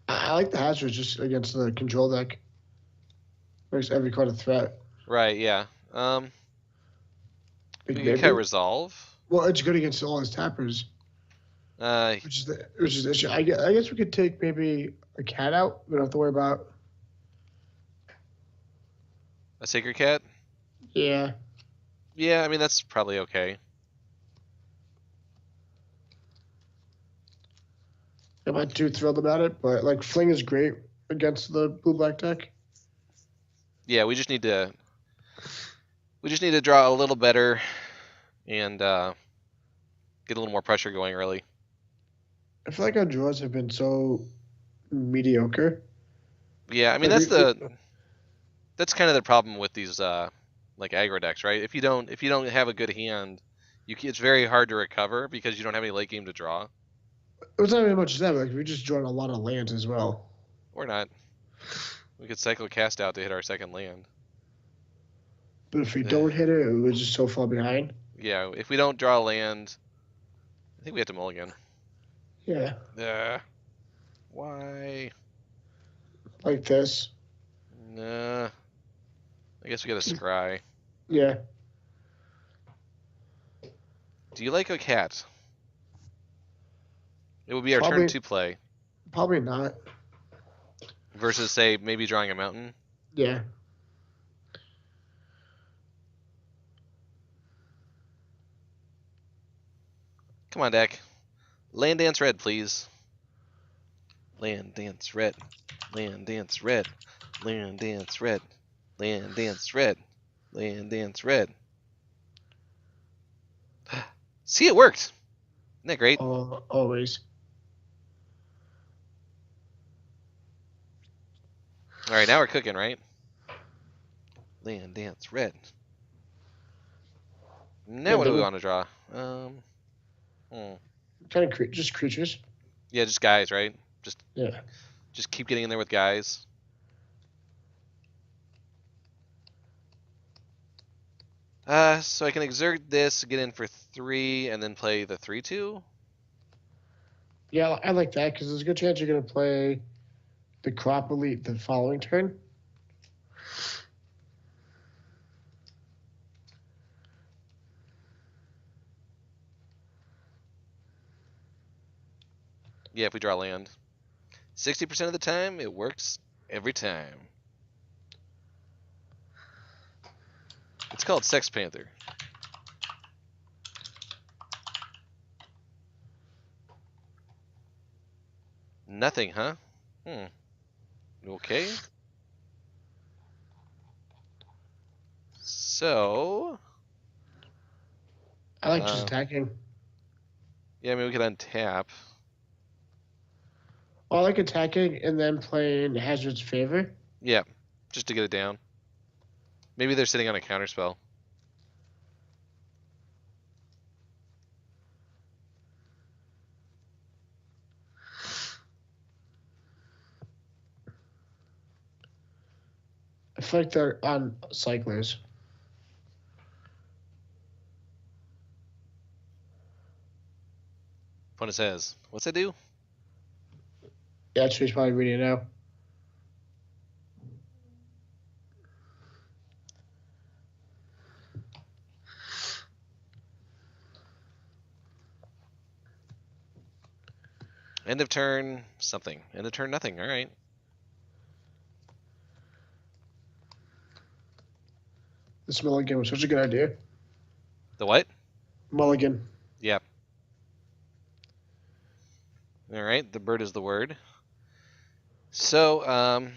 I like the hazards just against the control deck. Makes every card a threat.
Right, yeah.
Big
We could
maybe.
cut Resolve.
Well, it's good against all his tappers,
Uh,
which is the issue. I guess we could take maybe a cat out. We don't have to worry about.
a Sacred Cat?
Yeah.
Yeah, I mean, that's probably okay.
I'm not too thrilled about it, but like Fling is great against the blue-black deck.
Yeah, we just need to draw a little better and get a little more pressure going early.
I feel like our draws have been so mediocre.
Yeah, I mean
Like,
that's kind of the problem with these like aggro decks, right? If you don't have a good hand, it's very hard to recover because you don't have any late game to draw.
It's not even much as that. Like we just drawn a lot of lands as well.
Or not. We could cycle cast out to hit our second land.
But if we don't hit it, we're just so far behind.
Yeah, if we don't draw a land, I think we have to mulligan.
Yeah.
Why?
Like this.
Nah. I guess we got to scry.
Yeah.
Do you like a cat? It would be our turn to play.
Probably not.
Versus, say, maybe drawing a mountain.
Yeah.
Come on, deck. Land dance red, please. Land dance red. Land dance red. Land dance red. Land dance red. Land dance red. See, it worked. Isn't that great?
Always.
All right, now we're cooking, right? Land dance red. Now what do we want to draw?
Kind of just creatures.
Yeah, just guys, right?
Yeah.
Just keep getting in there with guys. So I can exert this, get in for 3, and then play the 3/2.
Yeah, I like that because there's a good chance you're gonna play the crop elite the following turn.
Yeah, if we draw land. 60% of the time, it works every time. It's called Sex Panther. Nothing, huh? Okay. So...
I like just attacking.
Yeah, I mean, we could untap.
I like attacking and then playing Hazard's Favor.
Yeah, just to get it down. Maybe they're sitting on a counterspell.
I feel like they're on cyclers.
Opponent says, what's that do?
Yeah, that's what he's probably reading now.
End of turn, something. End of turn, nothing. All right.
This mulligan was such a good idea.
The what?
Mulligan.
Yeah. All right, the bird is the word. So,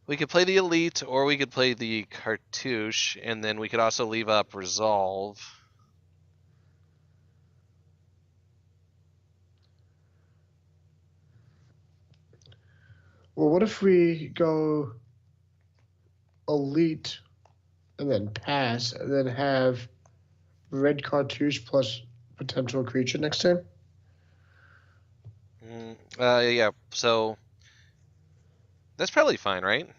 we could play the elite, or we could play the cartouche, and then we could also leave up resolve.
Well, what if we go elite and then pass and then have red cartouche plus potential creature next turn?
Yeah. So that's probably fine, right?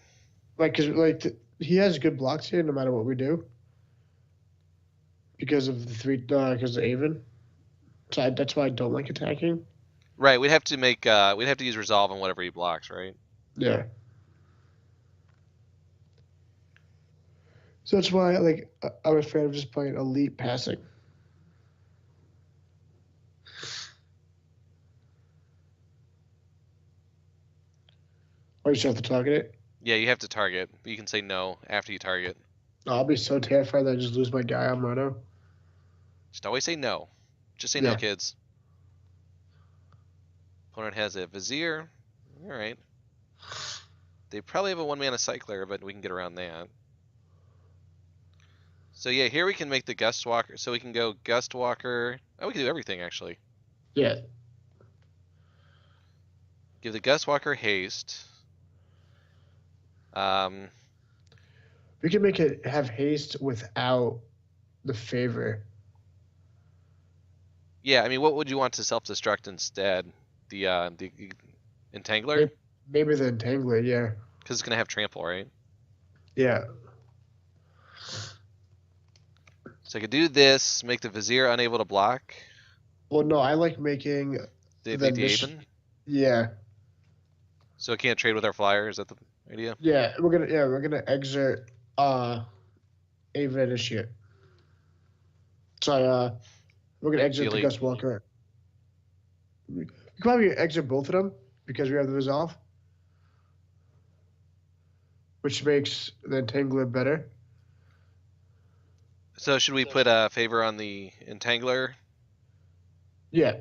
Like, cause like he has good blocks here no matter what we do. Because of the three, because of Avon. So that's why I don't like attacking.
Right. We'd have to use resolve on whatever he blocks, right?
Yeah. So that's why, like, I'm a fan of just playing elite passing. Or you just have to target it.
Yeah, you have to target. But you can say no after you target.
Oh, I'll be so terrified that I just lose my guy on mono.
Just always say no. Just say no,
Yeah.
kids. Opponent has a Vizier. All right. They probably have a one-mana cycler, but we can get around that. So yeah, here we can make the Gust Walker. So we can go Gust Walker. Oh, we can do everything actually.
Yeah.
Give the Gust Walker haste.
We can make it have haste without the favor.
Yeah, I mean, what would you want to self-destruct instead? The Entangler?
Maybe the Entangler, yeah.
Because it's gonna have trample, right?
Yeah.
So I could do this, make the Vizier unable to block.
Well, no, I like making
The
the
Aben.
Yeah.
So it can't trade with our flyer. Is that the idea?
Yeah, we're gonna exert Ava Initiate. So we're gonna exit the Gust Walker. We can probably exit both of them because we have the resolve, which makes the Entangler better.
So should we put a favor on the Entangler?
Yeah.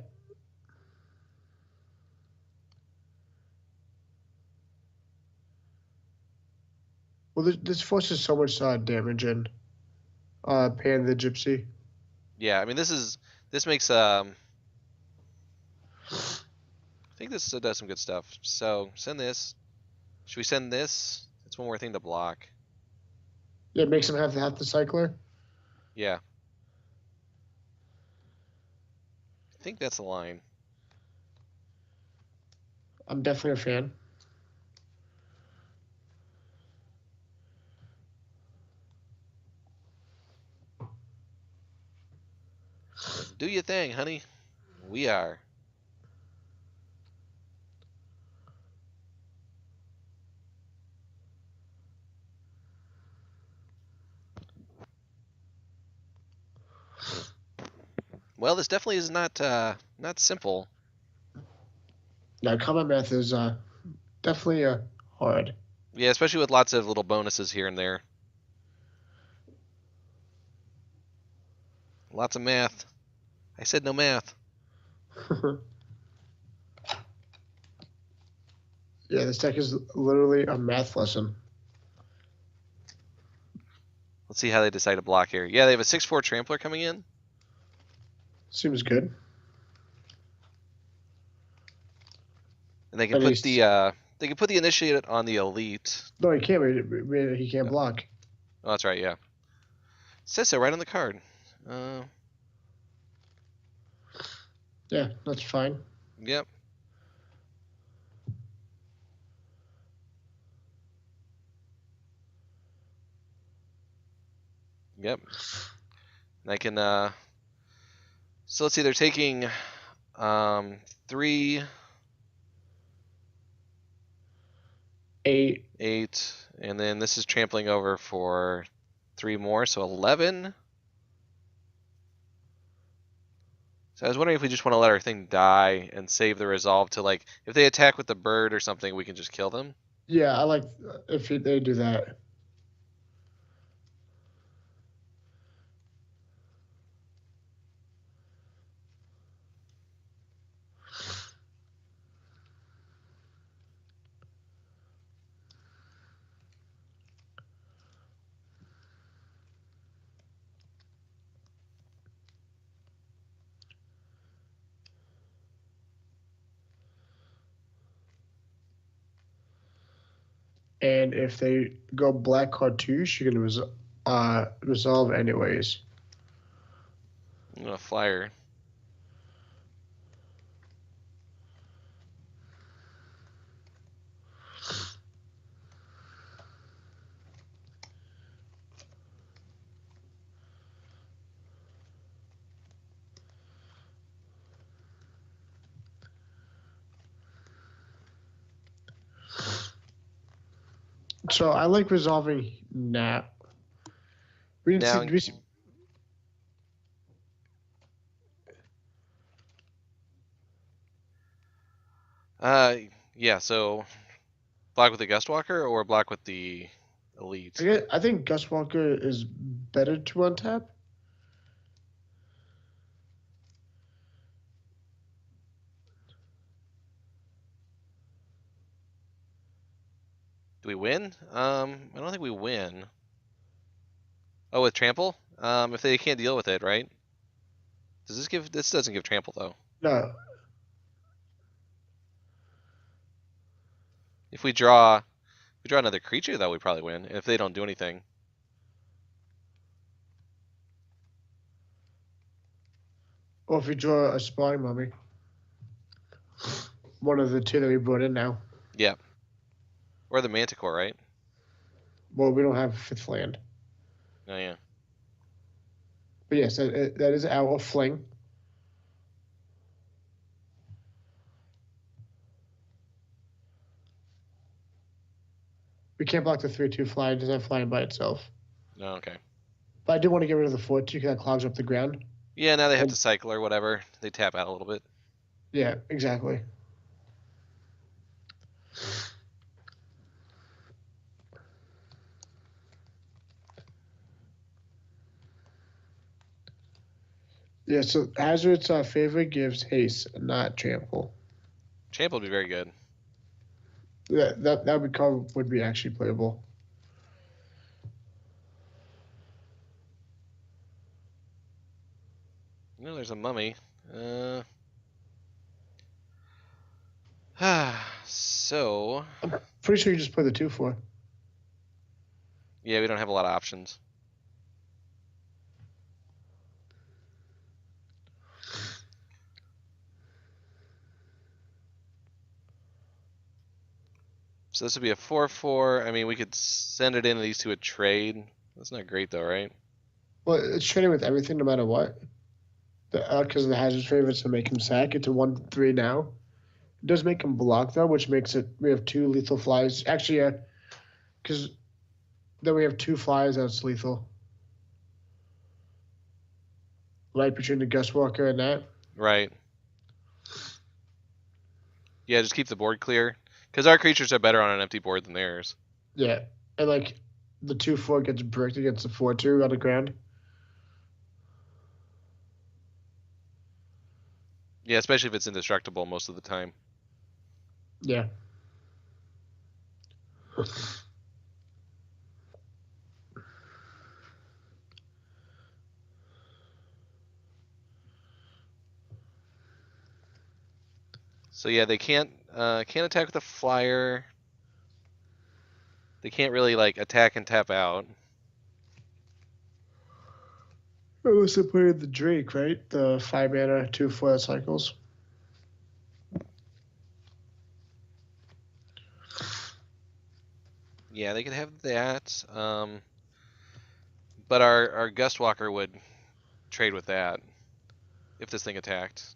Well, this forces so much damage in. Pan the Gypsy.
Yeah, I mean this makes I think this does some good stuff. So send this. Should we send this? It's one more thing to block.
Yeah, it makes him have the cycler.
Yeah. I think that's the line.
I'm definitely a fan.
Do your thing, honey. We are. Well, this definitely is not simple.
Yeah, combat math is definitely hard.
Yeah, especially with lots of little bonuses here and there. Lots of math. I said no math.
Yeah, this deck is literally a math lesson.
Let's see how they decide to block here. Yeah, they have a 6/4 Trampler coming in.
Seems good.
And they can
At
put
least.
the Initiate on the Elite.
No, he can't. He can't block.
Oh, that's right. Yeah. It says so right on the card.
Yeah, that's fine.
Yep. Yep. And I can so let's see, they're taking 3
8
8 and then this is trampling over for 3 more, so 11. So I was wondering if we just want to let our thing die and save the resolve to, like, if they attack with the bird or something, we can just kill them.
Yeah, I like if they do that. And if they go black cartouche, you're gonna resolve anyways.
I'm gonna flyer.
So I like resolving now. We need
Now,
to. We,
yeah. So block with the Gust Walker or block with the Elite.
I think Gus Walker is better to untap.
Do we win? I don't think we win. Oh, with trample? If they can't deal with it, right? Does this give? This doesn't give trample though.
No.
If we draw another creature, though, we probably win. If they don't do anything.
Or if we draw a Spawning Mummy. One of the two that we brought in now.
Yeah. Or the Manticore, right?
Well, we don't have fifth land.
Oh yeah.
But yes, that is our fling. We can't block the 3/2 fly. It doesn't have flying by itself.
No, okay.
But I do want to get rid of the 4/2 because that clogs up the ground.
Yeah, now they have to cycle or whatever. They tap out a little bit.
Yeah, exactly. Yeah, so Hazard's favorite gives haste, not trample.
Trample would be very good.
Yeah, that would be actually playable.
No, there's a mummy. So.
I'm pretty sure you just play the 2/4.
Yeah, we don't have a lot of options. So this would be a 4/4. I mean, we could send it into these two a trade. That's not great though, right?
Well, it's trading with everything no matter what. Because of the Hazard's favorites to make him sack. It's a 1/3 now. It does make him block though, which makes it we have 2 lethal flies. Actually, yeah, because then we have 2 flies that's lethal. Right between the Gust Walker and that.
Right. Yeah, just keep the board clear. Because our creatures are better on an empty board than theirs.
Yeah, and like the 2/4 gets bricked against the 4/2 on the ground.
Yeah, especially if it's indestructible most of the time.
Yeah.
So yeah, they can't attack with a flyer. They can't really like attack and tap out.
I also played the Drake, right? The 5 mana 2/4 cycles.
Yeah, they could have that. But our Gust Walker would trade with that if this thing attacked.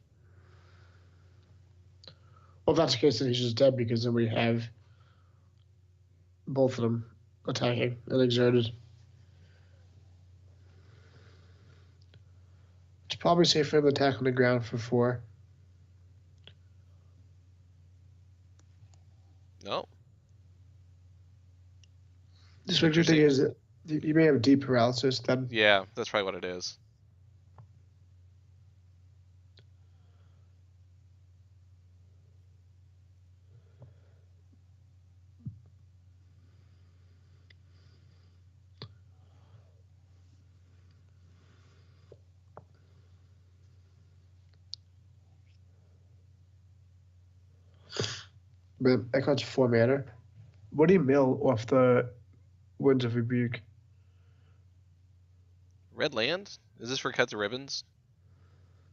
Well, if that's the case, then he's just dead because then we have both of them attacking and exerted. It's probably safe for him to attack on the ground for 4.
No.
This what you think is you may have deep paralysis then.
Yeah, that's probably what it is.
But that costs 4 mana. What do you mill off the Winds of Rebuke?
Red land? Is this for cut the ribbons?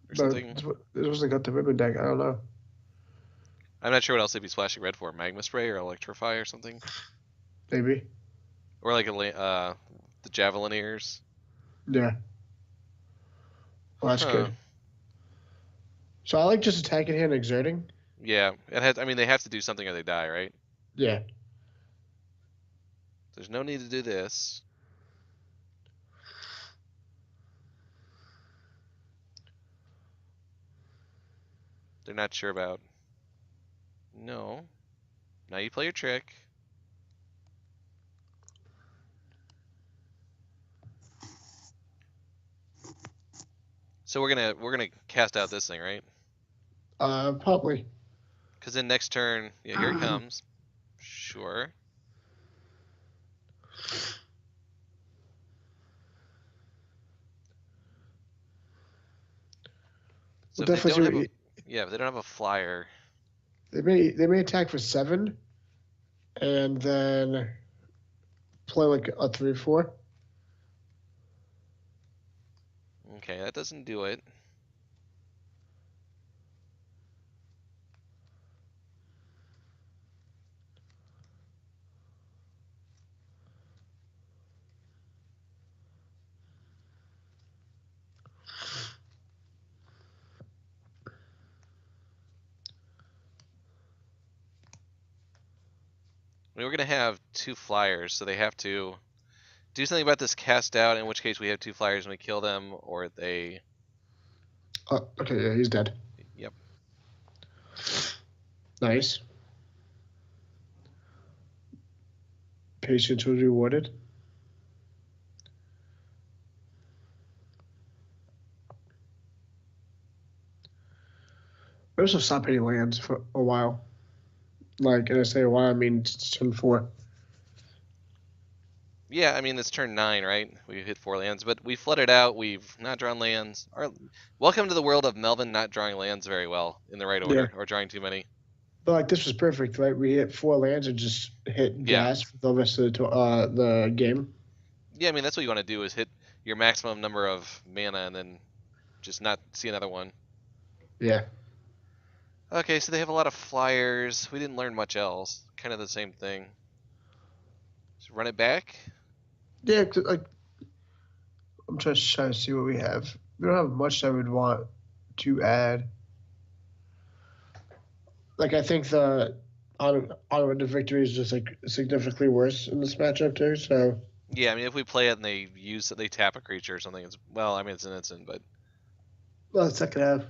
Or
But
something?
this wasn't got the ribbon deck. I don't know.
I'm not sure what else they'd be splashing red for. Magma spray or electrify or something?
Maybe.
Or like the Javelineers.
Yeah. Well, that's good. So I like just attacking here and exerting.
Yeah, it has. I mean, they have to do something or they die, right?
Yeah.
There's no need to do this. They're not sure about. No. Now you play your trick. So we're gonna cast out this thing, right?
Probably.
Because then next turn, yeah, here it comes. Sure. So
We'll
if they don't have
definitely
if they don't have a flyer.
they may attack for 7, and then play like a 3/4.
Okay, that doesn't do it. I mean, we're gonna have 2 flyers, so they have to do something about this cast out. In which case, we have 2 flyers and we kill them, or they.
Oh, okay, yeah, he's dead.
Yep.
Nice. Patience was rewarded. We also stopped hitting lands for a while. Like, and I say a while, I mean turn 4.
Yeah, I mean it's turn 9, right? We hit 4 lands, but we flooded out. We've not drawn lands. Welcome to the world of Melvin not drawing lands very well in the right order, or drawing too many.
But like this was perfect, right? We hit 4 lands and just hit gas for the rest of the game.
Yeah, I mean that's what you want to do is hit your maximum number of mana and then just not see another one.
Yeah.
Okay, so they have a lot of flyers. We didn't learn much else. Kind of the same thing. Just run it back.
Yeah, 'cause, like I'm just trying to see what we have. We don't have much that we'd want to add. Like I think the on the victory is just like significantly worse in this matchup too. So
Yeah, I mean if we play it and they tap a creature or something, it's I mean it's an instant, but
well, second half.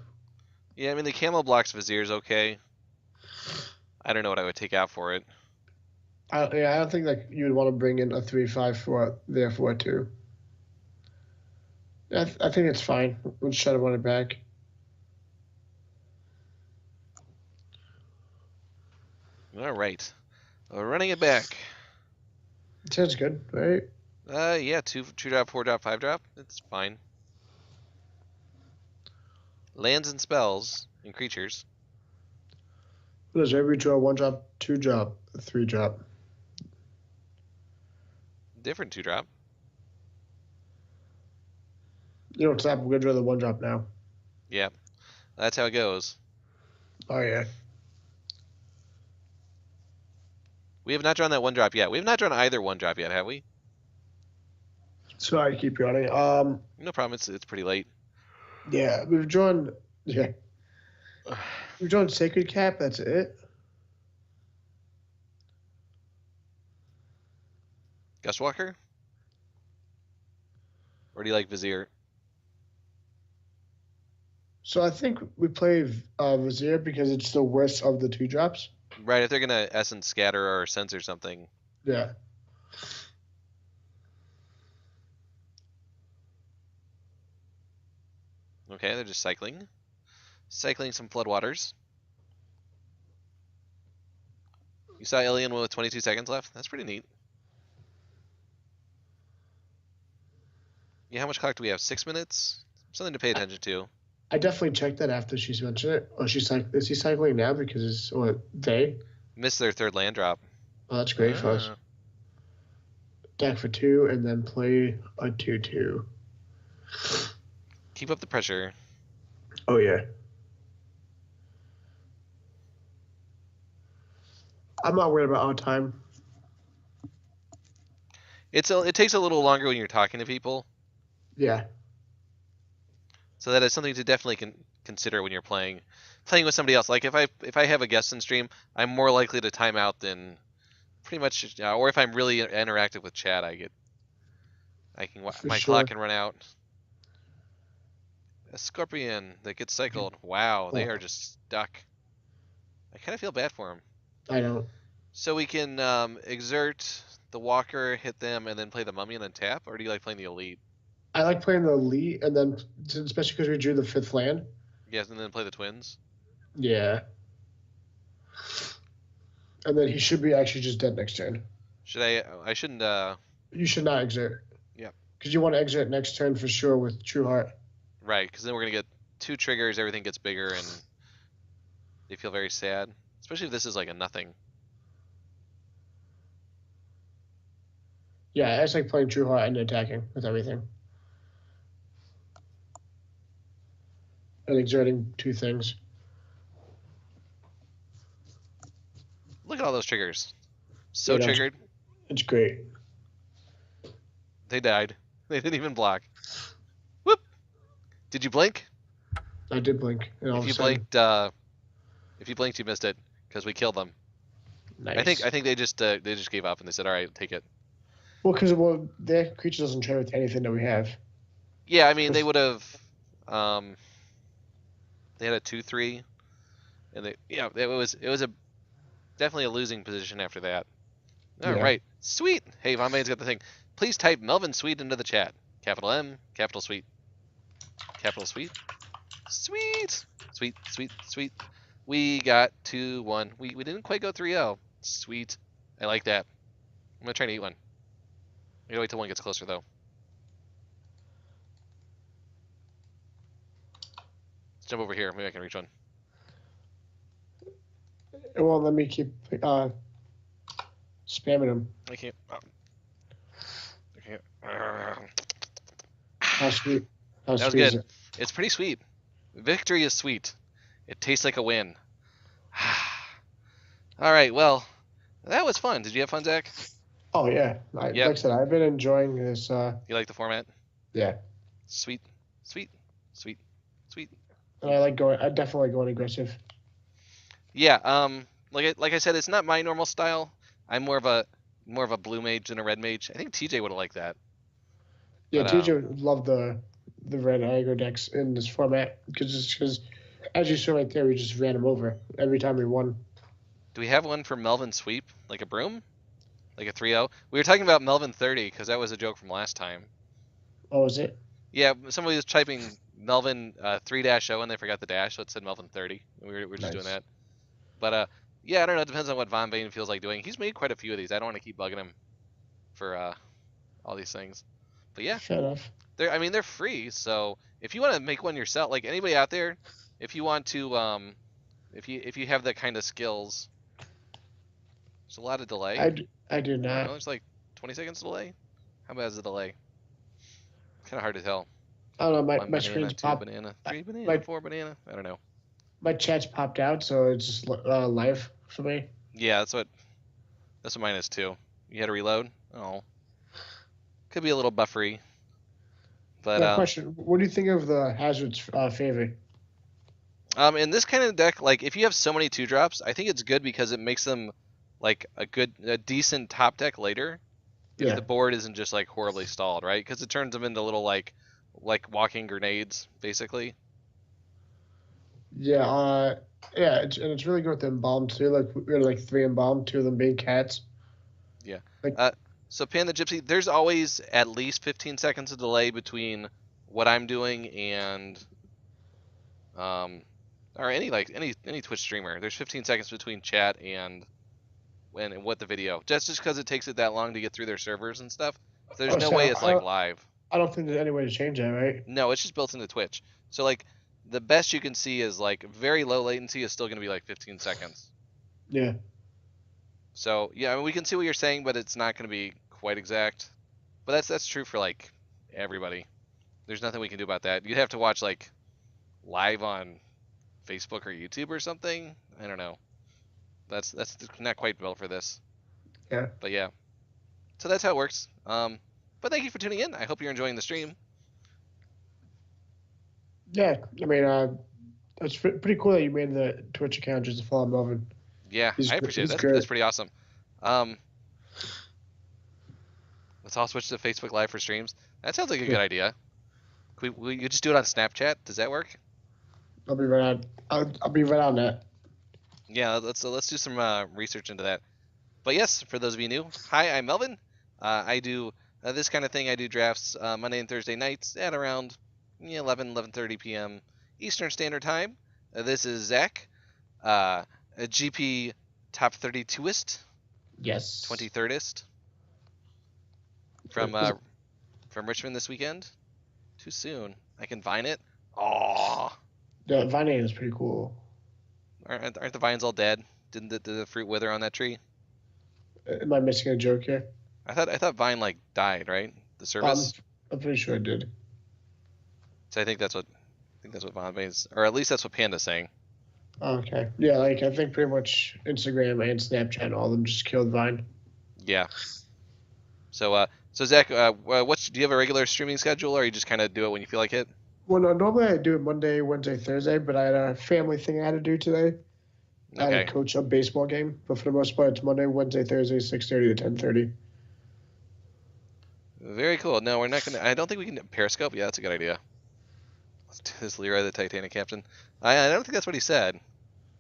yeah, I mean the camel blocks Vizier's okay. I don't know what I would take out for it.
I don't think like you would want to bring in a 3/5 for there for it too. I think it's fine. We'll just try to run it back.
All right, we're running it back.
Sounds good, right?
Yeah, 2 drop, 4 drop, 5 drop. It's fine. Lands and spells and creatures.
Does every draw 1 drop, 2 drop, 3 drop?
Different 2 drop.
You know what's up? We're gonna draw the 1 drop now.
Yeah, that's how it goes.
Oh yeah.
We have not drawn that 1 drop yet. We have not drawn either 1 drop yet, have we?
Sorry, keep yawning.
No problem. It's pretty late.
Yeah, we've drawn. Yeah, we've drawn Sacred Cap. That's it.
Gustwalker? Or do you like Vizier?
So I think we play Vizier because it's the worst of the 2 drops.
Right, if they're gonna Essence Scatter or Sense or something.
Yeah.
Okay, they're just cycling. Cycling some Floodwaters. You saw Alien with 22 seconds left? That's pretty neat. Yeah, how much clock do we have? 6 minutes? Something to pay attention to.
I definitely checked that after she's mentioned it. Oh, is he cycling now because it's they
Missed their 3rd land drop.
Oh, that's great for us. Deck for 2 and then play a 2/2.
Keep up the pressure.
Oh yeah. I'm not worried about our time.
It takes a little longer when you're talking to people.
Yeah.
So that is something to definitely consider when you're playing with somebody else. Like if I have a guest in stream, I'm more likely to time out than pretty much, or if I'm really interactive with chat, my clock can run out. A scorpion that gets cycled. Wow, they are just stuck. I kind of feel bad for him.
I don't.
So we can exert the walker, hit them, and then play the mummy and then tap, or do you like playing the elite?
I like playing the elite, and then especially because we drew the 5th land.
Yes, and then play the twins.
Yeah. And then he should be actually just dead next turn.
Should I? I shouldn't.
You should not exert.
Yeah.
Because you want to exert next turn for sure with True Heart.
Right, because then we're gonna get 2 triggers, everything gets bigger, and they feel very sad. Especially if this is like a nothing.
Yeah, it's like playing True Heart and attacking with everything. And exerting 2 things.
Look at all those triggers. So triggered.
It's great.
They died. They didn't even block. Whoop! Did you blink?
I did blink.
If you blinked, you missed it because we killed them.
Nice.
I think they just gave up and they said, "All right, take it."
Well, because their creature doesn't trade with anything that we have.
Yeah, I mean they would have. They had a 2/3, and it was definitely a losing position after that. All right, sweet. Hey, Von Bane's got the thing. Please type Melvin Sweet into the chat. Capital M, capital Sweet, capital Sweet, sweet, sweet, sweet, sweet. We got 2-1. We didn't quite go 3-0. Sweet. I like that. I'm gonna try to eat one. I'm gonna wait till one gets closer though. Let's jump over here. Maybe I can reach one.
It won't let me keep spamming him.
I can't. I can't.
How sweet.
That was good. It's pretty sweet. Victory is sweet. It tastes like a win. All right, well, that was fun. Did you have fun, Zach?
Oh, yeah. Like I said, I've been enjoying this.
You like the format?
Yeah.
Sweet, sweet, sweet, sweet.
And I definitely like going aggressive.
Yeah, like I said, it's not my normal style. I'm more of a blue mage than a red mage. I think TJ would have liked that.
Yeah, TJ would love the red aggro decks in this format because as you saw right there, we just ran him over every time we won.
Do we have one for Melvin Sweep, like a broom, like a 3-0? We were talking about Melvin 30 because that was a joke from last time.
Oh, is it?
Yeah, somebody was typing Melvin 3-0 and they forgot the dash, so it said Melvin 30. We were just doing that. But yeah, I don't know. It depends on what Von Bane feels like doing. He's made quite a few of these. I don't want to keep bugging him for all these things. But yeah,
fair enough.
They're free. So if you want to make one yourself, like anybody out there, if you want to, if you have that kind of skills, there's a lot of delay.
I do not.
There's like 20 seconds delay. How bad is the delay? Kind of hard to tell.
I don't know. My
banana,
screen's
2
popped.
banana, 3 banana, 4 banana. I don't know.
My chat's popped out, so it's just live for me.
Yeah, that's what mine is too. You had to reload. Oh, could be a little buffery. But
question: what do you think of the Hazard's favor?
In this kind of deck, like if you have so many 2-drops, I think it's good because it makes them like a decent top deck later. If the board isn't just like horribly stalled, right? Because it turns them into little like walking grenades, basically.
Yeah, it's really good with the embalmed too. Like we had like 3 embalmed, 2 of them being cats.
Yeah. So Pan the Gypsy, there's always at least 15 seconds of delay between what I'm doing and or any Twitch streamer. There's 15 seconds between chat and what the video. Just because it takes it that long to get through their servers and stuff. There's no way it's like live.
I don't think there's any way to change that, right?
No, it's just built into Twitch. So like the best you can see is like very low latency is still going to be like 15 seconds.
Yeah.
So yeah, I mean, we can see what you're saying, but it's not going to be quite exact. But that's true for like everybody. There's nothing we can do about that. You'd have to watch like live on Facebook or YouTube or something. I don't know. That's not quite built for this.
Yeah.
But yeah. So that's how it works. But thank you for tuning in. I hope you're enjoying the stream.
Yeah, I mean, it's pretty cool that you made the Twitch account just to follow Melvin.
Yeah, I appreciate it. That's pretty awesome. Let's all switch to Facebook Live for streams. That sounds like a good idea. We just do it on Snapchat. Does that work?
I'll be right on. I'll be right on that.
Yeah, let's do some research into that. But yes, for those of you new, hi, I'm Melvin. I do this kind of thing. I do drafts Monday and Thursday nights at around 11:30 p.m. Eastern Standard Time. This is Zack, a GP top 32ist,
Yes.
23rdist from Richmond this weekend. Too soon. I can vine it. Aww.
The vining is pretty cool.
Aren't the vines all dead? Didn't the fruit wither on that tree?
Am I missing a joke here?
I thought Vine like died, right? The service.
I'm pretty sure it did.
So I think that's what Von is, or at least that's what Panda's saying.
Okay. Yeah, like I think pretty much Instagram and Snapchat, all of them just killed Vine.
Yeah. So Zach, do you have a regular streaming schedule, or you just kind of do it when you feel like it?
Well, no, normally I do it Monday, Wednesday, Thursday, but I had a family thing I had to do today. I had to coach a baseball game, but for the most part, it's Monday, Wednesday, Thursday, 6:30 to 10:30.
Very cool. No, we're not gonna. I don't think we can Periscope. Yeah, that's a good idea. Let's do this, Leroy the Titanic Captain. I don't think that's what he said.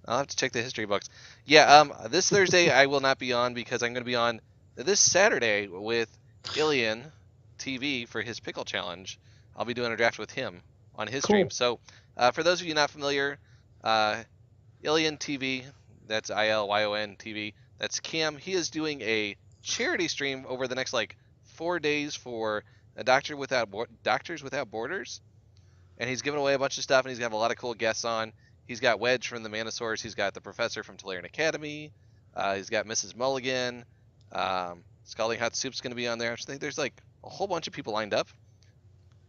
I'll have to check the history books. Yeah. This Thursday I will not be on because I'm going to be on this Saturday with Ilian TV for his pickle challenge. I'll be doing a draft with him on his stream. So, for those of you not familiar, Ilian TV, that's ILYON TV, that's Cam. He is doing a charity stream over the next 4 days for Doctors Without Borders, and he's giving away a bunch of stuff, and he's gonna have a lot of cool guests on. He's got Wedge from the Manosaurs. He's got the Professor from Tolarian Academy. He's got Mrs. Mulligan. Scalding Hot Soup's gonna be on there. I think there's a whole bunch of people lined up.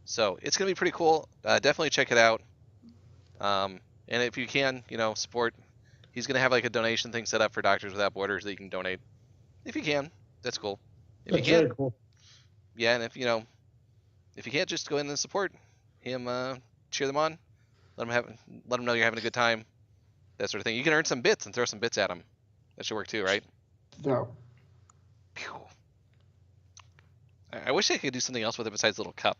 So it's gonna be pretty cool. Definitely check it out. And if you can, support. He's gonna have a donation thing set up for Doctors Without Borders that you can donate. If you can, that's cool. If
That's
you can't,
very cool.
yeah, and if you can't, just go in and support him. Cheer them on. Let them know you're having a good time. That sort of thing. You can earn some bits and throw some bits at them. That should work too, right?
No.
Pew. I wish I could do something else with it besides the little cup.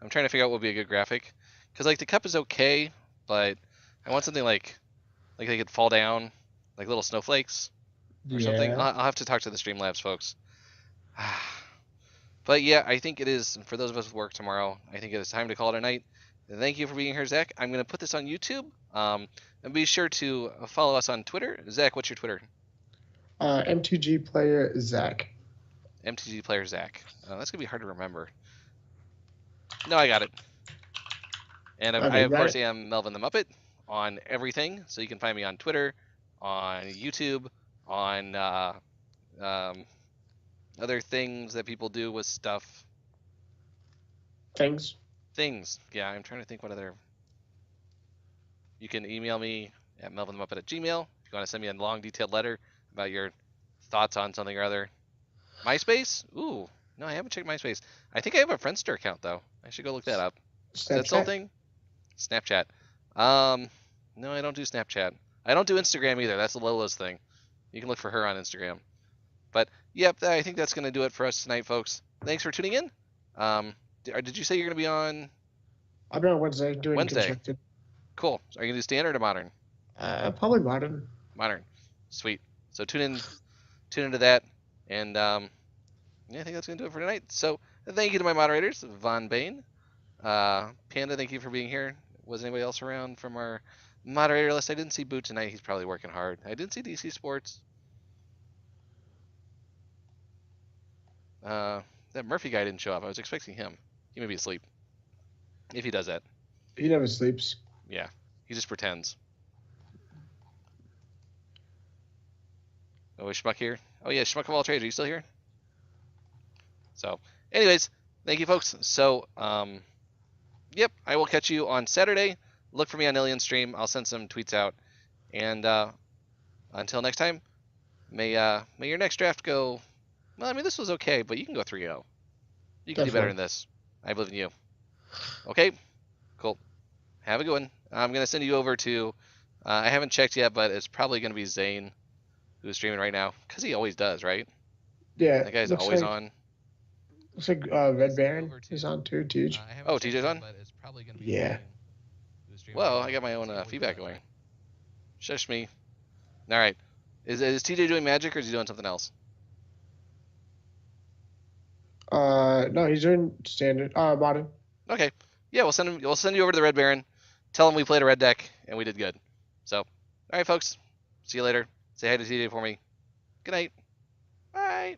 I'm trying to figure out what would be a good graphic. Because the cup is okay, but I want something like they could fall down, like little snowflakes or something. I'll have to talk to the Streamlabs folks. But yeah, I think it is, for those of us with work tomorrow, I think it is time to call it a night. Thank you for being here, Zach. I'm going to put this on YouTube. And be sure to follow us on Twitter. Zach, what's your Twitter?
MTG player Zack.
MTG player Zach. That's going to be hard to remember. No, I got it. And I of course, am Melvin the Muppet on everything. So you can find me on Twitter, on YouTube, on other things that people do with stuff.
Things.
Yeah, I'm trying to think what other. You can email me at melvinthemuppet@gmail.com if you want to send me a long, detailed letter about your thoughts on something or other. MySpace? Ooh, no, I haven't checked MySpace. I think I have a Friendster account though. I should go look that up. Is that something? Snapchat. No, I don't do Snapchat. I don't do Instagram either. That's Lola's thing. You can look for her on Instagram. But yep, I think that's gonna do it for us tonight, folks. Thanks for tuning in. Did you say you're gonna be on?
I'll be on Wednesday doing constructed.
Cool. Are you gonna do standard or modern?
Probably modern.
Modern. Sweet. So tune into that, and yeah, I think that's gonna do it for tonight. So thank you to my moderators, Von Bain, Panda. Thank you for being here. Was anybody else around from our moderator list? I didn't see Boo tonight. He's probably working hard. I didn't see DC Sports. That Murphy guy didn't show up. I was expecting him. He may be asleep. If he does that.
He never sleeps.
Yeah, he just pretends. Oh, is Schmuck here? Oh yeah, Schmuck of all trades. Are you still here? So, anyways, thank you, folks. So, yep, I will catch you on Saturday. Look for me on Ilian's stream. I'll send some tweets out. And until next time, may your next draft go. Well, I mean, this was okay, but you can go 3-0. You can do better than this. I believe in you. Okay? Cool. Have a good one. I'm going to send you over to, I haven't checked yet, but it's probably going to be Zane who's streaming right now. Because he always does, right?
Yeah.
That guy's always on.
Looks like Red Baron is on too, Teach.
Oh, TJ's on?
But it's probably gonna be
Yeah.
Well, I got my own feedback going. Shush me. All right. Is TJ doing magic or is he doing something else?
No, he's doing standard. Modern.
Okay. Yeah, we'll send him. We'll send you over to the Red Baron. Tell him we played a red deck and we did good. So, all right, folks. See you later. Say hi to TJ for me. Good night. Bye.